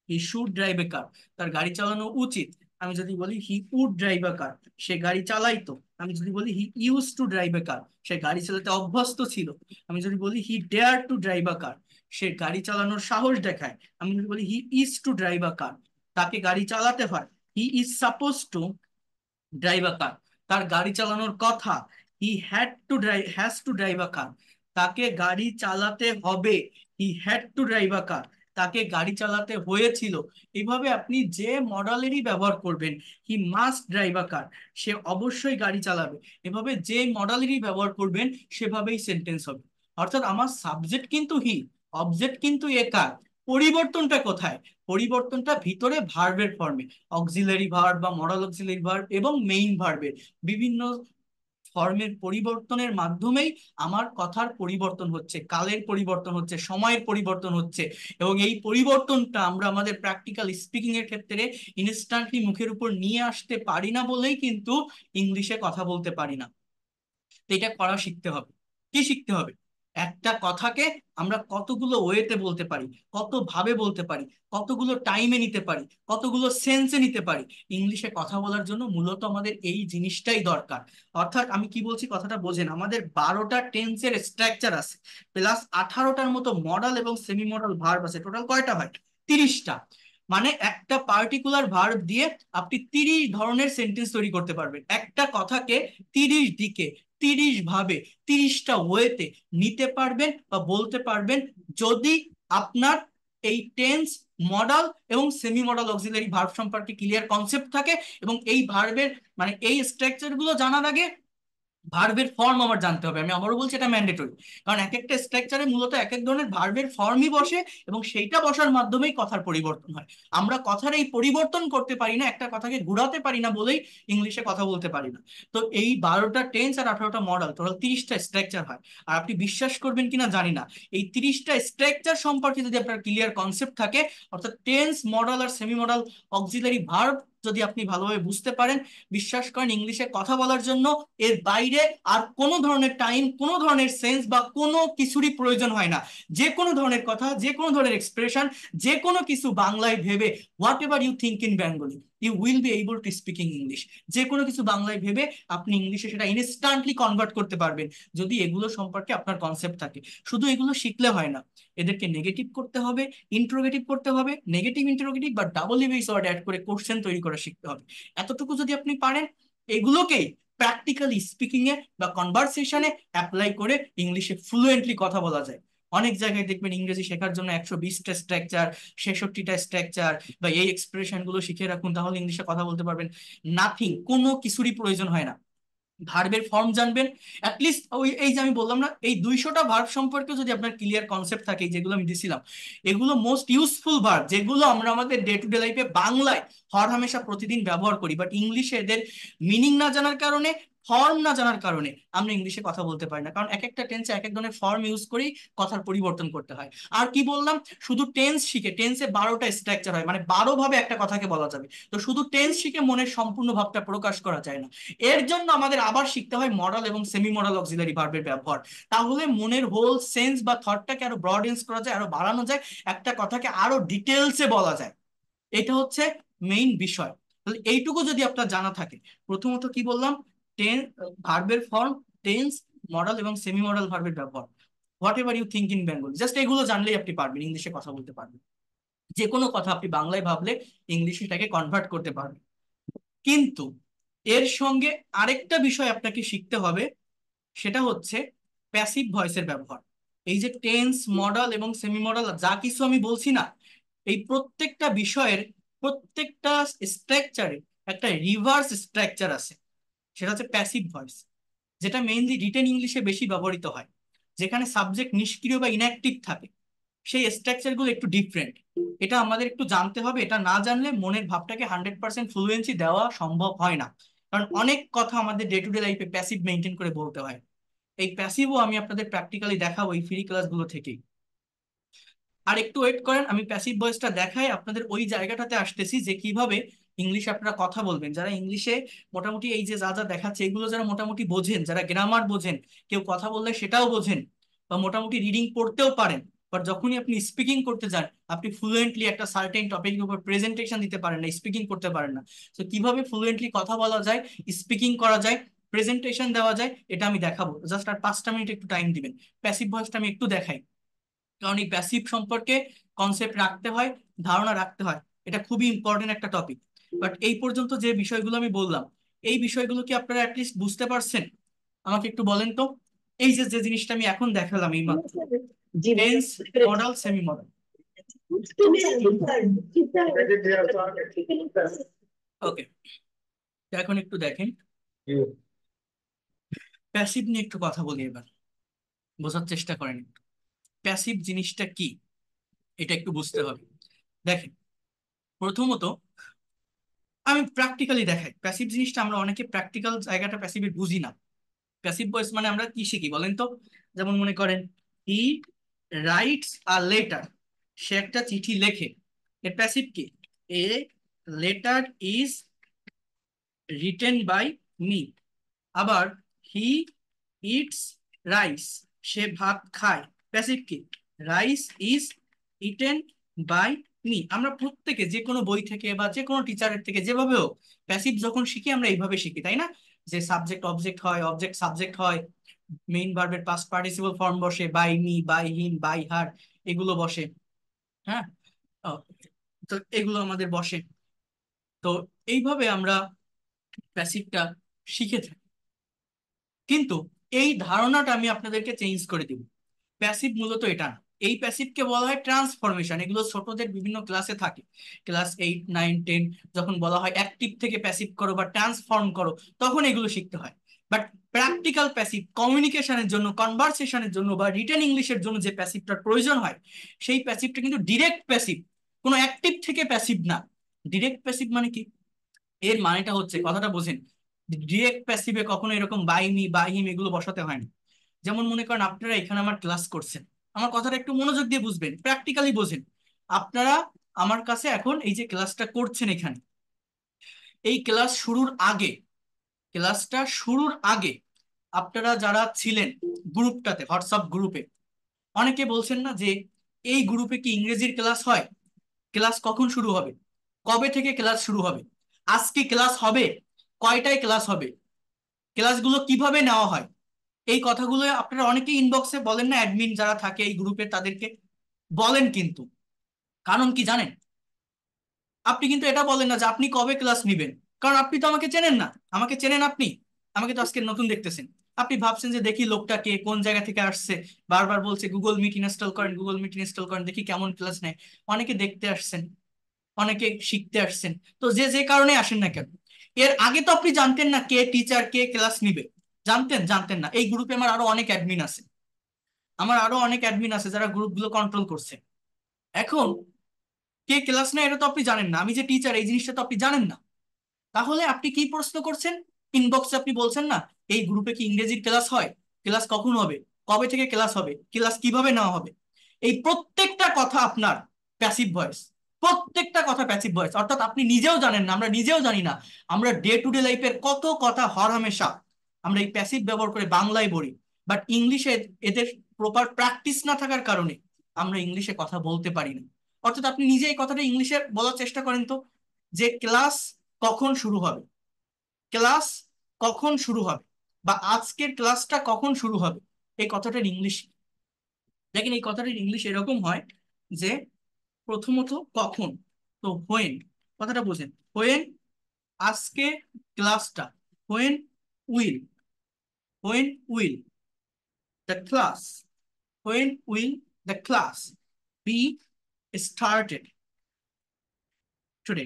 হি শুড ড্রাইভ এ কার, তার গাড়ি চালানো উচিত। আমি যদি বলি he would drive a car, সে গাড়ি চালাইতো। আমি যদি বলি he use to drive a car, সে গাড়ি চালাতে অভ্যস্ত ছিল। আমি যদি বলি he dare to drive a car, সে গাড়ি চালানোর সাহস দেখায়। আমি যদি বলি he is to drive a car, তাকে গাড়ি চালাতে হয়। He is suppose to drive a car, তার গাড়ি চালানোর কথা। He had to drive, has to drive a car, তাকে গাড়ি চালাতে হবে। He had to drive a car, তাকে গাড়ি চালাতে হয়েছিল। এইভাবে আপনি যে মডালেরই ব্যবহার করবেন, he must drive a car, সে অবশ্যই গাড়ি চালাবে। এভাবে যে মডালেরই ব্যবহার করবেন সেভাবেই সেন্টেন্স হবে। অর্থাৎ আমার সাবজেক্ট কিন্তু হি, অবজেক্ট কিন্তু এ কার, পরিবর্তনটা কোথায়? পরিবর্তনটা ভিতরে ভার্বের ফর্মে, অক্সিলারি ভার্ব বা মডাল অক্সিলারি ভার্ব এবং মেইন ভার্বের বিভিন্ন ফর্মের পরিবর্তনের মাধ্যমেই আমার কথার পরিবর্তন হচ্ছে, কালের পরিবর্তন হচ্ছে, সময়ের পরিবর্তন হচ্ছে। এবং এই পরিবর্তনটা আমরা আমাদের প্র্যাকটিক্যাল স্পিকিং এর ক্ষেত্রে ইনস্ট্যান্টলি মুখের উপর নিয়ে আসতে পারি না বলেই কিন্তু ইংলিশে কথা বলতে পারি না। তো এটা করা শিখতে হবে। কি শিখতে হবে? একটা কথাকে আমরা কতগুলো ওয়েতে বলতে পারি, কত ভাবে বলতে পারি, কতগুলো টাইমে নিতে পারি, কতগুলো সেন্সে নিতে পারি। ইংলিশে কথা বলার জন্য মূলত আমাদের এই জিনিসটাই দরকার। অর্থাৎ আমি কি বলছি কথাটা বোঝেন, আমাদের 12টা টেন্সের স্ট্রাকচার আছে, প্লাস 18টার মতো মডাল এবং সেমি মডাল ভার্ব আছে। টোটাল কয়টা হয়? 30টা। মানে একটা পার্টিকুলার ভার্ব দিয়ে আপনি 30 ধরনের সেন্টেন্স তৈরি করতে পারবেন। একটা কথাকে 30 দিকে, 30 ভাবে, 30টা ওয়েতে নিতে পারবেন বা বলতে পারবেন, যদি আপনার এই টেন্স, মডাল এবং সেমি মডাল অক্সিলারি ভার্ব সম্পর্কে ক্লিয়ার কনসেপ্ট থাকে। এবং এই ভার্বের মানে এই স্ট্রাকচার গুলো জানার আগে ভার্বের ফর্ম আমার জানতে হবে। আমি আবারও বলছি এটা ম্যান্ডেটরি, কারণ এক একটা স্ট্রাকচারে মূলত এক এক ধরনের ভার্বের ফর্মই বসে এবং সেইটা বসার মাধ্যমেই কথার পরিবর্তন হয়। আমরা কথার এই পরিবর্তন করতে পারি না, একটা কথাকে ঘুরাতে পারি না বলেই ইংলিশে কথা বলতে পারি না। তো এই 12টা টেন্স আর 18টা মডেল, টোটাল 30টা স্ট্রাকচার হয়। আর আপনি বিশ্বাস করবেন কিনা জানি না, এই 30টা স্ট্রাকচার সম্পর্কে যদি আপনার ক্লিয়ার কনসেপ্ট থাকে, অর্থাৎ টেন্স, মডেল আর সেমি মডেল অক্সিলারি ভার্ব যদি আপনি ভালোভাবে বুঝতে পারেন, বিশ্বাস করেন ইংলিশে কথা বলার জন্য এর বাইরে আর কোনো ধরনের টাইম, কোনো ধরনের সেন্স বা কোনো কিছুরই প্রয়োজন হয় না। যে কোনো ধরনের কথা, যে কোনো ধরনের এক্সপ্রেশন, যে কোনো কিছু বাংলায় ভেবে, what ever you think in Bengali you will be able to speaking English. যে কোনো কিছু বাংলায় ভেবে আপনি ইংলিশে সেটা ইনস্ট্যান্টলি কনভার্ট করতে পারবেন, যদি এগুলো সম্পর্কে আপনার কনসেপ্ট থাকে। শুধু এগুলো শিখলে হয় না, এদেরকে নেগেটিভ করতে হবে, ইন্ট্রোগেটিভ করতে হবে, নেগেটিভ ইন্ট্রোগেটিভ বা ডাবল ইভিস ওয়ার্ড অ্যাড করে কোশ্চেন তৈরি করা শিখতে হবে। এতটুকু যদি আপনি পারেন, এগুলোকেই প্র্যাকটিক্যালি স্পিকিং এ বা কনভারসেশনে অ্যাপ্লাই করে ইংলিশে ফ্লুয়েন্টলি কথা বলা যায়। অনেক জায়গায় দেখবেন ইংরেজি শেখার জন্য 120টা স্ট্রাকচার, 66টা স্ট্রাকচার, বা এই এক্সপ্রেশন গুলো শিখে রাখুন তাহলে ইংলিশে কথা বলতে পারবেন। নাথিং, কোনো কিছুরই প্রয়োজন হয় না। ভার্বের ফর্ম জানবেন অ্যাটলিস্ট, ওই এই যে আমি বললাম না, এই 200টা ভার্ব সম্পর্কে যদি আপনার ক্লিয়ার কনসেপ্ট থাকে, যেগুলো আমি দিছিলাম, এগুলো মোস্ট ইউজফুল ভার্ব, যেগুলো আমরা আমাদের ডে টু ডে লাইফে বাংলায় হর হামেশা প্রতিদিন ব্যবহার করি, বাট ইংলিশে এদের মিনিং না জানার কারণে, ফর্ম না জানার কারণে আমরা ইংলিশে কথা বলতে পারি না। কারণ এক একটা টেন্সে এক এক ধরনের ফর্ম ইউজ করেই কথার পরিবর্তন করতে হয়। আর কি বললাম, শুধু টেন্স শিখে, টেন্সে 12টা স্ট্রাকচার হয়, মানে 12 ভাবে একটা কথাকে বলা যাবে। তো শুধু টেন্স শিখে মনের সম্পূর্ণ ভাবটা প্রকাশ করা যায় না, এর জন্য আমাদের আবার শিখতে হয় মডাল এবং সেমি মডাল অক্সিলারি ভার্বের ব্যবহার। তাহলে মনের হোল সেন্স বা থটটাকে আরো ব্রডেন্স করা যায়, আরো বাড়ানো যায়, একটা কথাকে আরো ডিটেলসে বলা যায়। এটা হচ্ছে মেইন বিষয়। তাহলে এইটুকু যদি আপনার জানা থাকে, প্রথমত কি বললাম, টেন ভার্বের ফর্ম, টেন্স, মডাল এবং সেমি মডাল ভার্বের ব্যবহার, what ever you think in Bengal, just এগুলো জানলেই আপনি পারবেন ইংলিশে কথা বলতে পারবেন। যে কোনো কথা আপনি বাংলায় ভাবলে ইংলিশে সেটাকে কনভার্ট করতে পারবেন। কিন্তু এর সঙ্গে আরেকটা বিষয় আপনাকে শিখতে হবে, সেটা হচ্ছে প্যাসিভ ভয়েসের ব্যবহার। এই যে টেন্স, মডাল এবং সেমি মডাল যা কিছু আমি বলছি না, এই প্রত্যেকটা বিষয়ের, প্রত্যেকটা স্ট্রাকচারে একটা রিভার্স স্ট্রাকচার আছে, সেটা হচ্ছে প্যাসিভ ভয়েস, যেটা মেইনলি রিটেন ইংলিশে বেশি ব্যবহৃত হয়, যেখানে সাবজেক্ট নিষ্ক্রিয় বা ইনঅ্যাক্টিভ থাকে। সেই স্ট্রাকচার গুলো একটু ডিফারেন্ট, এটা আমাদের একটু জানতে হবে। এটা না জানলে মনের ভাবটাকে 100% ফ্লুয়েন্সি দেওয়া সম্ভব হয় না। কারণ অনেক কথা আমাদের ডে টু ডে লাইফে প্যাসিভ মেনটেন করে বলতে হয়। এই প্যাসিভও আমি আপনাদের প্র্যাকটিক্যালি দেখাবো এই ফ্রি ক্লাসগুলো থেকেই। আর একটু ওয়েট করেন, আমি প্যাসিভ ভয়েসটা দেখাই আপনাদের, ওই জায়গাটাতে আসতেছি যে কিভাবে ইংলিশে আপনারা কথা বলবেন, যারা ইংলিশে মোটামুটি এই যে যা যা দেখাচ্ছে এগুলো যারা মোটামুটি বোঝেন, যারা গ্রামার বোঝেন, কেউ কথা বললে সেটাও বোঝেন, বা মোটামুটি রিডিং পড়তেও পারেন, বাট যখনই আপনি স্পিকিং করতে যান আপনি ফ্লুয়েন্টলি একটা সার্টেন টপিকের উপর প্রেজেন্টেশন দিতে পারেন না, স্পিকিং করতে পারেন না। তো কিভাবে ফ্লুয়েন্টলি কথা বলা যায়, স্পিকিং করা যায়, প্রেজেন্টেশন দেওয়া যায়, এটা আমি দেখাবো। জাস্ট আর 5টা মিনিট একটু টাইম দিবেন। প্যাসিভ ভয়েসটা আমি একটু দেখাই, কারণ এই প্যাসিভ সম্পর্কে কনসেপ্ট রাখতে হয়, ধারণা রাখতে হয়, এটা খুবই ইম্পর্টেন্ট একটা টপিক। বাট এই পর্যন্ত যে বিষয়গুলো আমি বললাম, এই বিষয়গুলো কি আপনারা অ্যাটলিস্ট বুঝতে পারছেন? আমাকে একটু বলেন তো। এই যে যে জিনিসটা আমি এখন দেখালাম এই মাত্র, টেন্স, মডাল, সেমি মডাল। ওকে, এখন একটু দেখেন, প্যাসিভ নিয়ে একটু কথা বলি এবার, বোঝার চেষ্টা করেন। প্যাসিভ জিনিসটা কি এটা একটু বুঝতে হবে। দেখেন, প্রথমত আমি প্র্যাকটিক্যালি দেখাই প্যাসিভ জিনিসটা। আমরা অনেকে প্র্যাকটিক্যাল জায়গাটা প্যাসিভের বুঝি না। প্যাসিভ ভয়েস মানে আমরা কি শিখি বলেন তো? যেমন মনে করেন, হি রাইটস আ লেটার, সে একটা চিঠি লেখে, এর প্যাসিভ কি? A letter is written by me. আবার হি ইটস রাইস, সে ভাত খায়, প্যাসিভ কি? Rice is eaten by me. আমরা প্রত্যেকে যে কোনো বই থেকে বা যে কোনো টিচারের থেকে যেভাবে হোক প্যাসিভ যখন শিখি আমরা এইভাবে শিখি, তাই না? যে সাবজেক্ট অবজেক্ট হয়, অবজেক্ট সাবজেক্ট হয়, মেইন ভার্বের পাস্ট পার্টিসিপল ফর্ম বসে, by me, by him, by her, এগুলো বসে। হ্যাঁ, ও, তো এগুলো আমাদের বসে। তো এইভাবে আমরা প্যাসিভটা শিখে থাকি। কিন্তু এই ধারণাটা আমি আপনাদেরকে চেঞ্জ করে দিব। প্যাসিভ মূলত এটা না, এই প্যাসিভকে বলা হয় ট্রান্সফরমেশন। এগুলো ছোটদের বিভিন্ন ক্লাসে থাকে, ক্লাস 8, 9, 10, যখন বলা হয় অ্যাক্টিভ থেকে প্যাসিভ করো বা ট্রান্সফর্ম করো, তখন এগুলো শিখতে হয়। বাট প্র্যাকটিক্যাল প্যাসিভ, কমিউনিকেশনের জন্য, কনভারসেশনের জন্য বা রিটেন ইংলিশের জন্য যে প্যাসিভটার প্রয়োজন হয়, সেই প্যাসিভটা কিন্তু ডিরেক্ট প্যাসিভ, কোনো অ্যাক্টিভ থেকে প্যাসিভ না। ডিরেক্ট প্যাসিভ মানে কি? এর মানেটা হচ্ছে, কথাটা বোঝেন, ডিরেক্ট প্যাসিভে কখনো এরকম বাই মি, বাই হিম এগুলো বসাতে হয় না। যেমন মনে করেন আপনারা এখানে আমার ক্লাস করছেন, আমার কথাটা একটু মনোযোগ দিয়ে বুঝবেন, প্র্যাকটিক্যালি বোঝেন। আপনারা আমার কাছে এখন এই যে ক্লাসটা করছেন এখানে, এই ক্লাস শুরুর আগে, ক্লাসটা শুরুর আগে আপনারা যারা ছিলেন গ্রুপটাতে, হোয়াটসঅ্যাপ গ্রুপে, অনেকে বলছেন না যে এই গ্রুপে কি ইংরেজির ক্লাস হয়? ক্লাস কখন শুরু হবে? কবে থেকে ক্লাস শুরু হবে? আজকে ক্লাস হবে? কয়টায় ক্লাস হবে? ক্লাসগুলো কিভাবে নেওয়া হয়? এই কথাগুলো আপনারা অনেকেই ইনবক্সে বলেন না, অ্যাডমিন যারা থাকে এই গ্রুপে তাদেরকে বলেন, কিন্তু কারণ কি জানেন? আপনি কিন্তু এটা বলেন না যে আপনি কবে ক্লাস নিবেন, কারণ আপনি তো আমাকে চেনেন না। আমাকে চেনেন আপনি? আমাকে তো আজকে নতুন দেখতেছেন। আপনি ভাবছেন যে দেখি লোকটা কে, কোন জায়গা থেকে আসছে, বারবার বলছে গুগল মিট ইনস্টল করেন, গুগল মিট ইনস্টল করেন, দেখি কেমন ক্লাস নেয়। অনেকে দেখতে আসছেন, অনেকে শিখতে আসছেন, তো যে যে কারণে আসেন না কেন, এর আগে তো আপনি জানতেন না কে টিচার, কে ক্লাস নিবে? জানতেন? জানতেন না। এই গ্রুপে আমার আরো অনেক অ্যাডমিন আছে, আমার আরো অনেক অ্যাডমিন আছে যারা গ্রুপগুলো কন্ট্রোল করছে। এখন কে ক্লাস নেয় এটা তো আপনি জানেন না, আমি যে টিচার এই জিনিসটা তো আপনি জানেন না। তাহলে আপনি কি প্রশ্ন করছেন? ইনবক্সে আপনি বলছেন না এই গ্রুপে কি ইংরেজির ক্লাস হয়? ক্লাস কখন হবে? কবে থেকে ক্লাস হবে? ক্লাস কিভাবে নেওয়া হবে? এই প্রত্যেকটা কথা আপনার প্যাসিভ ভয়েস। প্রত্যেকটা কথা প্যাসিভ ভয়েস, অর্থাৎ আপনি নিজেও জানেন না, আমরা নিজেও জানি না। আমরা ডে টু ডে লাইফের কত কথা হরহামেশা আমরা এই প্যাসিভ ব্যবহার করে বাংলায় বলি, বাট ইংলিশে এদের প্রপার প্র্যাকটিস না থাকার কারণে আমরা ইংলিশে কথা বলতে পারি না। অর্থাৎ আপনি নিজে এই কথাটা ইংলিশে বলার চেষ্টা করেন তো, যে ক্লাস কখন শুরু হবে, ক্লাস কখন শুরু হবে, বা আজকের ক্লাসটা কখন শুরু হবে, এই কথাটার ইংলিশ। দেখেন এই কথাটার ইংলিশ এরকম হয় যে প্রথমত কখন, তো হোয়েন, কথাটা বোঝেন, হোয়েন আজকে ক্লাসটা, when will, when will the class, when will the class B started today.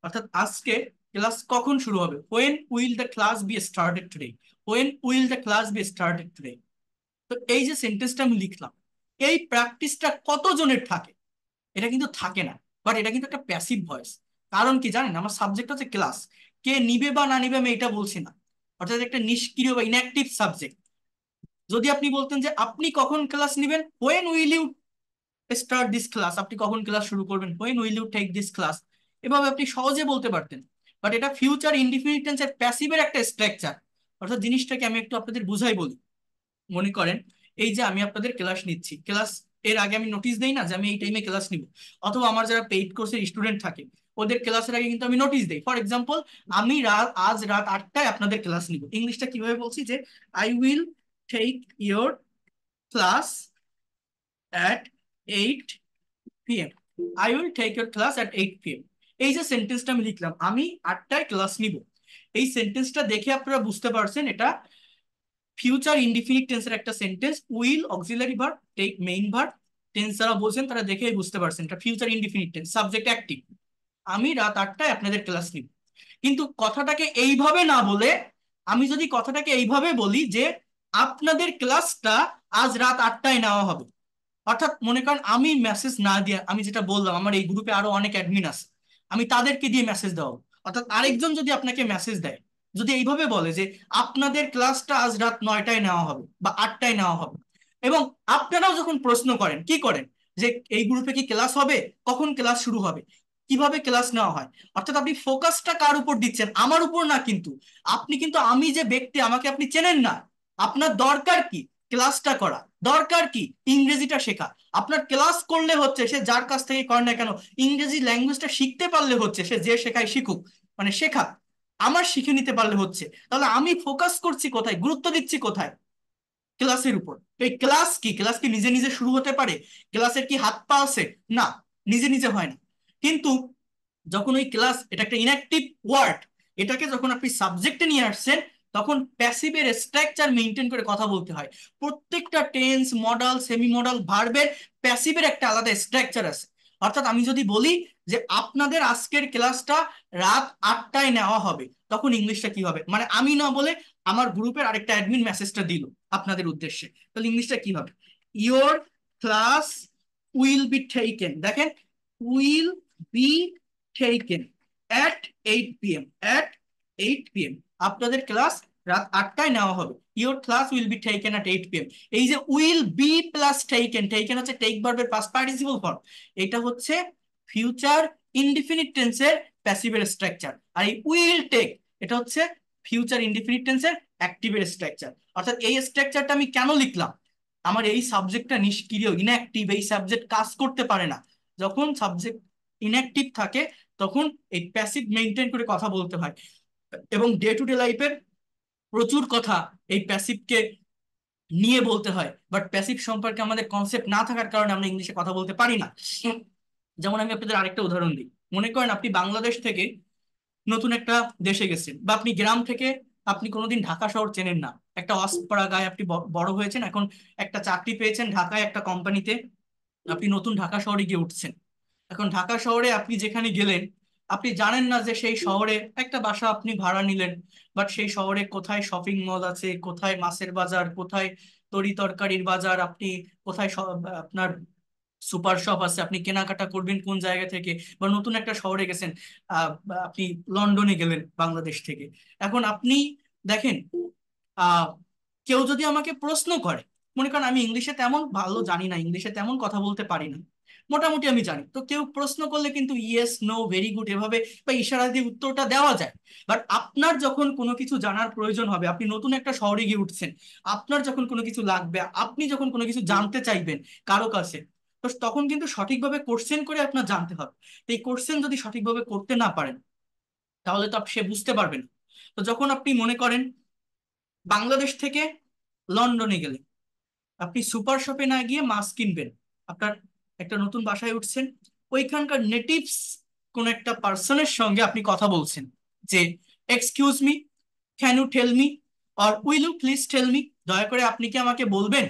অর্থাৎ আজকে ক্লাস কখন শুরু হবে, when will the class B started today, when will the class B started today. তো এই যে সেন্টেন্সটা আমি লিখলাম, এই প্র্যাকটিসটা কতজনের থাকে? এটা কিন্তু থাকে না। বাট এটা কিন্তু একটা প্যাসিভ ভয়েস। কারণ কি জানেন? আমার সাবজেক্ট হচ্ছে ক্লাস, কে নিবে বা না নিবে আমি এটা বলছি না। অর্থাৎ একটা নিষ্ক্রিয় বা ইনঅ্যাক্টিভ সাবজেক্ট। যদি আপনি বলতেন যে আপনি কখন ক্লাস নিবেন, when will you start this class, আপনি কখন ক্লাস শুরু করবেন, when will you take this class, এভাবে আপনি সহজে বলতে পারতেন। বাট এটা ফিউচার ইনডিফিনিট টেন্সের প্যাসিভের একটা স্ট্রাকচার। অর্থাৎ জিনিসটাকে আমি একটু আপনাদের বুঝাই বলি। মনে করেন এই যে আমি আপনাদের ক্লাস নিচ্ছি, ক্লাস এর আগে আমি নোটিশ দেই না যে আমি এই টাইমে ক্লাস নিব, অথবা আমার যারা পেইড কোর্সের স্টুডেন্ট থাকে ওদের ক্লাসের আগে কিন্তু আমি নোটিশ দেই। ফর এক্সাম্পল, আমি আজ রাত 8টায় আপনাদের ক্লাস নিব। ইংলিশটা কিভাবে বলছি যে I will take your class at 8 p.m. I will take your class at 8 p.m. এই যে সেন্টেন্সটা আমি লিখলাম, আমি 8টায় ক্লাস নিব, এই সেন্টেন্সটা দেখে আপনারা বুঝতে পারছেন এটা ফিউচার ইনডিফিনিট টেন্সের একটা sentence. Will auxiliary verb, take main verb. Tense যারা বলছেন তারা দেখেই বুঝতে পারছেন এটা future indefinite tense, subject active. আমি রাত 8টায় আপনাদের ক্লাস নিব। কিন্তু কথাটাকে এইভাবে না বলে আমি যদি কথাটাকে এইভাবে বলি যে আপনাদের ক্লাসটা আজ রাত 8টায় নেওয়া হবে, অর্থাৎ মনে করেন আমি মেসেজ না দিয়ে, আমি যেটা বললাম আমার এই গ্রুপে আরো অনেক অ্যাডমিন আছে, আমি তাদেরকে দিয়ে মেসেজ দেওয়া, অর্থাৎ আরেকজন যদি আপনাকে মেসেজ দেয়, যদি এইভাবে বলে যে আপনাদের ক্লাসটা আজ রাত 9টায় নেওয়া হবে বা 8টায় নেওয়া হবে, এবং আপনারাও যখন প্রশ্ন করেন কি করেন যে এই গ্রুপে কি ক্লাস হবে, কখন ক্লাস শুরু হবে, কিভাবে ক্লাস নেওয়া হয়, অর্থাৎ আপনি ফোকাসটা কার উপর দিচ্ছেন, আমার উপর না। কিন্তু আপনি কিন্তু, আমি যে ব্যক্তি আমাকে আপনি চেনেন না। আপনার দরকার কি ক্লাসটা করা, দরকার কি ইংরেজিটা শেখা। আপনার ক্লাস করলে হচ্ছে, সে যার কাছ থেকে করে না কেন, ইংরেজি ল্যাঙ্গুয়েজটা শিখতে পারলে হচ্ছে, সে যে শেখায় শিখুক, মানে শেখা, আমার শিখে নিতে পারলে হচ্ছে। তাহলে আমি ফোকাস করছি কোথায়, গুরুত্ব দিচ্ছি কোথায়, ক্লাসের উপর। এই ক্লাস কি, ক্লাস কি নিজে নিজে শুরু হতে পারে? ক্লাসের কি হাত পা আছে? না, নিজে নিজে হয় না। কিন্তু যখন ওই ক্লাস, এটা একটা ইনঅ্যাক্টিভ ওয়ার্ড, এটাকে যখন আপনি সাবজেক্টে নিয়ে আসছেন, তখন প্যাসিভের স্ট্রাকচার মেনটেন করে কথা বলতে হয়। প্রত্যেকটা টেন্স, মডাল, সেমি মডাল, ভার্বের প্যাসিভের একটা আলাদা স্ট্রাকচার আছে। অর্থাৎ আমি যদি বলি যে আপনাদের আজকের ক্লাসটা রাত 8টায় নেওয়া হবে, তখন ইংলিশটা কি হবে, মানে আমি না বলে আমার গ্রুপের আরেকটা অ্যাডমিন মেসেজটা দিল আপনাদের উদ্দেশ্যে, তাহলে ইংলিশটা কি হবে? Your class will be taken, দেখেন, will be taken at 8 p.m. At 8 p.m. আপনাদের ক্লাস রাত 8টায় নেওয়া হবে। Your class will be taken at 8 p.m. এই যে will be plus taken, taken হচ্ছে টেক ভার্বের পাস্ট পার্টিসিপল ফর্ম, এটা হচ্ছে ফিউচার ইনডিফিনিট টেন্সের প্যাসিভের স্ট্রাকচার। আর এই উইল টেক, এটা হচ্ছে ফিউচার ইনডিফিনিট টেন্সের অ্যাক্টিভের স্ট্রাকচার। অর্থাৎ এই স্ট্রাকচারটা আমি কেন লিখলাম, আমার এই সাবজেক্টটা নিষ্ক্রিয়, ইনঅ্যাক্টিভ, এই সাবজেক্ট কাজ করতে পারে না। যখন সাবজেক্ট ইনঅ্যাক্টিভ থাকে তখন এই প্যাসিভ মেনটেন করে কথা বলতে হয়, এবং ডে টু ডে লাইফের প্রচুর কথা এই প্যাসিভকে নিয়ে বলতে হয়। বাট প্যাসিভ সম্পর্কে আমাদের কনসেপ্ট না থাকার কারণে আমরা ইংলিশে কথা বলতে পারি না। যেমন আমি আপনাদের আরেকটা উদাহরণ দিই। মনে করেন আপনি বাংলাদেশ থেকে নতুন একটা দেশে গেছেন, বা আপনি গ্রাম থেকে, আপনি কোনোদিন ঢাকা শহর চেনেন না, একটা অস্পরা গায়ে আপনি বড় হয়েছেন, এখন একটা চাকরি পেয়েছেন ঢাকায় একটা কোম্পানিতে, আপনি নতুন ঢাকা শহরে গিয়ে উঠছেন। এখন ঢাকা শহরে আপনি যেখানে গেলেন, আপনি জানেন না যে সেই শহরে একটা বাসা আপনি ভাড়া নিলেন, বাট সেই শহরে কোথায় শপিং মল আছে, কোথায় মাছের বাজার, কোথায় তরি তরকারির বাজার, আপনি কোথায় আপনার সুপার শপ আছে, আপনি কেনাকাটা করবেন কোন জায়গা থেকে। বা নতুন একটা শহরে গেছেন, বা আপনি লন্ডনে গেলেন বাংলাদেশ থেকে। এখন আপনি দেখেন, আহ কেউ যদি আমাকে প্রশ্ন করে, মনে করেন আমি ইংলিশে তেমন ভালো জানি না, ইংলিশে তেমন কথা বলতে পারি না, মোটামুটি আমি জানি, তো কেউ প্রশ্ন করলে কিন্তু ইয়েস, নো, ভেরি গুড এভাবে বা ইশারা দিয়ে উত্তরটা দেওয়া যায়। বাট আপনার যখন কোনো কিছু জানার প্রয়োজন হবে, আপনি নতুন একটা শহরে গিয়ে উঠছেন, আপনার যখন কোনো কিছু লাগবে, আপনি যখন কোনো কিছু জানতে চাইবেন কারো কাছে, তো তখন কিন্তু সঠিকভাবে কোশ্চেন করে আপনার জানতে হবে। তো এই কোশ্চেন যদি সঠিকভাবে করতে না পারেন, তাহলে তো সে বুঝতে পারবেন না। তো যখন আপনি মনে করেন বাংলাদেশ থেকে লন্ডনে গেলেন, আপনি সুপার শপে না গিয়ে মাছ কিনবেন, আপনার একটা নতুন বাসায় উঠছেন, ওইখানকার নেটিভস কোন একটা পার্সনের সঙ্গে আপনি কথা বলছেন যে excuse me, can you tell me, or will you please tell me, দয়া করে আপনি কি আমাকে বলবেন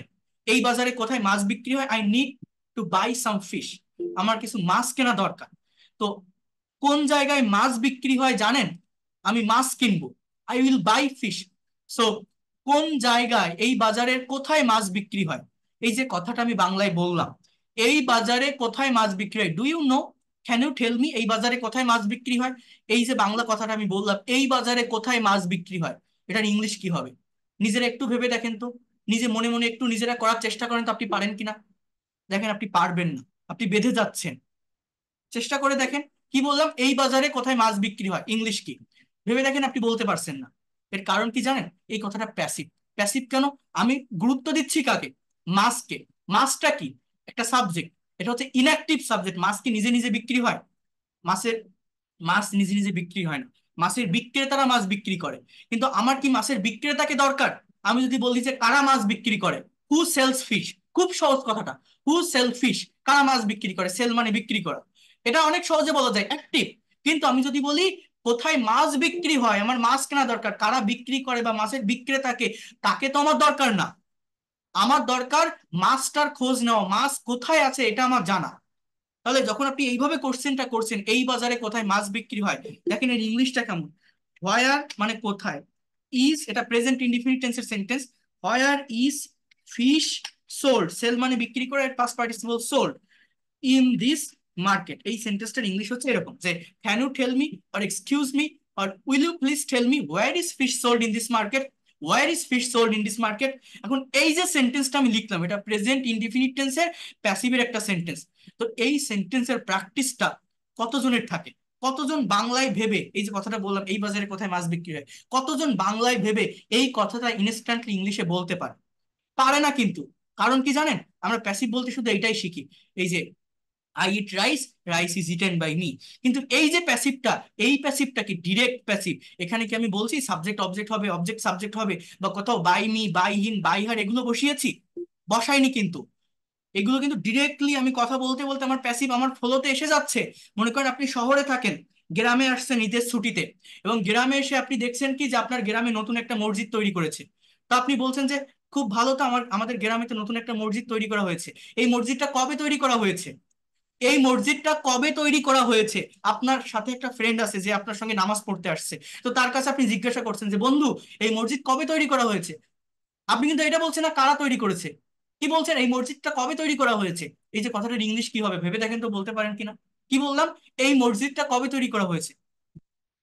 এই বাজারে কোথায় মাছ বিক্রি হয়, I need to buy some fish, আমার কিছু মাছ কেনা দরকার। তো কোন জায়গায় মাছ বিক্রি হয় জানেন, আমি মাছ কিনবো, I will buy fish. So কোন জায়গায়, এই বাজারের কোথায় মাছ বিক্রি হয়, এই যে কথাটা আমি বাংলায় বললাম, এই বাজারে কোথায় মাছ বিক্রি হয়, do you know, can you tell me, এই বাজারে কোথায় মাছ বিক্রি হয়। এই যে বাংলা কথাটা আমি বললাম, এই বাজারে কোথায় মাছ বিক্রি হয়, এটার ইংলিশ কি হবে? নিজেরা একটু ভেবে দেখেন তো, নিজে মনে মনে একটু নিজেরা করার চেষ্টা করেন তো, আপনি পারেন কিনা। দেখেন আপনি পারবেন না, আপনি বেঁধে যাচ্ছেন। চেষ্টা করে দেখেন কি বললাম? এই বাজারে কোথায় মাছ বিক্রি হয়, ইংলিশ কি? ভেবে দেখেন, আপনি বলতে পারছেন না। এর কারণ কি জানেন? এই কথাটা প্যাসিভ। প্যাসিভ কেন? আমি গুরুত্ব দিচ্ছি কাকে? মাছকে। মাছটা কি? একটা সাবজেক্ট। এটা হচ্ছে ইনঅ্যাক্টিভ সাবজেক্ট। মাছ কি নিজে নিজে বিক্রি হয়? মাছের মাছ নিজে নিজে বিক্রি হয় না। মাছের বিক্রেতারা মাছ বিক্রি করে। কিন্তু আমার কি মাছের বিক্রেতাকে দরকার? আমি যদি বলি যে কারা মাছ বিক্রি করে, হু সেলস ফিশ, খুব সহজ কথাটা। হু সেল ফিশ, কারা মাছ বিক্রি করে? সেল মানে বিক্রি করা। এটা অনেক সহজে বলা যায়, অ্যাক্টিভ। কিন্তু আমি যদি বলি কোথায় মাছ বিক্রি হয়, আমার মাছ কেনা দরকার, কারা বিক্রি করে বা মাছের বিক্রেতাকে, তাকে তো আমার দরকার না। আমার দরকার মাছটার খোঁজ নেওয়া, মাছ কোথায় আছে এটা আমার জানা। তাহলে যখন আপনি এইভাবে কোশ্চেনটা করছেন, এই বাজারে কোথায় মাছ বিক্রি হয়, দেখেন এর ইংলিশটা কেমন। হোয়ার মানে কোথায়, ইজ এটা প্রেজেন্ট ইনডিফিনিট টেন্সের sentence. Where is fish sold, sell মানে বিক্রি করে, past participle sold, in this market. এই সেন্টেন্সটার ইংলিশ হচ্ছে এরকম যে can you tell me or excuse me or will you please tell me where is fish sold in this market, where is fish sold in this market. এখন এই যে সেন্টেন্সটা আমি লিখলাম, এটা প্রেজেন্ট ইনডিফিনিট টেন্সের প্যাসিভের একটা সেন্টেন্স। তো এই সেন্টেন্সের প্র্যাকটিসটা কতজনের থাকে? কতজন বাংলায় ভেবে, এই যে কথাটা বললাম এই বাজারে কোথায় মাছ বিক্রি হয়, কতজন বাংলায় ভেবে এই কথাটা ইনস্ট্যান্টলি ইংলিশে বলতে পারে? পারে না কিন্তু। কারণ কি জানেন? আমরা প্যাসিভ বলতে শুধু এটাই শিখি, এই যে I eat rice, rice is eaten by me. কিন্তু এই যে প্যাসিভটা, এই প্যাসিভটা কি ডিরেক্ট প্যাসিভ। এখানে কি আমি বলছি সাবজেক্ট অবজেক্ট হবে, অবজেক্ট সাবজেক্ট হবে, বা কোথাও by me, by him, by her এগুলো বসিয়েছি? বসাইনি কিন্তু। এগুলো কিন্তু ডিরেক্টলি আমি কথা বলতে বলতে আমার প্যাসিভ আমার ফ্লোতে এসে যাচ্ছে। মনে করেন আপনি শহরে থাকেন, গ্রামে আসছেন ঈদের ছুটিতে, এবং গ্রামে এসে আপনি দেখছেন কি যে আপনার গ্রামে নতুন একটা মসজিদ তৈরি করেছে। তো আপনি বলছেন যে খুব ভালো, তো আমাদের গ্রামে তো নতুন একটা মসজিদ তৈরি করা হয়েছে। এই মসজিদটা কবে তৈরি করা হয়েছে? এই মসজিদটা কবে তৈরি করা হয়েছে? আপনার সাথে একটা ফ্রেন্ড আছে যে আপনার সঙ্গে নামাজ পড়তে আসছে, তো তার কাছে আপনি জিজ্ঞাসা করছেন যে বন্ধু, এই মসজিদ কবে তৈরি করা হয়েছে? আপনি কিন্তু এটা বলছেন না কারা তৈরি করেছে, কি বলছেন এই মসজিদটা কবে তৈরি করা হয়েছে। এই যে কথাটার ইংলিশ কি হবে ভেবে দেখেন তো, বলতে পারেন কিনা? কি বললাম? এই মসজিদটা কবে তৈরি করা হয়েছে।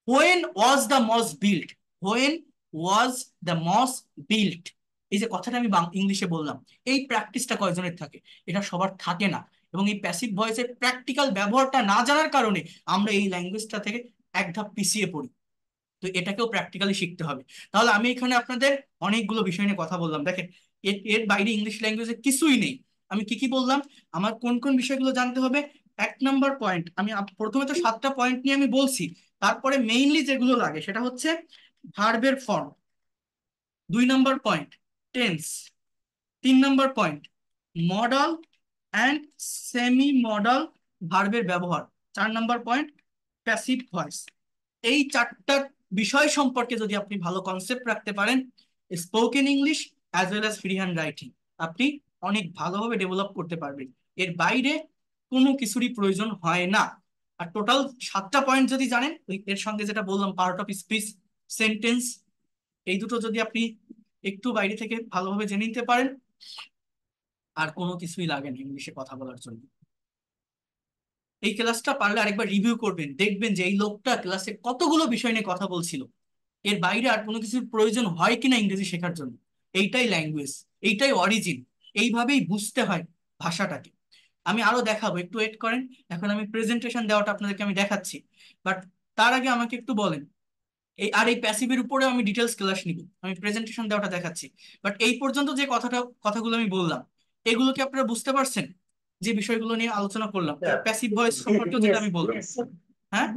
When was the moss built, when was the moss built. এই যে কথাটা আমি ইংলিশে বললাম, এই প্র্যাকটিসটা কয়জনের থাকে? এটা সবার থাকে না। এবং এই প্যাসিভ ভয়েসের প্র্যাকটিক্যাল ব্যবহারটা না জানার কারণে আমরা এই ল্যাঙ্গুয়েজটা থেকে এক ধাপ পিছিয়ে পড়ি। তো এটাকেও প্র্যাকটিক্যালি শিখতে হবে। তাহলে আমি এখানে আপনাদের অনেকগুলো বিষয় নিয়ে কথা বললাম, দেখেন এর এর বাইরে ইংলিশ ল্যাঙ্গুয়েজে কিছুই নেই। আমি কি কি বললাম? আমার কোন কোন বিষয়গুলো জানতে হবে? এক নাম্বার পয়েন্ট, আমি প্রথমে তো 7টা পয়েন্ট নিয়ে আমি বলছি। তারপরে মেইনলি যেগুলো লাগে সেটা হচ্ছে ভার্বের form. 2 number point tense. 3 number point modal and semi modal ভার্বের ব্যবহার। 4 নাম্বার পয়েন্ট প্যাসিভ ভয়েস। এই 4টা বিষয় সম্পর্কে যদি আপনি ভালো কনসেপ্ট রাখতে পারেন, spoken English as well as free hand writing আপনি অনেক ভালোভাবে ডেভেলপ করতে পারবেন। এর বাইরে কোনো কিছুরই প্রয়োজন হয় না। আর টোটাল 7টা পয়েন্ট যদি জানেন, এর সঙ্গে যেটা বললাম পার্ট অফ স্পিচ, সেন্টেন্স, এই দুটো যদি আপনি একটু বাইরে থেকে ভালোভাবে জেনে নিতে পারেন, আর কোনো কিছুই লাগে না ইংলিশে কথা বলার জন্য। এই ক্লাসটা পারলে আরেকবার রিভিউ করবেন, দেখবেন যে এই লোকটা ক্লাসে কতগুলো বিষয় নিয়ে কথা বলছিল। এর বাইরে আর কোনো কিছুর প্রয়োজন হয় কিনা ইংরেজি শেখার জন্য? এইটাই ল্যাঙ্গুয়েজ, এইটাই অরিজিন। এইভাবেই বুঝতে হয় ভাষাটাকে। আমি আরো দেখাবো, একটু ওয়েট করেন। এখন আমি প্রেজেন্টেশন দেওয়াটা আপনাদেরকে আমি দেখাচ্ছি। বাট তার আগে আমাকে একটু বলেন, এই প্যাসিভের উপরে আমি ডিটেলস ক্লাস নিব, আমি প্রেজেন্টেশন দেওয়াটা দেখাচ্ছি। বাট এই পর্যন্ত যে কথাগুলো আমি বললাম, এগুলো কি আপনারা বুঝতে পারছেন? যে বিষয়গুলো নিয়ে আলোচনা করলাম, প্যাসিভ ভয়েস সম্পর্কে যেটা আমি বললাম, হ্যাঁ,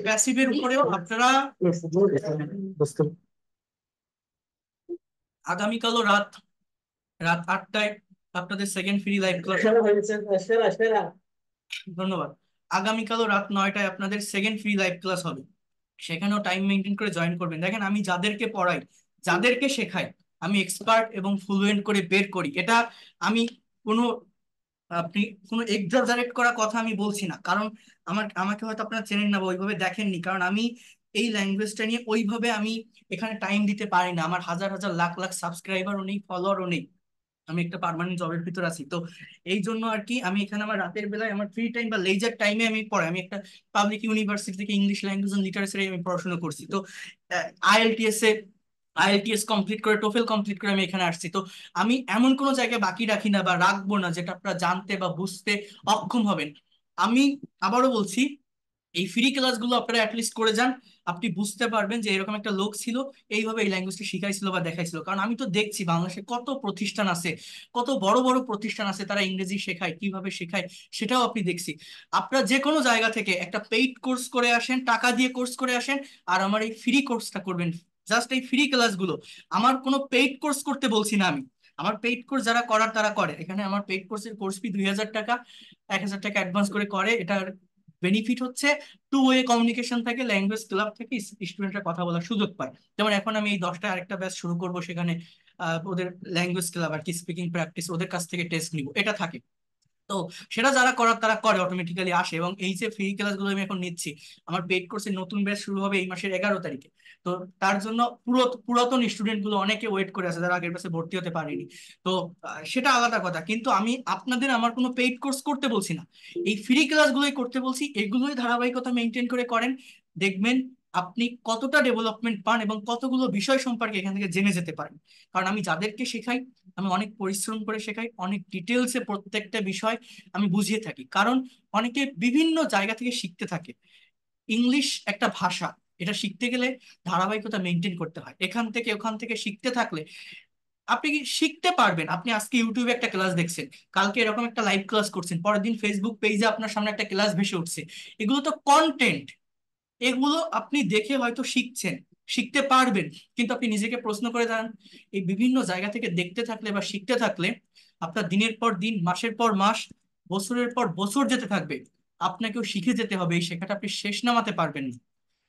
প্যাসিভের উপরেও আপনারা আগামীকালও রাত রাত 8টায় আপনাদের সেকেন্ড ফ্রি লাইভ ক্লাস। ধন্যবাদ। আগামীকালও রাত 9টায় আপনাদের সেকেন্ড ফ্রি লাইভ ক্লাস হবে। সেখানেও টাইম মেনটেন করে জয়েন করবেন। দেখেন আমি যাদেরকে পড়াই, যাদেরকে শেখাই, আমি এক্সপার্ট এবং ফ্লুয়েন্ট করে বের করি। এটা আমি কোনো আপনি কোনো এক্সাজারেট করা কথা আমি বলছি না, কারণ আমাকে হয়তো আপনারা চেনেন না বা ওইভাবে দেখেননি, কারণ আমি এই ল্যাঙ্গুয়েজটা নিয়ে ওইভাবে আমি এখানে টাইম দিতে পারি না। আমার হাজার হাজার লাখ লাখ সাবস্ক্রাইবারও নেই, ফলোয়ারও নেই। আমি একটা পার্মানেন্ট জবের ভিতর আছি, তো এই জন্য আর কি আমি এখানে আমার রাতের বেলায় আমার ফ্রি টাইম বা লেজার টাইমে আমি পড়াই। আমি একটা পাবলিক ইউনিভার্সিটি থেকে ইংলিশ ল্যাঙ্গুয়েজ এন্ড লিটারেচারে আমি পড়াশোনা করছি। তো আইএলটিএস এ আইএলটিএস কমপ্লিট করে, টোফেল কমপ্লিট করে আমি এখানে আসছি। তো আমি এমন কোনো জায়গায় বাকি রাখি না বা রাখবো না যেটা আপনারা জানতে বা বুঝতে অক্ষম হবেন। আমি আবারও বলছি, এই ফ্রি ক্লাসগুলো আপনারা অ্যাটলিস্ট করে যান, আপনি বুঝতে পারবেন যে এরকম একটা লোক ছিল, এইভাবে এই ল্যাঙ্গুয়েজটা শিখাইছিল বা দেখাইছিল। কারণ আমি তো দেখছি বাংলাদেশে কত প্রতিষ্ঠান আছে, কত বড় বড় প্রতিষ্ঠান আছে, তারা ইংরেজি শেখায়, কিভাবে শেখায় সেটাও আপনি দেখছি। আপনারা যে কোনো জায়গা থেকে একটা পেইড কোর্স করে আসেন, টাকা দিয়ে কোর্স করে আসেন, আর আমার এই ফ্রি কোর্সটা করবেন। জাস্ট এই ফ্রি ক্লাসগুলো, আমার কোনো পেইড কোর্স করতে বলছি না আমি। আমার পেইড কোর্স যারা করার তারা করে। এখানে আমার পেইড কোর্সের কোর্স ফি 2,000 টাকা, 1,000 টাকা অ্যাডভান্স করে করে। এটার বেনিফিট হচ্ছে টু ওয়ে কমিউনিকেশন থাকে, ল্যাঙ্গুয়েজ ক্লাব থেকে স্টুডেন্টরা কথা বলার সুযোগ পায়। যেমন এখন আমি এই 10টা আরেকটা ব্যাচ শুরু করব, সেখানে ওদের ল্যাঙ্গুয়েজ ক্লাব আর কি, স্পিকিং প্র্যাকটিস, ওদের কাছ থেকে টেস্ট নিব, এটা থাকে। তো সেটা যারা করার তারা করে, অটোমেটিক্যালি আসে। এবং এই যে ফ্রি ক্লাসগুলো আমি এখন নিচ্ছি, আমার পেইড কোর্সের নতুন ব্যাচ শুরু হবে এই মাসের 11 তারিখে। তো তার জন্য পুরাতন স্টুডেন্ট গুলো অনেকে ওয়েট করে আছে, যারা আগের ব্যাচে ভর্তি হতে পারেনি। তো সেটা আলাদা কথা, কিন্তু আমি আপনাদের আমার কোনো পেইড কোর্স করতে বলছি না, এই ফ্রি ক্লাসগুলোই করতে বলছি। এগুলোই ধারাবাহিকতা মেনটেন করে করেন, দেখবেন আপনি কতটা ডেভেলপমেন্ট পান এবং কতগুলো বিষয় সম্পর্কে এখান থেকে জেনে যেতে পারেন। কারণ আমি যাদেরকে শেখাই, আমি অনেক পরিশ্রম করে শেখাই, অনেক ডিটেলসে প্রত্যেকটা বিষয় আমি বুঝিয়ে থাকি। কারণ অনেকে বিভিন্ন জায়গা থেকে শিখতে থাকে। ইংলিশ একটা ভাষা, এটা শিখতে গেলে ধারাবাহিকতা মেনটেন করতে হয়। এখান থেকে ওখান থেকে শিখতে থাকলে আপনি কি শিখতে পারবেন। আপনি আজকে ইউটিউবে একটা ক্লাস দেখছেন, কালকে এরকম একটা লাইভ ক্লাস করছেন, পরের দিন ফেসবুক পেজে আপনার সামনে একটা ক্লাস ভেসে উঠছে। এগুলো তো কন্টেন্ট, এগুলো আপনি দেখে হয়তো শিখছেন, শিখতে পারবেন। কিন্তু আপনি নিজেকে প্রশ্ন করে দাঁড়ান, এই বিভিন্ন জায়গা থেকে দেখতে থাকলে বা শিখতে থাকলে আপনার দিনের পর দিন, মাসের পর মাস, বছরের পর বছর যেতে থাকবে। আপনাকেও শিখে যেতে হবে, এই শেখাটা আপনি শেষ নামাতে পারবেন না,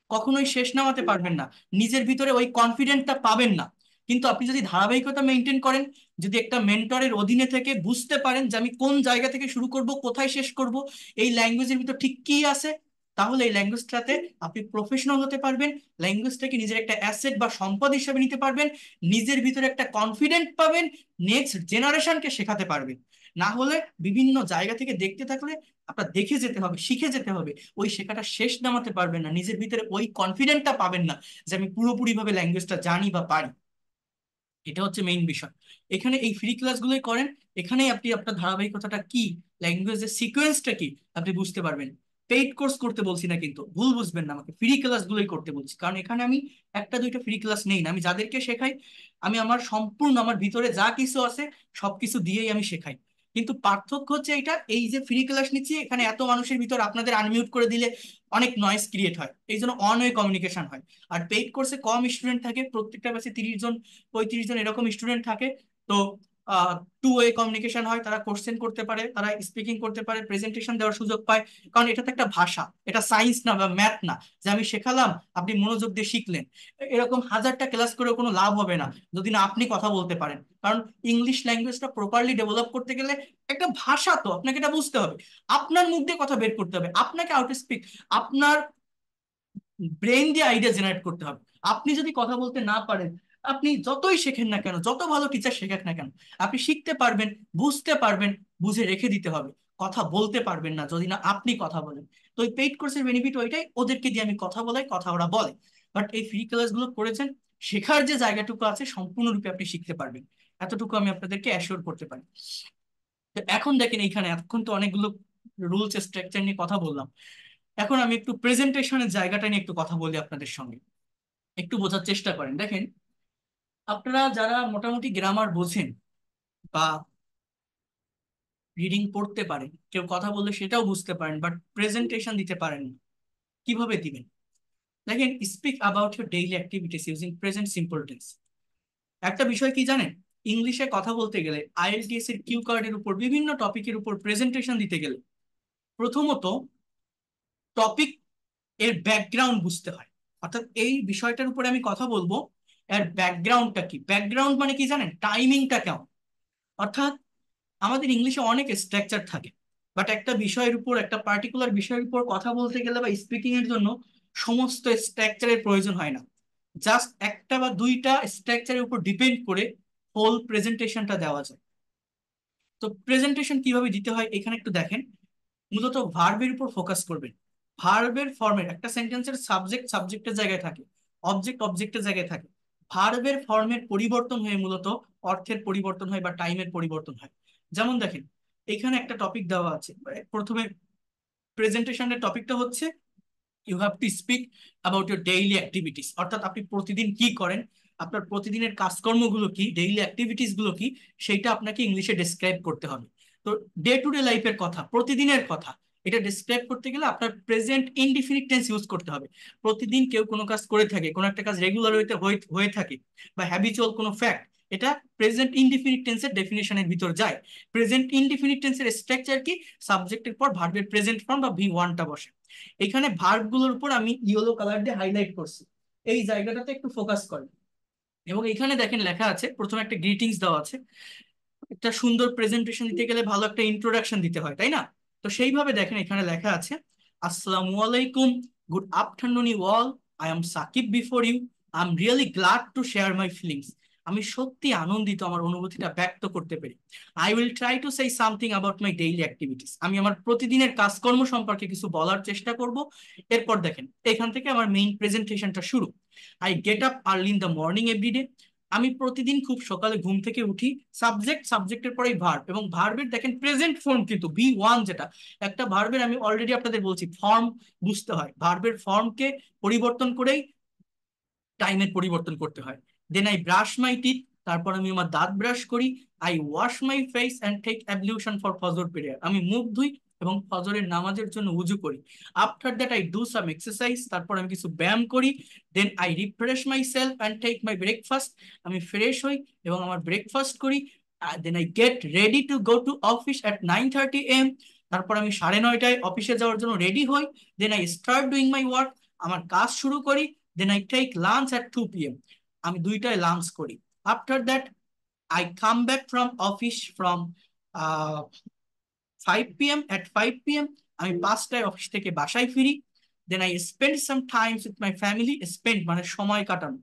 কখনোই শেষ নামাতে পারবেন না। নিজের ভিতরে ওই কনফিডেন্টটা পাবেন না। কিন্তু আপনি যদি ধারাবাহিকতা মেনটেন করেন, যদি একটা মেন্টরের অধীনে থেকে বুঝতে পারেন যে আমি কোন জায়গা থেকে শুরু করব, কোথায় শেষ করব, এই ল্যাঙ্গুয়েজের ভিতর ঠিক কি আছে, তাহলে এই ল্যাঙ্গুয়েজটাতে আপনি প্রফেশনাল হতে পারবেন। ল্যাঙ্গুয়েজটাকে নিজের একটা অ্যাসেট বা সম্পদ হিসেবে নিতে পারবেন, নিজের ভিতরে একটা কনফিডেন্ট পাবেন, নেক্সট জেনারেশনকে শেখাতে পারবেন। না হলে বিভিন্ন জায়গা থেকে দেখতে থাকলে আপনার দেখে যেতে হবে, শিখে যেতে হবে, ওই শেখাটা শেষ নামাতে পারবেন না, নিজের ভিতরে ওই কনফিডেন্টটা পাবেন না যে আমি পুরোপুরি ভাবে ল্যাঙ্গুয়েজটা জানি বা পারি। এটা হচ্ছে মেইন বিষয়। এখানে এই ফ্রি ক্লাসগুলোই করেন, এখানেই আপনি আপনার ধারাবাহিকতাটা কি, ল্যাঙ্গুয়েজের সিকোয়েন্সটা কি আপনি বুঝতে পারবেন। পেইড কোর্স করতে বলছি না, কিন্তু ভুল বুঝবেন না, আমাকে ফ্রি ক্লাসগুলোই করতে বলছি। কারণ এখানে আমি একটা দুইটা ফ্রি ক্লাস নেই না, আমি যাদেরকে শেখাই, আমি আমার সম্পূর্ণ আমার ভিতরে যা কিছু আছে সবকিছু দিয়েই আমি শেখাই। কিন্তু পার্থক্য হচ্ছে এটা, এই যে ফ্রি ক্লাস নিচ্ছি, এখানে এত মানুষের ভিতর আপনাদের আনমিউট করে দিলে অনেক নয়েজ ক্রিয়েট হয়, এই জন্য অন ওয়ে কমিউনিকেশন হয়। আর পেইড কোর্সে কম স্টুডেন্ট থাকে, প্রত্যেকটা ব্যাচে 30 জন 35 জন এরকম স্টুডেন্ট থাকে। তো টু ওয়ে কমিউনিকেশন হয়, তারা কোশ্চেন করতে পারে, তারা স্পিকিং করতে পারে, প্রেজেন্টেশন দেওয়ার সুযোগ পায়। কারণ এটা তো একটা ভাষা, এটা সায়েন্স না বা ম্যাথ না যে আমি শেখালাম আপনি মনোযোগ দিয়ে শিখলেন। এরকম হাজারটা ক্লাস করে কোনো লাভ হবে না যদি না আপনি কথা বলতে পারেন। কারণ ইংলিশ ল্যাঙ্গুয়েজটা প্রপারলি ডেভেলপ করতে গেলে একটা ভাষা, তো আপনাকে এটা বুঝতে হবে, আপনার মুখ দিয়ে কথা বের করতে হবে, আপনাকে আউট স্পিক, আপনার ব্রেন দিয়ে আইডিয়া জেনারেট করতে হবে। আপনি যদি কথা বলতে না পারেন, আপনি যতই শেখেন না কেন, যত ভালো টিচার শেখাক না কেন, আপনি শিখতে পারবেন, বুঝতে পারবেন, বুঝে রেখে দিতে হবে, কথা বলতে পারবেন না যদি না আপনি কথা বলেন। তো এই পেইড কোর্সের বেনিফিট ওইটাই, ওদেরকে দিয়ে আমি কথা বলাই, কথা ওরা বলে। বাট এই ফ্রি ক্লাসগুলো করেছেন, শেখার যে জায়গাটুকু আছে সম্পূর্ণরূপে আপনি শিখতে পারবেন, এতটুকু আমি আপনাদেরকে অ্যাসিওর করতে পারি। তো এখন দেখেন, এইখানে এতক্ষণ তো অনেকগুলো রুলস স্ট্রাকচার নিয়ে কথা বললাম, এখন আমি একটু প্রেজেন্টেশনের জায়গাটা নিয়ে একটু কথা বলি আপনাদের সঙ্গে। একটু বোঝার চেষ্টা করেন, দেখেন আপনারা যারা মোটামুটি গ্রামার বোঝেন বা রিডিং পড়তে পারেন, কেউ কথা বললে সেটাও বুঝতে পারেন, বাট প্রেজেন্টেশন দিতে পারেন না, কিভাবে দিবেন? দেখেন, speak about your daily activities using present simple tense. একটা বিষয় কি জানেন, ইংলিশে কথা বলতে গেলে আইএলটিএস এর কিউ কার্ডের উপর বিভিন্ন টপিকের উপর প্রেজেন্টেশন দিতে গেলে প্রথমত টপিক এর ব্যাকগ্রাউন্ড বুঝতে হয়। অর্থাৎ এই বিষয়টার উপরে আমি কথা বলবো, এর ব্যাকগ্রাউন্ডটা কি, ব্যাকগ্রাউন্ড মানে কি জানেন, টাইমিংটা কেমন। অর্থাৎ আমাদের ইংলিশে অনেক স্ট্রাকচার থাকে, বাট একটা বিষয়ের উপর, একটা পার্টিকুলার বিষয়ের উপর কথা বলতে গেলে বা স্পিকিং এর জন্য সমস্ত স্ট্রাকচারের প্রয়োজন হয় না, জাস্ট একটা বা দুইটা স্ট্রাকচারের উপর ডিপেন্ড করে হোল প্রেজেন্টেশনটা দেওয়া যায়। তো প্রেজেন্টেশন কিভাবে দিতে হয় এখানে একটু দেখেন। মূলত ভার্বের উপর ফোকাস করবেন। ভার্বের ফর্মের, একটা সেন্টেন্সের সাবজেক্ট সাবজেক্টের জায়গায় থাকে, অবজেক্ট অবজেক্টের জায়গায় থাকে, ভার্বের ফর্মের পরিবর্তন হয়ে মূলত অর্থের পরিবর্তন হয় বা টাইমের পরিবর্তন হয়। যেমন দেখেন, এখানে একটা টপিক দেওয়া আছে, প্রথমে প্রেজেন্টেশনের টপিকটা হচ্ছে you have to speak about your daily activities, অর্থাৎ আপনি প্রতিদিন কি করেন, আপনার প্রতিদিনের কাজকর্মগুলো কি, ডেইলি অ্যাক্টিভিটিস গুলো কি, সেইটা আপনাকে ইংলিশে ডেসক্রাইব করতে হবে। তো ডে টু ডে লাইফের কথা, প্রতিদিনের কথা, এটা ডেসক্রাইব করতে গেলে আপনার প্রেজেন্ট ইনডিফিনিট টেন্স ইউজ করতে হবে। প্রতিদিন কেউ কোনো কাজ করে থাকে, কোনো একটা কাজ রেগুলার হইতে হয়ে থাকে বা হ্যাবিচুয়াল কোনো ফ্যাক্ট, এটা প্রেজেন্ট ইনডিফিনিট টেন্সের ডেফিনিশনের ভিতর যায়। প্রেজেন্ট ইনডিফিনিট টেন্সের স্ট্রাকচার কি, সাবজেক্টের পর ভার্বের প্রেজেন্ট ফর্ম বা V1টা বসে। এখানে ভার্ব গুলোর উপর আমি ইয়েলো কালার দিয়ে হাইলাইট করছি, এই জায়গাটাতে একটু ফোকাস করেন। এবং এখানে দেখেন লেখা আছে, প্রথমে একটা গ্রিটিংস দেওয়া আছে। একটা সুন্দর প্রেজেন্টেশন দিতে গেলে ভালো একটা ইন্ট্রোডাকশন দিতে হয়, তাই না? তো সেইভাবে দেখেন এখানে লেখা আছে, আসসালামু আলাইকুম, good afternoon you all, I am Sakib before you, I am really glad to share my feelings. আমি সত্যি আনন্দিত আমার অনুভূতিটা ব্যক্ত করতে পেরে। I will try to say something about my daily activities, আমি আমার প্রতিদিনের কাজকর্ম সম্পর্কে কিছু বলার চেষ্টা করব। এরপর দেখেন এখান থেকে আমার মেইন প্রেজেন্টেশনটা শুরু। I get up early in the morning every day, আমি প্রতিদিন খুব সকালে ঘুম থেকে উঠি। সাবজেক্ট, সাবজেক্টের পরেই ভার্ব, এবং ভার্বের দেখেন প্রেজেন্ট ফর্ম কিন্তু V1, যেটা একটা ভার্বের, আমি অলরেডি আপনাদের বলছি ফর্ম বুঝতে হয়, ভার্বের ফর্মকে পরিবর্তন করেই টাইমের পরিবর্তন করতে হয়। Then I brush my teeth, তারপর আমি আমার দাঁত ব্রাশ করি। I wash my face and take ablution for Fajr prayer, আমি মুখ ধুই এবং ফজরের নামাজের জন্য উজু করি। After that I do some exercise, তারপর আমি কিছু ব্যায়াম করি। Then I refresh my self and take my breakfast, আমি ফ্রেশ হই এবং আমার ব্রেকফাস্ট করি। Then I get ready to go to office at 9:30 AM, তারপর আমি 9:30টায় অফিসে যাওয়ার জন্য রেডি হই। Then I start doing my work, আমার কাজ শুরু করি। Then I take lunch at 2 PM, আমি 2টায় লাঞ্চ করি। After that I come back from office from 5 PM, at 5 PM আমি 5টায় অফিস থেকে বাসায় ফিরি। Then I spend some times with my family, spend মানে সময় কাটানো,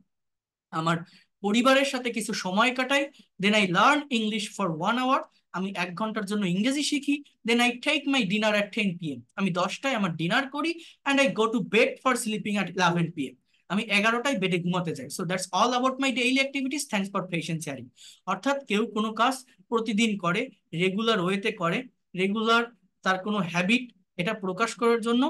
আমার পরিবারের সাথে কিছু সময় কাটাই। Then I learn English for 1 hour, আমি 1 ঘন্টার জন্য ইংরেজি শিখি। Then I take my dinner at 10 PM, আমি 10টায় আমার ডিনার করি। And I go to bed for sleeping at 11 PM, আমি 11টায় বেডে ঘুমাতে যাই। So that's all about my daily activities, thanks for patience sharing. অর্থাৎ কেউ কোনো কাজ প্রতিদিন করে, রেগুলার ওয়েতে করে, রেগুলার তার কোনো হ্যাবিট, এটা প্রকাশ করার জন্য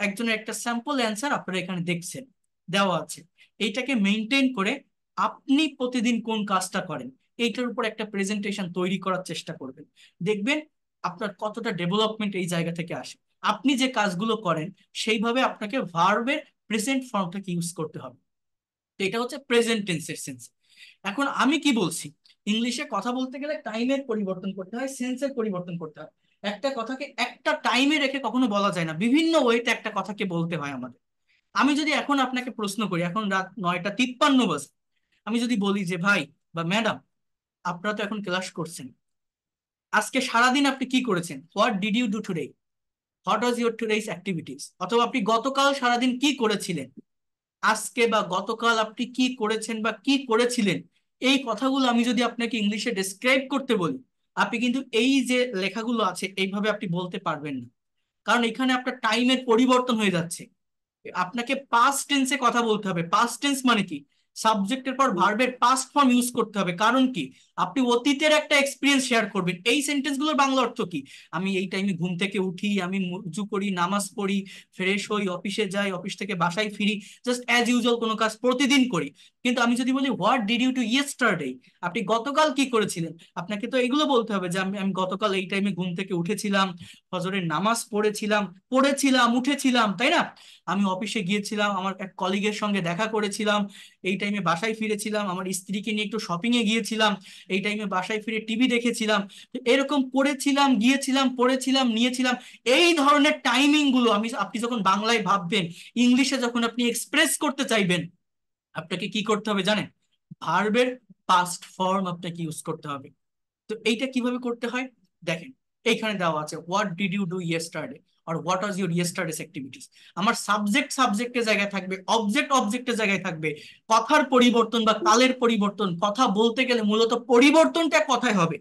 একজনের একটা স্যাম্পল অ্যান্সার আপনারা এখানে দেখছেন দেওয়া আছে। এইটাকে মেনটেন করে আপনি প্রতিদিন কোন কাজটা করেন, এইটার উপর একটা প্রেজেন্টেশন তৈরি করার চেষ্টা করবেন। দেখবেন আপনার কতটা ডেভেলপমেন্ট এই জায়গা থেকে আসে। আপনি যে কাজগুলো করেন সেইভাবে আপনাকে ভার্বের প্রেজেন্ট ফর্মটাকে ইউজ করতে হবে। তো এটা হচ্ছে প্রেজেন্ট টেন্সের সেন্স। এখন আমি কি বলছি, ইংলিশে কথা বলতে গেলে টাইমের পরিবর্তন করতে হয়, সেন্সের পরিবর্তন করতে হয়। একটা কথাকে একটা টাইমে রেখে কখনো বলা যায় না, বিভিন্ন ওয়েতে একটা কথাকে বলতে হয় আমাদের। আমি যদি এখন আপনাকে প্রশ্ন করি, এখন রাত 9টা 53 বাজে, আমি যদি বলি যে ভাই বা ম্যাডাম, আপনারা তো এখন ক্লাস করছেন, আজকে সারাদিন আপনি কি করেছেন, what did you do today, what was your today's activities, অথবা আপনি গতকাল সারাদিন কি করেছিলেন, আজকে বা গতকাল আপনি কি করেছেন বা কি করেছিলেন, এই কথাগুলো আমি যদি আপনাকে ইংলিশে ডেসক্রাইব করতে বলি, আপনি কিন্তু এই যে লেখাগুলো আছে এইভাবে আপনি বলতে পারবেন না। কারণ এখানে আপনার টাইমের পরিবর্তন হয়ে যাচ্ছে, আপনাকে পাস্ট টেন্সে কথা বলতে হবে। পাস্ট টেন্স মানে কি, সাবজেক্টের পর ভার্বের পাস্ট ফর্ম ইউজ করতে হবে। কারণ কি, আপনি অতীতের একটা এক্সপিরিয়েন্স শেয়ার করবেন। এই সেন্টেন্সগুলোর বাংলা অর্থ কি, আমি এই টাইমে ঘুম থেকে উঠি, আমি উজু করি, নামাজ পড়ি, ফ্রেশ হই, অফিসে যাই, অফিস থেকে বাসায় ফিরি, জাস্ট অ্যাজ ইউজুয়াল কোনো কাজ প্রতিদিন করি। কিন্তু আমি যদি বলি what did you to yesterday, আপনি গতকাল কি করেছিলেন, আপনাকে তো এগুলো বলতে হবে যে আমি আমি গতকাল এই টাইমে ঘুম থেকে উঠেছিলাম, ফজরের নামাজ পড়েছিলাম, উঠেছিলাম, তাই না? আমি অফিসে গিয়েছিলাম, আমার এক কলিগের সঙ্গে দেখা করেছিলাম, এই টাইমে বাসায় ফিরেছিলাম, আমার স্ত্রীকে নিয়ে একটু শপিং এ গিয়েছিলাম, এই টাইমে বাসায় ফিরে টিভি দেখেছিলাম। তো এরকম করেছিলাম, গিয়েছিলাম, পড়েছিলাম, নিয়েছিলাম, এই ধরনের টাইমিং গুলো আপনি যখন বাংলায় ভাববেন, ইংলিশে যখন আপনি এক্সপ্রেস করতে চাইবেন, আপনাকে কি করতে হবে জানেন, ভার্বের পাস্ট ফর্ম আপনাকে ইউজ করতে হবে। তো এইটা কিভাবে করতে হয় দেখেন, এইখানে দেওয়া আছে what did you do yesterday আর what was your yesterday's activities. আমার সাবজেক্ট সাবজেক্টের জায়গায় থাকবে, অবজেক্ট অবজেক্টের জায়গায় থাকবে, কথার পরিবর্তন বা কালের পরিবর্তন, কথা বলতে গেলে মূলত পরিবর্তনটা কথায় হবে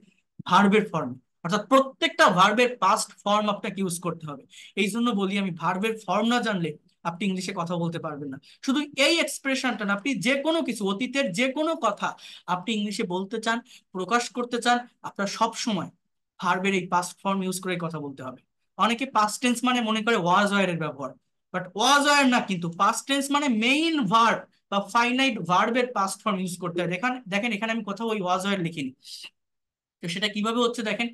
ভার্বের ফর্মে। অর্থাৎ প্রত্যেকটা ভার্বের পাস্ট ফর্ম আপনাকে ইউজ করতে হবে। এই জন্য বলি আমি, ভার্বের ফর্ম না জানলে আপনি ইংলিশে কথা বলতে পারবেন না। শুধু এই এক্সপ্রেশনটা না, আপনি যে কোনো কিছু, অতীতের যে কোনো কথা আপনি ইংলিশে বলতে চান, প্রকাশ করতে চান, আপনার সব সময় ভার্বের এই পাস্ট ফর্ম ইউজ করে কথা বলতে হবে। অনেকে পাস্ট টেন্স মানে মনে করে ওয়াজ ওয়ার এর ব্যবহার, বাট ওয়াজ ওয়ার না, কিন্তু পাস্ট টেন্স মানে মেইন ভার্ব বা ফাইনাইট ভার্বের পাস্ট ফর্ম ইউজ করতে হয়। দেখেন দেখেন এখানে আমি কোথাও ওই ওয়াজ ওয়ার লিখিনি। তো সেটা কিভাবে হচ্ছে দেখেন,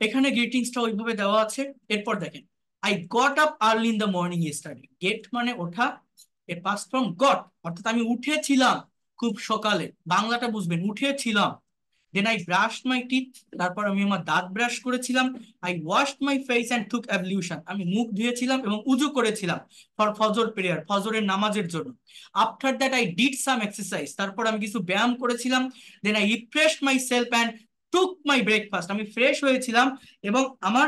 এখানে গ্রিটিংসটা ওইভাবে দেওয়া আছে। এরপর দেখেন, I got up early in the morning yesterday. Get মানে ওঠা, এর পাস্ট ফর্ম গট, অর্থাৎ আমি উঠেছিলাম খুব সকালে, বাংলাটা বুঝবেন, উঠেছিলাম। Then I brush my teeth, তারপর আমি আমার দাঁত ব্রাশ করেছিলাম। I washed my face and took ablution, আমি মুখ ধুয়েছিলাম এবং উজু করেছিলাম ফর ফজর প্রেয়ার, ফজরের নামাজের জন্য। After that I did some exercise, তারপর আমি কিছু ব্যায়াম করেছিলাম। Then I refreshed my self and took my breakfast, আমি ফ্রেশ হয়েছিলাম এবং আমার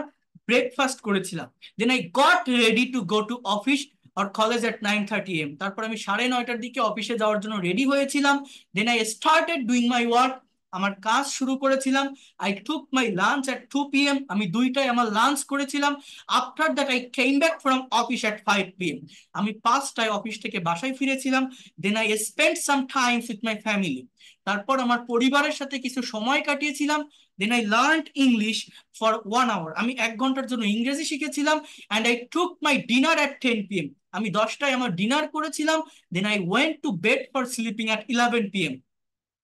ব্রেকফাস্ট করেছিলাম। Then I got ready to go to office or college at 9:30 AM, তারপর আমি 9:30টার দিকে অফিসে যাওয়ার জন্য রেডি হয়েছিলাম। Then I started doing my work, আমার কাজ শুরু করেছিলাম। I took my lunch at 2 PM, আমি 2টায় আমার লাঞ্চ করেছিলাম। After that I came back from office at 5 PM, আমি 5টায় অফিস থেকে বাসায় ফিরেছিলাম। Then I spend some time with my family, তারপর আমার পরিবারের সাথে কিছু সময় কাটিয়েছিলাম। Then I learned English for 1 hour, আমি 1 ঘন্টার জন্য ইংরেজি শিখেছিলাম। And I took my dinner at 10 PM, আমি 10টায় আমার ডিনার করেছিলাম। Then I went to bed for sleeping at 11 PM,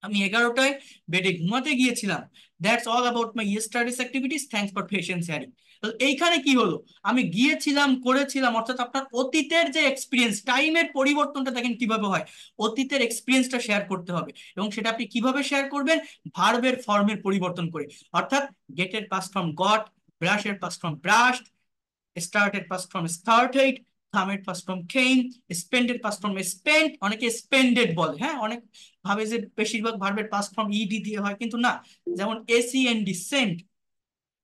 আমি 11টায় বেডে ঘুমাতে গিয়েছিলাম। That's all about my yesterday's activities, thanks for patience Harry. তো এইখানে কি হলো, আমি গিয়েছিলাম করেছিলাম, অর্থাৎ আপনার অতীতের যে এক্সপিরিয়েন্স, টাইমের পরিবর্তনটা দেখেন কিভাবে হয়, অতীতের এক্সপিরিয়েন্সটা শেয়ার করতে হবে। এবং সেটা আপনি কিভাবে শেয়ার করবেন, ভার্বের ফর্মের পরিবর্তন করে। অর্থাৎ গেটের পাস্ট ফর্ম গট, ব্রাশের past form brushed, started past form started, কামের past form came, spended past form spent, অনেকে স্পেন্ডেড বলে, হ্যাঁ, অনেক ভাবে যে বেশিরভাগ ভার্বের পাস্ট ফর্ম ইডি দিয়ে হয়, কিন্তু না। যেমন এসিএনডি, সেন্ট,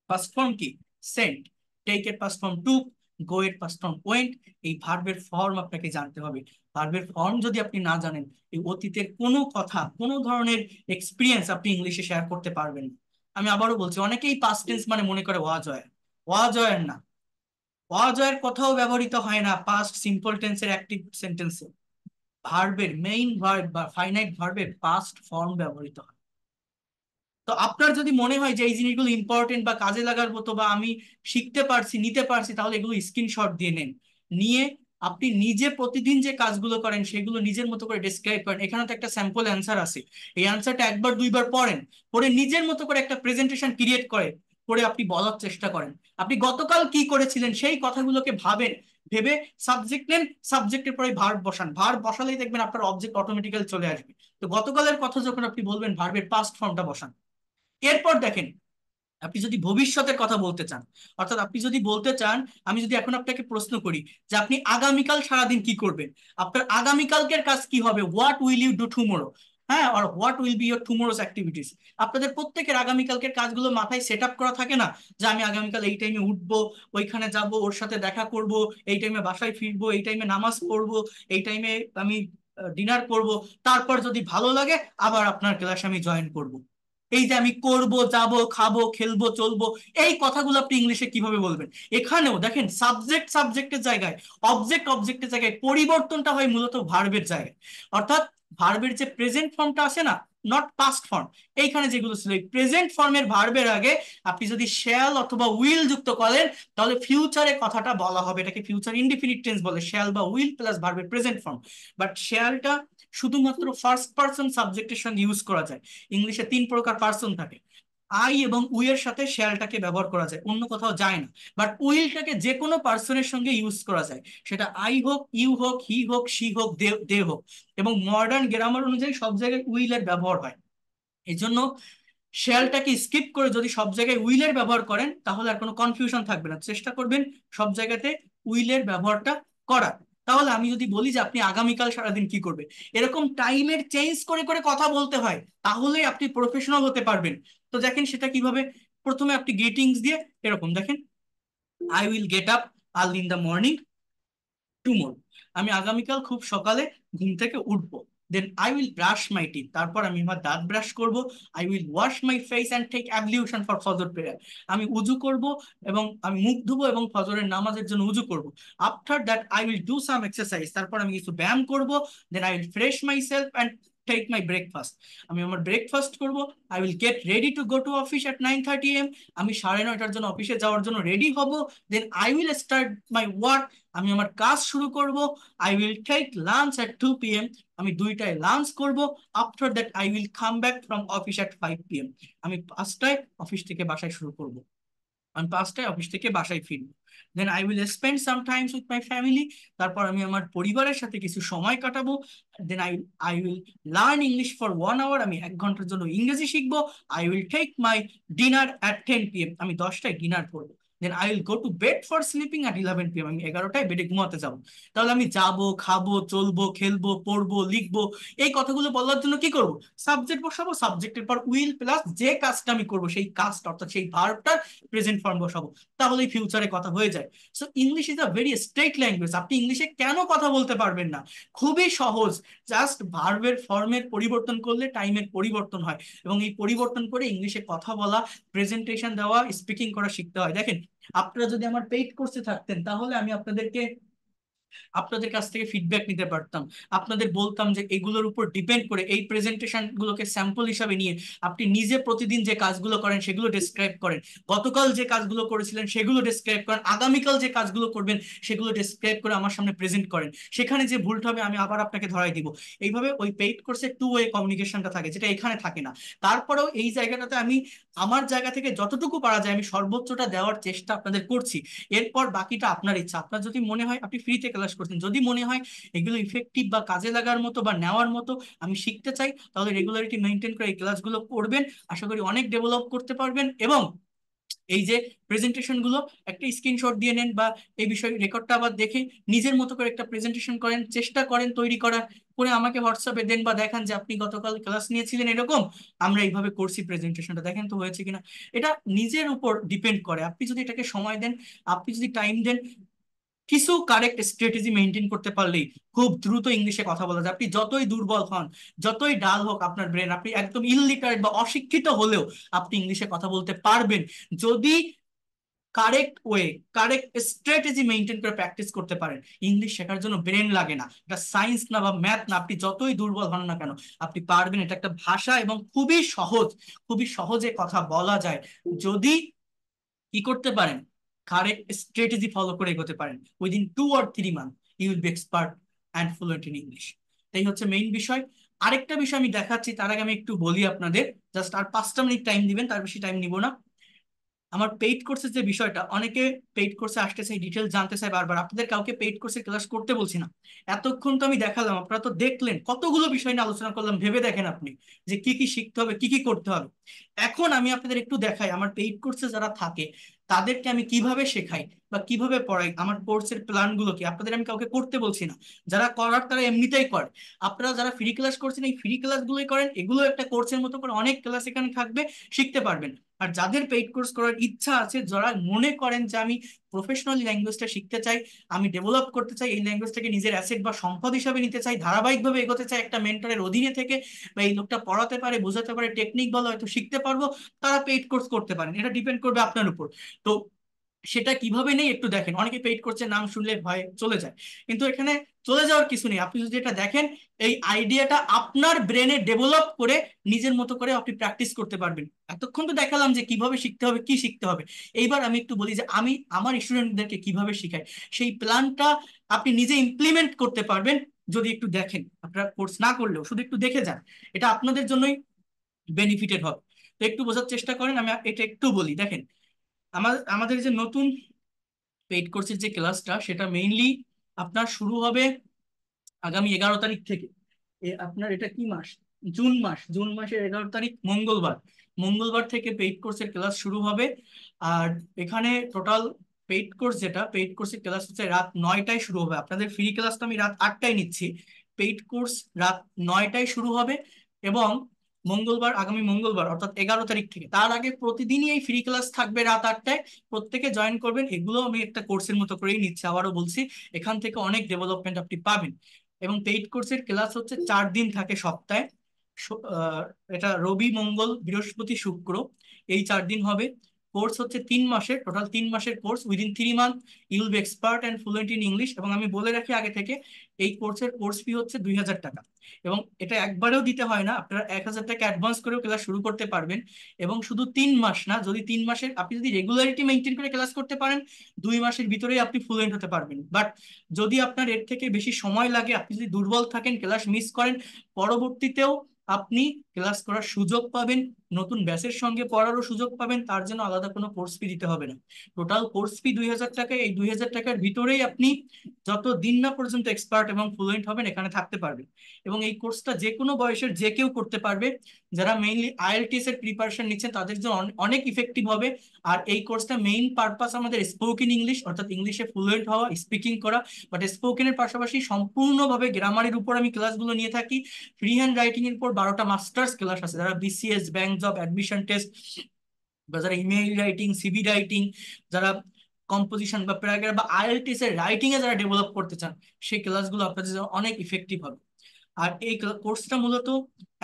পাস্ট ফর্ম কি, সেন্ট। টেক এর পাস্ট ফর্ম টুক, গো এর পাস্ট ফর্ম ওয়েন্ট। এই ভার্বের ফর্ম আপনাকে জানতে হবে। ভার্বের ফর্ম যদি আপনি না জানেন, এই অতীতের কোনো কথা, কোনো ধরনের এক্সপিরিয়েন্স আপনি ইংলিশে শেয়ার করতে পারবেন না। আমি আবারও বলছি, অনেকেই পাস্ট টেন্স মানে মনে করে ওয়াজ হয়, ওয়াজ হয় না। অজয়ের কোথাও ব্যবহৃত হয় না পাস্ট সিম্পল টেন্সের অ্যাক্টিভ সেন্টেন্সে। ভার্বের মেইন ভার্ব বা ফাইনাইট ভার্বের পাস্ট ফর্ম ব্যবহৃত হয়। তো আপনার যদি মনে হয় যে এই জিনিসগুলো ইম্পর্টেন্ট বা কাজে লাগার মতো বা আমি শিখতে পারছি, নিতে পারছি, তাহলে এগুলো স্ক্রিনশট দিয়ে নেন। নিয়ে আপনি নিজে প্রতিদিন যে কাজগুলো করেন সেগুলো নিজের মতো করে ডেসক্রাইব করেন। এখানে তো একটা স্যাম্পল অ্যান্সার আছে, এই অ্যান্সারটা একবার দুইবার পড়েন, পড়ে নিজের মতো করে একটা প্রেজেন্টেশন ক্রিয়েট করে আপনি বলার চেষ্টা করেন। আপনি গতকাল কি করেছিলেন সেই কথাগুলোকে ভাবেন, ভেবে সাবজেক্ট নেন, সাবজেক্টের পরে ভার্ব বসান, ভার্ব বসালেই দেখবেন আপনার অবজেক্ট অটোমেটিক্যালি চলে আসবে। তো গতকালের কথা যখন আপনি বলবেন, ভার্বের পাস্ট ফর্মটা বসান। এরপর দেখেন, আপনি যদি ভবিষ্যতের কথা বলতে চান, অর্থাৎ আপনি যদি বলতে চান, আমি যদি এখন আপনাকে প্রশ্ন করি যে আপনি আগামীকাল সারাদিন কি করবেন, আপনার আগামীকালকের কাজ কি হবে, what will you do tomorrow, হ্যাঁ, আর what will be your tomorrow's activities. আপনাদের প্রত্যেকের আগামীকালকের কাজগুলো মাথায় সেট আপ করা থাকে না, যে আমি আগামীকাল এই টাইমে উঠবো, ওইখানে যাব, ওর সাথে দেখা করব, এই টাইমে বাসায় ফিরবো, এই টাইমে নামাজ পড়বো, এই টাইমে আমি ডিনার করব, তারপর যদি ভালো লাগে আবার আপনার ক্লাসে আমি জয়েন করব। এই যে আমি করব, যাব, খাবো, খেলবো, চলবো, এই কথাগুলো আপনি ইংলিশে কিভাবে বলবেন। এখানেও দেখেন, সাবজেক্ট সাবজেক্টের জায়গায়, অবজেক্ট অবজেক্টের জায়গায়, পরিবর্তনটা হয় মূলত ভার্বের জায়গায়। অর্থাৎ ভার্বের যে প্রেজেন্ট ফর্মটা আসে না, নট পাস্ট ফর্ম, এইখানে যেগুলো ছিল এই প্রেজেন্ট ফর্মের ভার্বের আগে আপনি যদি শ্যাল অথবা উইল যুক্ত করেন, তাহলে ফিউচারে কথাটা বলা হবে, এটাকে ফিউচার ইনডিফিনিট টেন্স বলে, শ্যাল বা উইল প্লাস ভার্বের প্রেজেন্ট ফর্ম। বাট শ্যালটা শুধুমাত্র ফার্স্ট পার্সন সাবজেক্টের সঙ্গে ইউজ করা যায়। ইংলিশে 3 প্রকার পার্সন থাকে, আই এবং উই এর সাথে শ্যালটাকে ব্যবহার করা যায়, অন্য কোথাও যায় না। বাট উইলটাকে যে কোনো পার্সনের সঙ্গে ইউজ করা যায়, সেটা আই হোক, ইউ হোক, হি হোক, সি হোক, দে দে হোক। এবং মডার্ন গ্রামার অনুযায়ী সব জায়গায় উইলের ব্যবহার হয়। এই জন্য শেয়ালটাকে স্কিপ করে যদি সব জায়গায় উইলের ব্যবহার করেন, তাহলে আর কোনো কনফিউশন থাকবে না। চেষ্টা করবেন সব জায়গাতে উইলের ব্যবহারটা করার। তাহলে আমি যদি বলি যে আপনি আগামীকাল সারাদিন কি করবে, এরকম টাইমের চেঞ্জ করে করে কথা বলতে হয়, তাহলে আপনি প্রফেশনাল হতে পারবেন। তো দেখেন সেটা কিভাবে, প্রথমে আপনি গ্রিটিংস দিয়ে এরকম দেখেন, I will get up early in the morning tomorrow, আমি আগামীকাল খুব সকালে ঘুম থেকে উঠবো। Then I will brush my teeth, তারপর আমি আমার দাঁত ব্রাশ করব। I will wash my face and take ablution for Fajr prayer, আমি উজু করব এবং আমি মুখ ধুবো এবং ফজরের নামাজের জন্য উজু করব। After that I will do some exercise, তারপর আমি কিছু ব্যায়াম করব। Then I will fresh my self and take my breakfast, আমি আমার ব্রেকফাস্ট করব। I will get ready to go to office at 9:30 AM, আমি 9:30টার জন্য অফিসে যাওয়ার জন্য রেডি হব। Then I will start my work, আমি আমার কাজ শুরু করব। I will take lunch at 2 PM, আমি 2টায় লাঞ্চ করব। After that I will come back from office at 5 PM, আমি 5টায় অফিস থেকে বাসায় শুরু করব, আমি 5টায় অফিস থেকে বাসায় ফিরবো। Then I will spend some times with my family, তারপর আমি আমার পরিবারের সাথে কিছু সময় কাটাবো। Then I I will learn English for 1 hour, আমি 1 ঘন্টার জন্য ইংরেজি শিখবো। I will take my dinner at 10 PM, আমি 10টায় ডিনার করবো। Then I will go to bed for sleeping at 11 PM, আমি 11টায় বেডে ঘুমাতে যাবো। তাহলে আমি যাবো, খাবো, চলবো, খেলবো, পড়বো, লিখবো, এই কথাগুলো বলার জন্য কি করবো, সাবজেক্ট বসাবো, সাবজেক্টের পর উইল প্লাস যে কাজটা আমি করবো সেই কাজটা অর্থাৎ সেই ভার্বটা প্রেজেন্ট ফর্ম বসাবো, তাহলেই ফিউচারে কথা হয়ে যায়। So English is a very straight language, আপনি ইংলিশে কেন কথা বলতে পারবেন না, খুবই সহজ। জাস্ট ভার্বের ফর্মের পরিবর্তন করলে টাইমের পরিবর্তন হয়, এবং এই পরিবর্তন করে ইংলিশে কথা বলা, প্রেজেন্টেশন দেওয়া, স্পিকিং করা শিখতে হয়। দেখেন, আপনারা যদি আমার পেইড কোর্সে থাকতেন তাহলে আমি আপনাদের কাছ থেকে ফিডব্যাক নিতে পারতাম, আপনাদের বলতাম যে এগুলোর উপর ডিপেন্ড করে এই প্রেজেন্টেশন গুলোকে স্যাম্পল হিসাবে নিয়ে আপনি নিজে প্রতিদিন যে কাজগুলো করেন সেগুলো ডেসক্রাইব করেন, গতকাল যে কাজগুলো করেছিলেন সেগুলো ডেসক্রাইব করেন, আগামীকাল যে কাজগুলো করবেন সেগুলো ডেসক্রাইব করে আমার সামনে প্রেজেন্ট করেন। সেখানে যে ভুলটা হবে আমি আবার আপনাকে ধরাই দিব। এইভাবে ওই পেইড কোর্সে টু ওয়ে কমিউনিকেশনটা থাকে, যেটা এখানে থাকে না। তারপরেও এই জায়গাটাতে আমি আমার জায়গা থেকে যতটুকু পারা যায় আমি সর্বোচ্চটা দেওয়ার চেষ্টা আপনাদের করছি। এরপর বাকিটা আপনার ইচ্ছা, আপনার যদি মনে হয় আপনি ফ্রিতে ক্লাস করছেন, যদি মনে হয় এগুলো ইফেক্টিভ বা কাজে লাগার মতো বা নেওয়ার মতো, আমি শিখতে চাই, তাহলে রেগুলারিটি মেনটেন করে এই ক্লাসগুলো করবেন। আশা করি অনেক ডেভেলপ করতে পারবেন। এবং এই যে প্রেজেন্টেশন গুলো একটা স্ক্রিনশট দিয়ে নেন, বা এই বিষয় রেকর্ডটা আবার দেখে নিজের মতো করে একটা প্রেজেন্টেশন করেন, চেষ্টা করেন তৈরি করার, করে আমাকে হোয়াটসঅ্যাপে দেন বা দেখান যে আপনি গতকাল ক্লাস নিয়েছিলেন এরকম, আমরা এইভাবে করছি প্রেজেন্টেশনটা, দেখেন তো হয়েছে কিনা। এটা নিজের উপর ডিপেন্ড করে, আপনি যদি এটাকে সময় দেন, আপনি যদি টাইম দেন, কিছু কারেক্ট স্ট্র্যাটেজি মেনটেন করতে পারলেই খুব দ্রুত ইংলিশে কথা বলা যায়। আপনি যতই দুর্বল হন, যতই ডাল হোক আপনার ব্রেন, আপনি একদম ইললিটারেট বা অশিক্ষিত হলেও আপনি ইংলিশে কথা বলতে পারবেন, যদি correct way, correct strategy maintain করে প্র্যাকটিস করতে পারেন। ইংলিশ শেখার জন্য ব্রেন লাগে না, এটা সায়েন্স না বা ম্যাথ না, আপনি যতই দুর্বল হন না কেন আপনি পারবেন। এটা একটা ভাষা এবং খুবই সহজ, খুবই সহজে কথা বলা যায়, যদি কি করতে পারেন, কারেক্ট স্ট্র্যাটেজি ফলো করে এগোতে পারেন। Within 2 or 3 month you will be expert and fluent in English. এই হচ্ছে মেইন বিষয়। আরেকটা বিষয় আমি দেখাচ্ছি, তার আগে আমি একটু বলি আপনাদের, জাস্ট আর 5টা মিনিট টাইম দিবেন, তার বেশি টাইম নিব না। আমার পেইড কোর্সের যে বিষয়টা, অনেকে পেইড কোর্সে আসতে চাই, ডিটেল জানতে চাই বারবার, আপনাদের কাউকে পেইড কোর্সে ক্লাস করতে বলছি না। এতক্ষণ তো আমি দেখালাম, আপনারা তো দেখলেন কতগুলো বিষয় নিয়ে আলোচনা করলাম, ভেবে দেখেন আপনি যে কি কি শিখতে হবে, কি কি করতে হবে। এখন আমি আপনাদের একটু দেখাই আমার পেইড কোর্সে যারা থাকে তাদেরকে আমি কিভাবে শেখাই বা কিভাবে পড়াই, আমার কোর্সের প্ল্যান গুলো কি। আপনাদের আমি কাউকে করতে বলছি না, যারা করার তারা এমনিতেই করে। আপনারা যারা ফ্রি ক্লাস করছেন এই ফ্রি ক্লাসগুলোই করেন, এগুলো একটা কোর্সের মতো করে অনেক ক্লাস এখানে থাকবে, শিখতে পারবেন। আর যাদের পেইড কোর্স করার ইচ্ছা আছে, যারা মনে করেন যে আমি প্রফেশনালি ল্যাঙ্গুয়েজটা শিখতে চাই, আমি ডেভেলপ করতে চাই, এই ল্যাঙ্গুয়েজটাকে নিজের অ্যাসেট বা সম্পদ হিসাবে নিতে চাই, ধারাবাহিকভাবে এগোতে চাই একটা মেন্টরের অধীনে থেকে, বা এই লোকটা পড়াতে পারে, বোঝাতে পারে, টেকনিক বলো হয়তো শিখতে পারবো, তারা পেইড কোর্স করতে পারেন। এটা ডিপেন্ড করবে আপনার উপর। তো সেটা কিভাবে নেই একটু দেখেন, অনেকে পেইড কোর্সের নাম শুনলে ভয় চলে যায়, কিন্তু এখানে চলে যাওয়ার কিছু নেই। আপনি যদি এটা দেখেন, এই আইডিয়াটা আপনার ব্রেনে ডেভেলপ করে নিজের মতো করে আপনি প্র্যাকটিস করতে পারবেন। এতক্ষণ তো দেখালাম যে কিভাবে শিখতে হবে, কি শিখতে হবে। এইবার আমি একটু বলি যে আমি আমার স্টুডেন্টদেরকে কিভাবে শিখাই, সেই প্ল্যানটা আপনি নিজে ইমপ্লিমেন্ট করতে পারবেন যদি একটু দেখেন। আপনারা কোর্স না করলেও শুধু একটু দেখে যান, এটা আপনাদের জন্যই বেনিফিটেড হবে। তো একটু বোঝার চেষ্টা করেন, আমি এটা একটু বলি। দেখেন, আমাদের যে নতুন পেইড কোর্সের যে ক্লাসটা, সেটা মেইনলি আপনার শুরু হবে আগামী 11 তারিখ থেকে। আপনার এটা কি মাস, জুন মাস, জুন মাসের 11 তারিখ মঙ্গলবার, মঙ্গলবার থেকে পেইড কোর্সের ক্লাস শুরু হবে। আর এখানে টোটাল পেইড কোর্স, যেটা পেইড কোর্সের ক্লাস হচ্ছে রাত 9টায় শুরু হবে। আপনাদের ফ্রি ক্লাস তো আমি রাত 8টায় নিচ্ছি, পেইড কোর্স রাত 9টায় শুরু হবে। এবং মঙ্গলবার, আগামী মঙ্গলবার অর্থাৎ 11 তারিখ থেকে, তার আগে প্রতিদিনই এই ফ্রি ক্লাস থাকবে রাত 8টায়, প্রত্যেকে জয়েন করবেন। এগুলো আমি একটা কোর্সের মতো করেই নিচ্ছি, আবারও বলছি, এখান থেকে অনেক ডেভেলপমেন্ট আপনি পাবেন। এবং পেইড কোর্সের ক্লাস হচ্ছে 4 দিন থাকে সপ্তাহে। স- আহ, এটা রবি, মঙ্গল, বৃহস্পতি, শুক্র, এই 4 দিন হবে। কোর্স হচ্ছে 3 মাসের, টোটাল 3 মাসের course. Within 3 month you will be expert and fluent in English. এবং আমি বলে রাখি আগে থেকে, এই কোর্সের কোর্স ফি হচ্ছে 2,000 টাকা। এবং এটা একবারেও দিতে হয় না, আপনারা 1,000 টাকা অ্যাডভান্স করেও ক্লাস শুরু করতে পারবেন। এবং শুধু 3 মাস না, যদি 3 মাসের আপনি যদি রেগুলারিটি মেনটেন করে ক্লাস করতে পারেন, 2 মাসের ভিতরেই আপনি ফ্লুয়েন্ট হতে পারবেন। বাট যদি আপনার এর থেকে বেশি সময় লাগে, আপনি যদি দুর্বল থাকেন, ক্লাস মিস করেন, পরবর্তীতেও আপনি ক্লাস করার সুযোগ পাবেন, নতুন ব্যাচের সঙ্গে পড়ারও সুযোগ পাবেন, তার জন্য আলাদা কোনো কোর্স ফি দিতে হবে না। টোটাল কোর্স ফি 2,000 টাকা। এই 2,000 টাকার ভিতরেই আপনি যত দিন না পর্যন্ত এক্সপার্ট এবং ফ্লুয়েন্ট হবেন এখানে থাকতে পারবেন। এবং এই কোর্সটা যে কোনো বয়সের যে কেউ করতে পারবে। যারা মেইনলি আইএলটিএস এর প্রিপারেশন নিচ্ছেন তাদের জন্য অনেক ইফেক্টিভ হবে। আর এই কোর্সটা মেইন পারপাস আমাদের স্পোকেন ইংলিশ, অর্থাৎ ইংলিশে ফ্লুয়েন্ট হওয়া, স্পিকিং করা। বাট স্পোকেনের পাশাপাশি সম্পূর্ণভাবে গ্রামারের উপর আমি ক্লাসগুলো নিয়ে থাকি। ফ্রি হ্যান্ড রাইটিং এর উপর 12টা মাস্টার্স ক্লাস আছে। যারা BCS, bank job, admission test, বা যারা ইমেইল রাইটিং, সিভি রাইটিং, যারা কম্পোজিশন বা প্যারাগ্রাফ বা আইএলটিএস এর রাইটিং এ যারা ডেভেলপ করতে চান, সেই ক্লাসগুলো আপনাদের জন্য অনেক ইফেক্টিভ হবে। আর এই কোর্সটা মূলত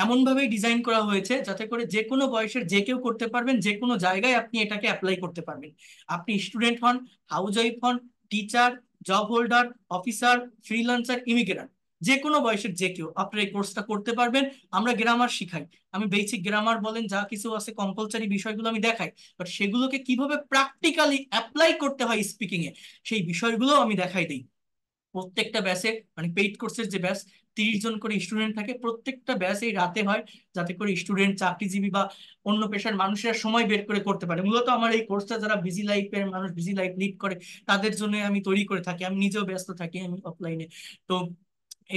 এমন ভাবেই ডিজাইন করা হয়েছে যাতে করে যে কোনো বয়সের যে কেউ করতে পারবেন, যে কোনো জায়গায় আপনি এটাকে অ্যাপ্লাই করতে পারবেন। আপনি স্টুডেন্ট হন, হাউস ওয়াইফ হন, teacher, job holder, officer, freelancer, immigrant, যে কোনো বয়সের যে কেউ আপনার এই কোর্সটা করতে পারবেন। আমরা গ্রামার শিখাই, আমি বেসিক গ্রামার বলেন যা কিছু আছে কম্পালসারি বিষয়গুলো আমি দেখাই। বাট সেগুলোকে কিভাবে প্র্যাকটিক্যালি অ্যাপ্লাই করতে হয় স্পিকিং এ, সেই বিষয়গুলো আমি দেখাই দিই। প্রত্যেকটা ব্যাচে, মানে পেইড কোর্সের যে ব্যাচ, 30 জন করে স্টুডেন্ট থাকে, প্রত্যেকটা ব্যাচ এই রাতে হয়, যাতে করে স্টুডেন্ট, চাকরিজীবী বা অন্য পেশার মানুষেরা সময় বের করে করতে পারে। মূলত আমার এই কোর্সটা যারা বিজি লাইফের মানুষ, বিজি লাইফ লিড করে, তাদের জন্য আমি তৈরি করে থাকি। আমি নিজেও ব্যস্ত থাকি, আমি অফলাইনে। তো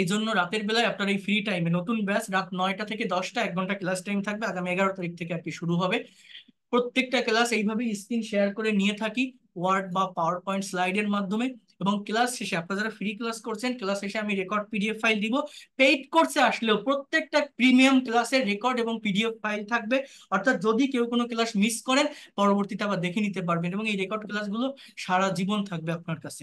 এই জন্য রাতের বেলায় আপনার এই ফ্রি টাইমে নতুন ব্যাচ রাত 9টা থেকে 10টা 1 ঘন্টা ক্লাস টাইম থাকবে। আগামী 11 তারিখ থেকে আর কি শুরু হবে। প্রত্যেকটা ক্লাস এইভাবে স্ক্রিন শেয়ার করে নিয়ে থাকি, ওয়ার্ড বা পাওয়ার পয়েন্ট স্লাইডের মাধ্যমে। এবং ক্লাস শেষে আপনারা যারা ফ্রি ক্লাস করছেন, ক্লাস শেষে আমি রেকর্ড পিডিএফ ফাইল দিব। পেইড কোর্সে আসলেও প্রত্যেকটা প্রিমিয়াম ক্লাসের রেকর্ড এবং পিডিএফ ফাইল থাকবে। অর্থাৎ যদি কেউ কোনো ক্লাস মিস করেন, পরবর্তীতে আবার দেখে নিতে পারবেন, এবং এই রেকর্ড ক্লাসগুলো সারা জীবন থাকবে আপনার কাছে।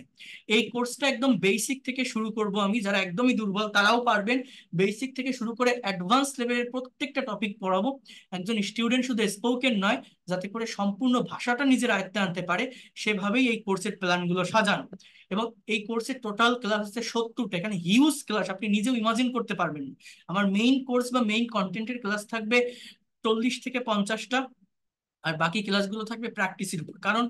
এই কোর্সটা একদম বেসিক থেকে শুরু করব আমি, যারা একদমই দুর্বল তারাও পারবেন। বেসিক থেকে শুরু করে অ্যাডভান্স লেভেলের প্রত্যেকটা টপিক পড়াবো। একজন স্টুডেন্ট শুধু স্পোকেন নয়, যাতে করে সম্পূর্ণ ভাষাটা নিজের আয়ত্তে আনতে পারে, সেভাবেই এই কোর্সের প্ল্যানগুলো সাজানো। এবং এই কোর্সের টোটাল ক্লাস হচ্ছে 70টা। এখানে হিউজ ক্লাস, আপনি নিজেও ইমাজিন করতে পারবেন না। আমার মেইন কোর্স বা মেইন কন্টেন্টের ক্লাস থাকবে 40 থেকে 50টা। আর বাকি ক্লাসগুলো থাকবে প্র্যাকটিসের উপর। কারণ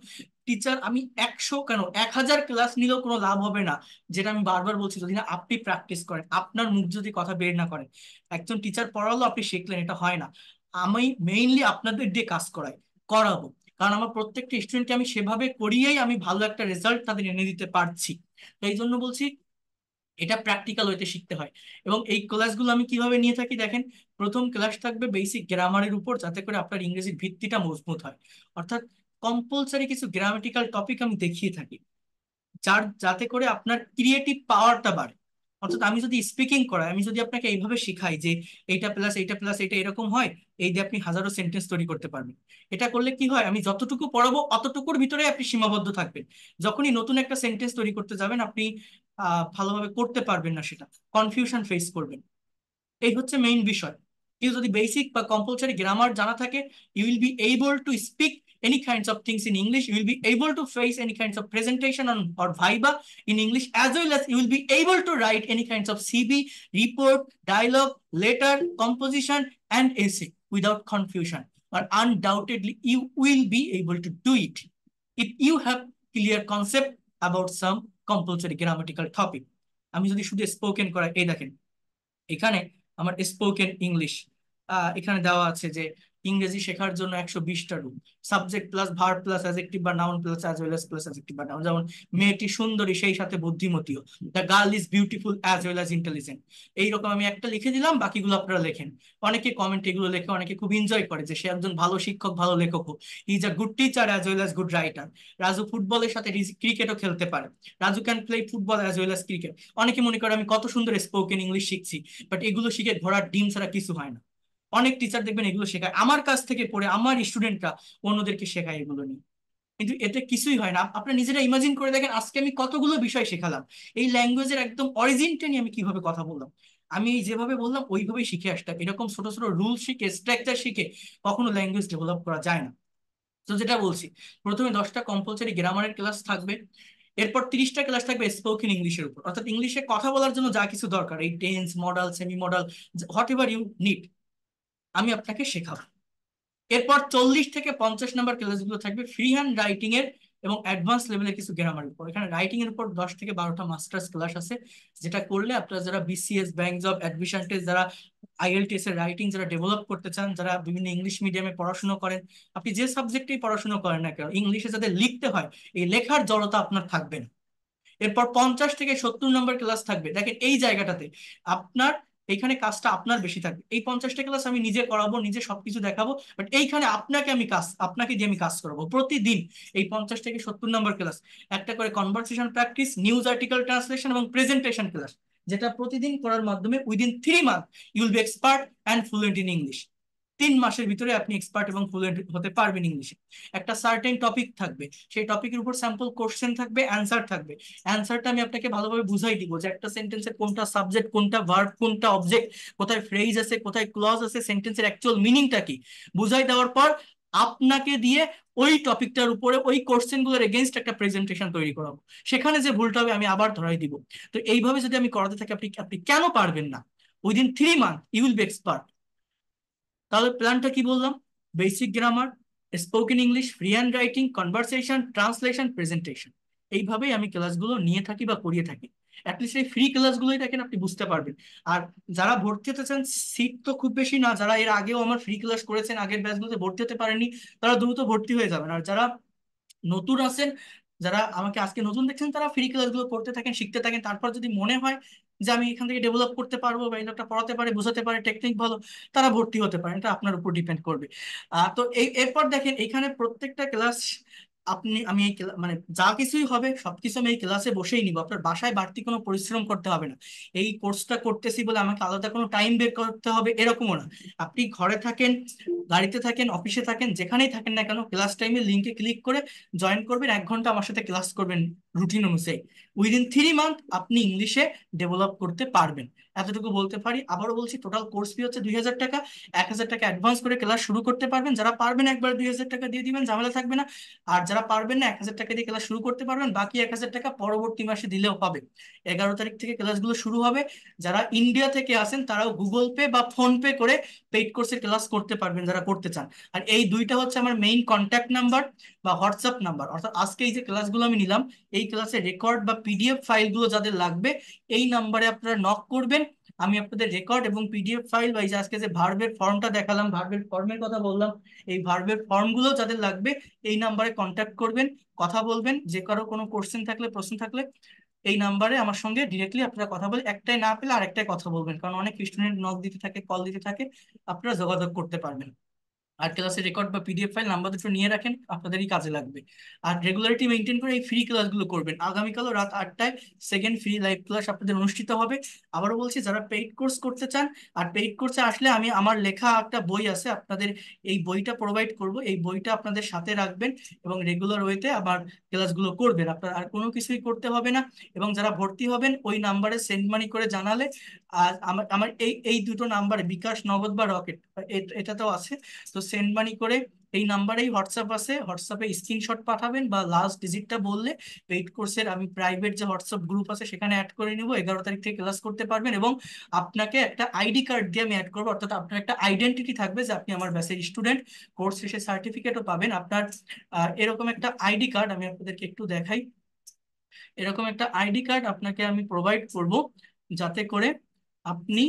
টিচার আমি 100 কেন 1,000 ক্লাস নিলেও কোনো লাভ হবে না, যেটা আমি বারবার বলছি, যদি না আপনি প্র্যাকটিস করেন, আপনার মুখ যদি কথা বের না করেন। একজন টিচার পড়ালো, আপনি শিখলেন, এটা হয় না। আমি মেইনলি আপনাদের দিয়ে কাজ করাবো। কারণ আমার প্রত্যেকটা স্টুডেন্টকে আমি সেভাবে করিয়েই আমি ভালো একটা রেজাল্ট তাদের এনে দিতে পারছি। তো এই জন্য বলছি, এটা প্র্যাকটিক্যাল হইতে শিখতে হয়। এবং এই ক্লাসগুলো আমি কিভাবে নিয়ে থাকি দেখেন। প্রথম ক্লাস থাকবে বেসিক গ্রামারের উপর, যাতে করে আপনার ইংরেজির ভিত্তিটা মজবুত হয়। অর্থাৎ কম্পালসারি কিছু গ্রামাটিক্যাল টপিক আমি দেখিয়ে থাকি, যাতে করে আপনার ক্রিয়েটিভ পাওয়ারটা বাড়ে। অর্থাৎ আমি যদি স্পিকিং করাই, আমি যদি আপনাকে এইভাবে শিখাই যে এইটা প্লাস এইটা প্লাস এইটা এরকম হয়, এই দিয়ে আপনি হাজারো সেন্টেন্স তৈরি করতে পারবেন। এটা করলে কি হয়, আমি যতটুকু পড়াবো অতটুকুর ভিতরে আপনি সীমাবদ্ধ থাকবেন। যখনই নতুন একটা সেন্টেন্স তৈরি করতে যাবেন, আপনি ভালোভাবে করতে পারবেন না, সেটা কনফিউশন ফেস করবেন। এই হচ্ছে মেইন বিষয়। কেউ যদি বেসিক বা কম্পালসারি গ্রামার জানা থাকে, you will be able to speak any kinds of things in English. You will be able to face any kinds of presentation on or viva in English, as well as you will be able to write any kinds of CV, report, dialogue, letter, composition, and essay without confusion. Or undoubtedly, you will be able to do it if you have clear concept about some compulsory grammatical topic. আমি যদি শুধু spoken করা, এই দেখেন এখানে আমার spoken English এখানে দেওয়া আছে যে ইংরেজি শেখার জন্য 120টা rule. Subject plus verb plus adjective বা noun plus as well as plus adjective বা নাউন। যেমন মেয়েটি সুন্দরী সেই সাথে বুদ্ধিমতীও, the girl is beautiful as well as intelligent. এইরকম আমি একটা লিখে দিলাম, বাকিগুলো আপনারা লেখেন। অনেকে কমেন্ট এগুলো লেখে, অনেকে খুব এনজয় করে যে সে একজন ভালো শিক্ষক, ভালো লেখক। He is a good teacher as well as good writer. Raju ফুটবলের সাথে ক্রিকেটও খেলতে পারে। Raju can play football as well as cricket. অনেকে মনে করে আমি কত সুন্দর স্পোকেন ইংলিশ শিখছি, বাট এগুলো শিখে ঘোড়ার ডিম ছাড়া কিছু হয় না। অনেক টিচার দেখবেন এগুলো শেখায়, আমার কাছ থেকে পড়ে আমার স্টুডেন্টরা অন্যদেরকে শেখায় এগুলো নিয়ে, কিন্তু এতে কিছুই হয় না। আপনারা নিজেরা ইমাজিন করে দেখেন, আজকে আমি কতগুলো বিষয় শেখালাম। এই ল্যাঙ্গুয়েজের একদম অরিজিনটা নিয়ে আমি কিভাবে কথা বললাম। আমি যেভাবে বললাম ওইভাবেই শিখে আসতাম। এরকম ছোট ছোট রুল শিখে, স্ট্রাকচার শিখে কখনো ল্যাঙ্গুয়েজ ডেভেলপ করা যায় না। তো যেটা বলছি, প্রথমে 10টা কম্পালসারি গ্রামারের ক্লাস থাকবে, এরপর 30টা ক্লাস থাকবে স্পোকেন ইংলিশের উপর, অর্থাৎ ইংলিশে কথা বলার জন্য যা কিছু দরকার, এই tense, modal, semi modal, what ever you need, আমি আপনাকে শেখাবো। এরপর 40 থেকে 50 নম্বর ক্লাসগুলো থাকবে ফ্রি হ্যান্ড রাইটিং এর এবং অ্যাডভান্স লেভেলের কিছু গ্রামারের উপর। এখানে রাইটিং এর উপর 10 থেকে 12টা মাস্টার্স ক্লাস আছে, যেটা করলে আপনারা যারা BCS, bank job, admission test, যারা আইএলটিএস এর রাইটিং যারা ডেভেলপ করতে চান, যারা বিভিন্ন ইংলিশ মিডিয়ামে পড়াশোনা করেন, আপনি যে সাবজেক্টেই পড়াশোনা করেন না কেন, ইংলিশে যাদের লিখতে হয়, এই লেখার জড়তা আপনার থাকবে না। এরপর 50 থেকে 70 নম্বর ক্লাস থাকবে। দেখেন এই জায়গাটাতে আপনার, এইখানে কাজটা আপনার বেশি থাকবে। এই 50টা ক্লাস আমি নিজে করাবো, নিজে সবকিছু দেখাবো, বাট এইখানে আপনাকে দিয়ে আমি কাজ করাবো প্রতিদিন। এই 50 থেকে 70 নম্বর ক্লাস, একটা করে conversation practice, news article translation এবং প্রেজেন্টেশন ক্লাস, যেটা প্রতিদিন করার মাধ্যমে within 3 month you will be expert and fluent in English. 3 মাসের ভিতরে আপনি এক্সপার্ট এবং ফ্লুয়েন্ট হতে পারবেন ইংলিশে। একটা সার্টেন টপিক থাকবে, সেই টপিকের উপর স্যাম্পল কোশ্চেন থাকবে, অ্যান্সার থাকবে। অ্যান্সারটা আমি আপনাকে ভালোভাবে বুঝাই দিব যে একটা সেন্টেন্সের কোনটা সাবজেক্ট, কোনটা ভার্ব, কোনটা অবজেক্ট, কোথায় ফ্রেজ আছে, কোথায় ক্লজ আছে, সেন্টেন্সের অ্যাকচুয়াল মিনিংটা কি, বুঝাই দেওয়ার পর আপনাকে দিয়ে ওই টপিকটার উপরে ওই কোশ্চেন গুলোর এগেনস্ট একটা প্রেজেন্টেশন তৈরি করাবো। সেখানে যে ভুলটা হবে আমি আবার ধরাই দিব। তো এইভাবে যদি আমি করাতে থাকি, আপনি আপনি কেন পারবেন না? Within 3 month you will be expert. তাহলে প্ল্যানটা কি বললাম? Basic grammar, spoken English, free hand writing, conversation, translation, presentation, এইভাবেই আমি ক্লাসগুলো নিয়ে থাকি বা করিয়ে থাকি। অ্যাটলিস্ট এই ফ্রি ক্লাসগুলোই দেখেন, আপনি বুঝতে পারবেন। আর যারা ভর্তি হতে চান, সিট তো খুব বেশি না, যারা এর আগেও আমার ফ্রি ক্লাস করেছেন, আগের ব্যাচগুলোতে ভর্তি হতে পারেননি, তারা দ্রুত ভর্তি হয়ে যাবেন। আর যারা নতুন আছেন, যারা আমাকে আজকে নতুন দেখছেন, তারা ফ্রি ক্লাসগুলো করতে থাকেন, শিখতে থাকেন। তারপর যদি মনে হয় যে আমি এখান থেকে ডেভেলপ করতে পারবো, বা এই লোকটা পড়াতে পারে, বোঝাতে পারে, টেকনিক ভালো, তারা ভর্তি হতে পারেন। এটা আপনার উপর ডিপেন্ড করবে। তো এরপর দেখেন এখানে প্রত্যেকটা ক্লাস আমি এই মানে যা কিছুই হবে সবকিছু আমি এই ক্লাসে বসেই নিব, আপনার বাসায় বাড়তি কোনো পরিশ্রম করতে হবে না। এই কোর্সটা করতেছি বলে আমাকে আলাদা কোনো টাইম বের করতে হবে এরকমও না। আপনি ঘরে থাকেন, গাড়িতে থাকেন, অফিসে থাকেন, যেখানেই থাকেন না কেন, ক্লাস টাইমের লিঙ্কে ক্লিক করে জয়েন করবেন, 1 ঘন্টা আমার সাথে ক্লাস করবেন রুটিন অনুযায়ী। উইদিন 3 মান্থ আপনি ইংলিশে ডেভেলপ করতে পারবেন, এতটুকু বলতে পারি। আবারও বলছি, টোটাল কোর্স ফি হচ্ছে 2000 টাকা। 1000 টাকা অ্যাডভান্স করে ক্লাস শুরু করতে পারবেন। যারা পারবেন একবার 2000 টাকা দিয়ে দিবেন, ঝামেলা থাকবে না। আর যারা পারবেন না, 1000 টাকা দিয়ে ক্লাস শুরু করতে পারবেন, বাকি 1000 টাকা পরবর্তী মাসে দিলেও হবে। 11 তারিখ থেকে ক্লাসগুলো শুরু হবে। যারা ইন্ডিয়া থেকে আসেন, তারাও গুগল পে বা ফোন পে করে পেইড কোর্সের ক্লাস করতে পারবেন, যারা করতে চান। আর এই দুইটা হচ্ছে আমার মেইন কন্ট্যাক্ট নাম্বার বা হোয়াটসঅ্যাপ নাম্বার। অর্থাৎ আজকে এই যে ক্লাসগুলো আমি নিলাম, এই ক্লাসের রেকর্ড বা পিডিএফ ফাইলগুলো যাদের লাগবে, এই নাম্বারে আপনারা নক করবেন। আমি আপনাদের রেকর্ড এবং পিডিএফ ফাইল, বা এই যে আজকে যে ভার্বের ফর্মটা দেখালাম, ভার্বের ফর্মের কথা বললাম, এই ভার্বের ফর্মগুলো যাদের লাগবে, এই নাম্বারে কন্ট্যাক্ট করবেন, কথা বলবেন। যে কারো কোনো কোশ্চেন থাকলে, প্রশ্ন থাকলে, এই নাম্বারে আমার সঙ্গে ডিরেক্টলি আপনারা কথা বলে, একটাই না পেলে আরেকটাই কথা বলবেন, কারণ অনেক স্টুডেন্ট নক দিতে থাকে, কল দিতে থাকে, আপনারা যোগাযোগ করতে পারবেন। আর ক্লাসের রেকর্ড বা পিডিএফ ফাইল নাম্বার দুটো নিয়ে রাখেন, আপনাদেরই কাজে লাগবে। আর রেগুলারিটি মেনটেন করে এই ফ্রি ক্লাসগুলো করবেন। আগামীকালও রাত 8টায় সেকেন্ড ফ্রি লাইভ ক্লাস আপনাদের অনুষ্ঠিত হবে। আবারও বলছি, যারা পেইড কোর্স করতে চান, আর পেইড কোর্সে আসলে আমি আমার লেখা একটা বই আছে, আপনাদের এই বইটা প্রোভাইড করব, এই বইটা আপনাদের সাথে রাখবেন এবং রেগুলার ওয়েতে আবার ক্লাসগুলো করবেন। আপনার আর কোনো কিছুই করতে হবে না। এবং যারা ভর্তি হবেন, ওই নাম্বারে সেন্ড মানি করে জানালে, আর আমার আমার এই এই দুটো নাম্বারে, বিকাশ, নগদ বা রকেট, এটাতেও আছে। তো সেন্ড মানি করে, এই নাম্বারেই হোয়াটসঅ্যাপ আছে, হোয়াটসঅ্যাপে স্ক্রিনশট পাঠাবেন বা লাস্ট ডিজিটটা বললে পেইড কোর্সের আমি প্রাইভেট যে হোয়াটসঅ্যাপ গ্রুপ আছে সেখানে অ্যাড করে নিব। 11 তারিখ থেকে ক্লাস করতে পারবেন এবং আপনাকে একটা আইডি কার্ড দিয়ে আমি অ্যাড করবো, অর্থাৎ আপনার একটা আইডেন্টিটি থাকবে যে আপনি আমার ব্যাচের স্টুডেন্ট। কোর্স শেষে সার্টিফিকেটও পাবেন আপনার। এরকম একটা আইডি কার্ড আমি আপনাদেরকে একটু দেখাই। এরকম একটা আইডি কার্ড আপনাকে আমি প্রোভাইড করব, যাতে করে আপনি,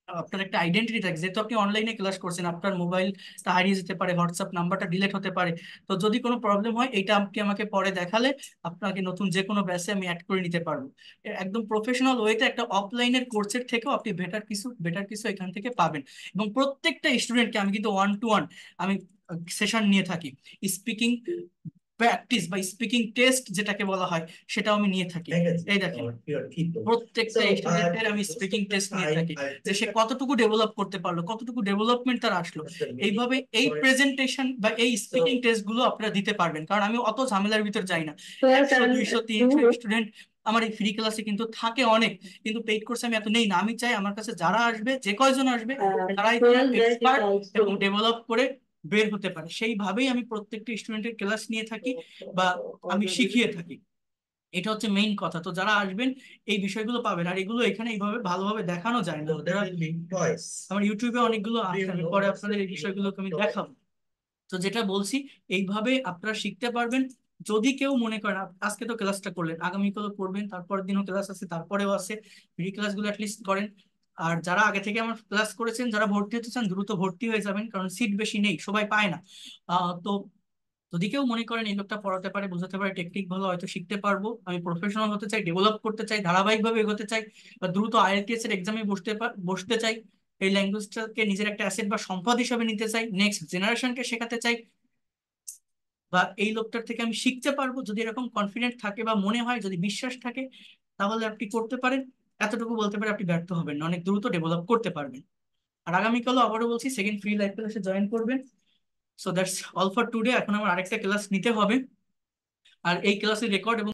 আপনার একটা আইডেন্টিটি থাকে। যেহেতু আপনি অনলাইনে ক্লাস করছেন, আপনার মোবাইলটা হারিয়ে যেতে পারে, হোয়াটসঅ্যাপ নাম্বারটা ডিলিট হতে পারে। তো যদি কোনো প্রবলেম হয়, এটা আপনি আমাকে পরে দেখালে আপনাকে নতুন যে কোনো ব্যাচে আমি অ্যাড করে নিতে পারবো। একদম প্রফেশনাল ওয়েতে একটা অফলাইনের কোর্সের থেকেও আপনি বেটার কিছু এখান থেকে পাবেন। এবং প্রত্যেকটা স্টুডেন্টকে আমি কিন্তু 1 to 1 আমি সেশন নিয়ে থাকি। স্পিকিং প্র্যাকটিস বা স্পিকিং টেস্ট যেটাকে বলা হয়, সেটাও আমি নিয়ে থাকি। এই দেখেন, প্রত্যেকটা স্টুডেন্টের আমি স্পিকিং টেস্ট নিয়ে থাকি, যে সে কতটুকু ডেভেলপ করতে পারলো, কতটুকু ডেভেলপমেন্ট তার আসলো। এইভাবে এই প্রেজেন্টেশন বা এই স্পিকিং টেস্ট গুলো আপনারা দিতে পারবেন, কারণ আমি অত ঝামেলার ভিতর যাই না। 100, 200, 300 স্টুডেন্ট আমার এই ফ্রি ক্লাসে কিন্তু থাকে অনেক, কিন্তু পেইড কোর্সে আমি এত নেই না। আমি চাই আমার কাছে যারা আসবে, যে কয়জন আসবে, তারাই এক্সপার্ট এবং ডেভেলপ করে বের হতে পারে, সেইভাবেই আমি প্রত্যেকটা স্টুডেন্টের ক্লাস নিয়ে থাকি বা আমি শিখিয়ে থাকি। এটা হচ্ছে মেইন কথা। তো যারা আসবেন এই বিষয়গুলো পাবেন, আর এগুলো এখানে এইভাবে ভালোভাবে দেখানো যায় না। আমার ইউটিউবে অনেকগুলো আছে, আমি পরে আপনাদের এই বিষয়গুলোকে আমি দেখাবো। তো যেটা বলছি, এইভাবে আপনারা শিখতে পারবেন। যদি কেউ মনে করেন আজকে তো ক্লাসটা করলেন, আগামীকালও করবেন, তারপরের দিনও ক্লাস আছে, তারপরেও আছে, ফ্রি ক্লাসগুলো অ্যাটলিস্ট করেন। আর যারা আগে থেকে আমার ক্লাস করেছেন, যারা ভর্তি হতে চান দ্রুত ভর্তি হয়ে যাবেন, কারণ সিট বেশি নেই, সবাই পায় না। তো যদি কেউ মনে করেন এই লোকটা পড়াতে পারে, বোঝাতে পারে, টেকনিক ভালো, হয়তো শিখতে পারবো, আমি প্রফেশনাল হতে চাই, ডেভেলপ করতে চাই, ধারাবাহিকভাবে এগোতে চাই, বা দ্রুত আইএলটিএস এর এক্সামে বসতে চাই, এই ল্যাঙ্গুয়েজটাকে নিজের একটা অ্যাসেট বা সম্পদ হিসাবে নিতে চাই, নেক্সট জেনারেশনকে শেখাতে চাই, বা এই লোকটার থেকে আমি শিখতে পারবো, যদি এরকম কনফিডেন্ট থাকে বা মনে হয়, যদি বিশ্বাস থাকে, তাহলে আপনি করতে পারেন। এতটুকু বলতে পারে আপনি ব্যর্থ হবেন না, অনেক দ্রুত ডেভেলপ করতে পারবেন। আর আগামীকালও আবারও বলছি, সেকেন্ড ফ্রি লাইভ ক্লাসে জয়েন করবেন। So that's all for today. এখন আমার আরেকটা ক্লাস নিতে হবে, আর এই ক্লাসের রেকর্ড এবং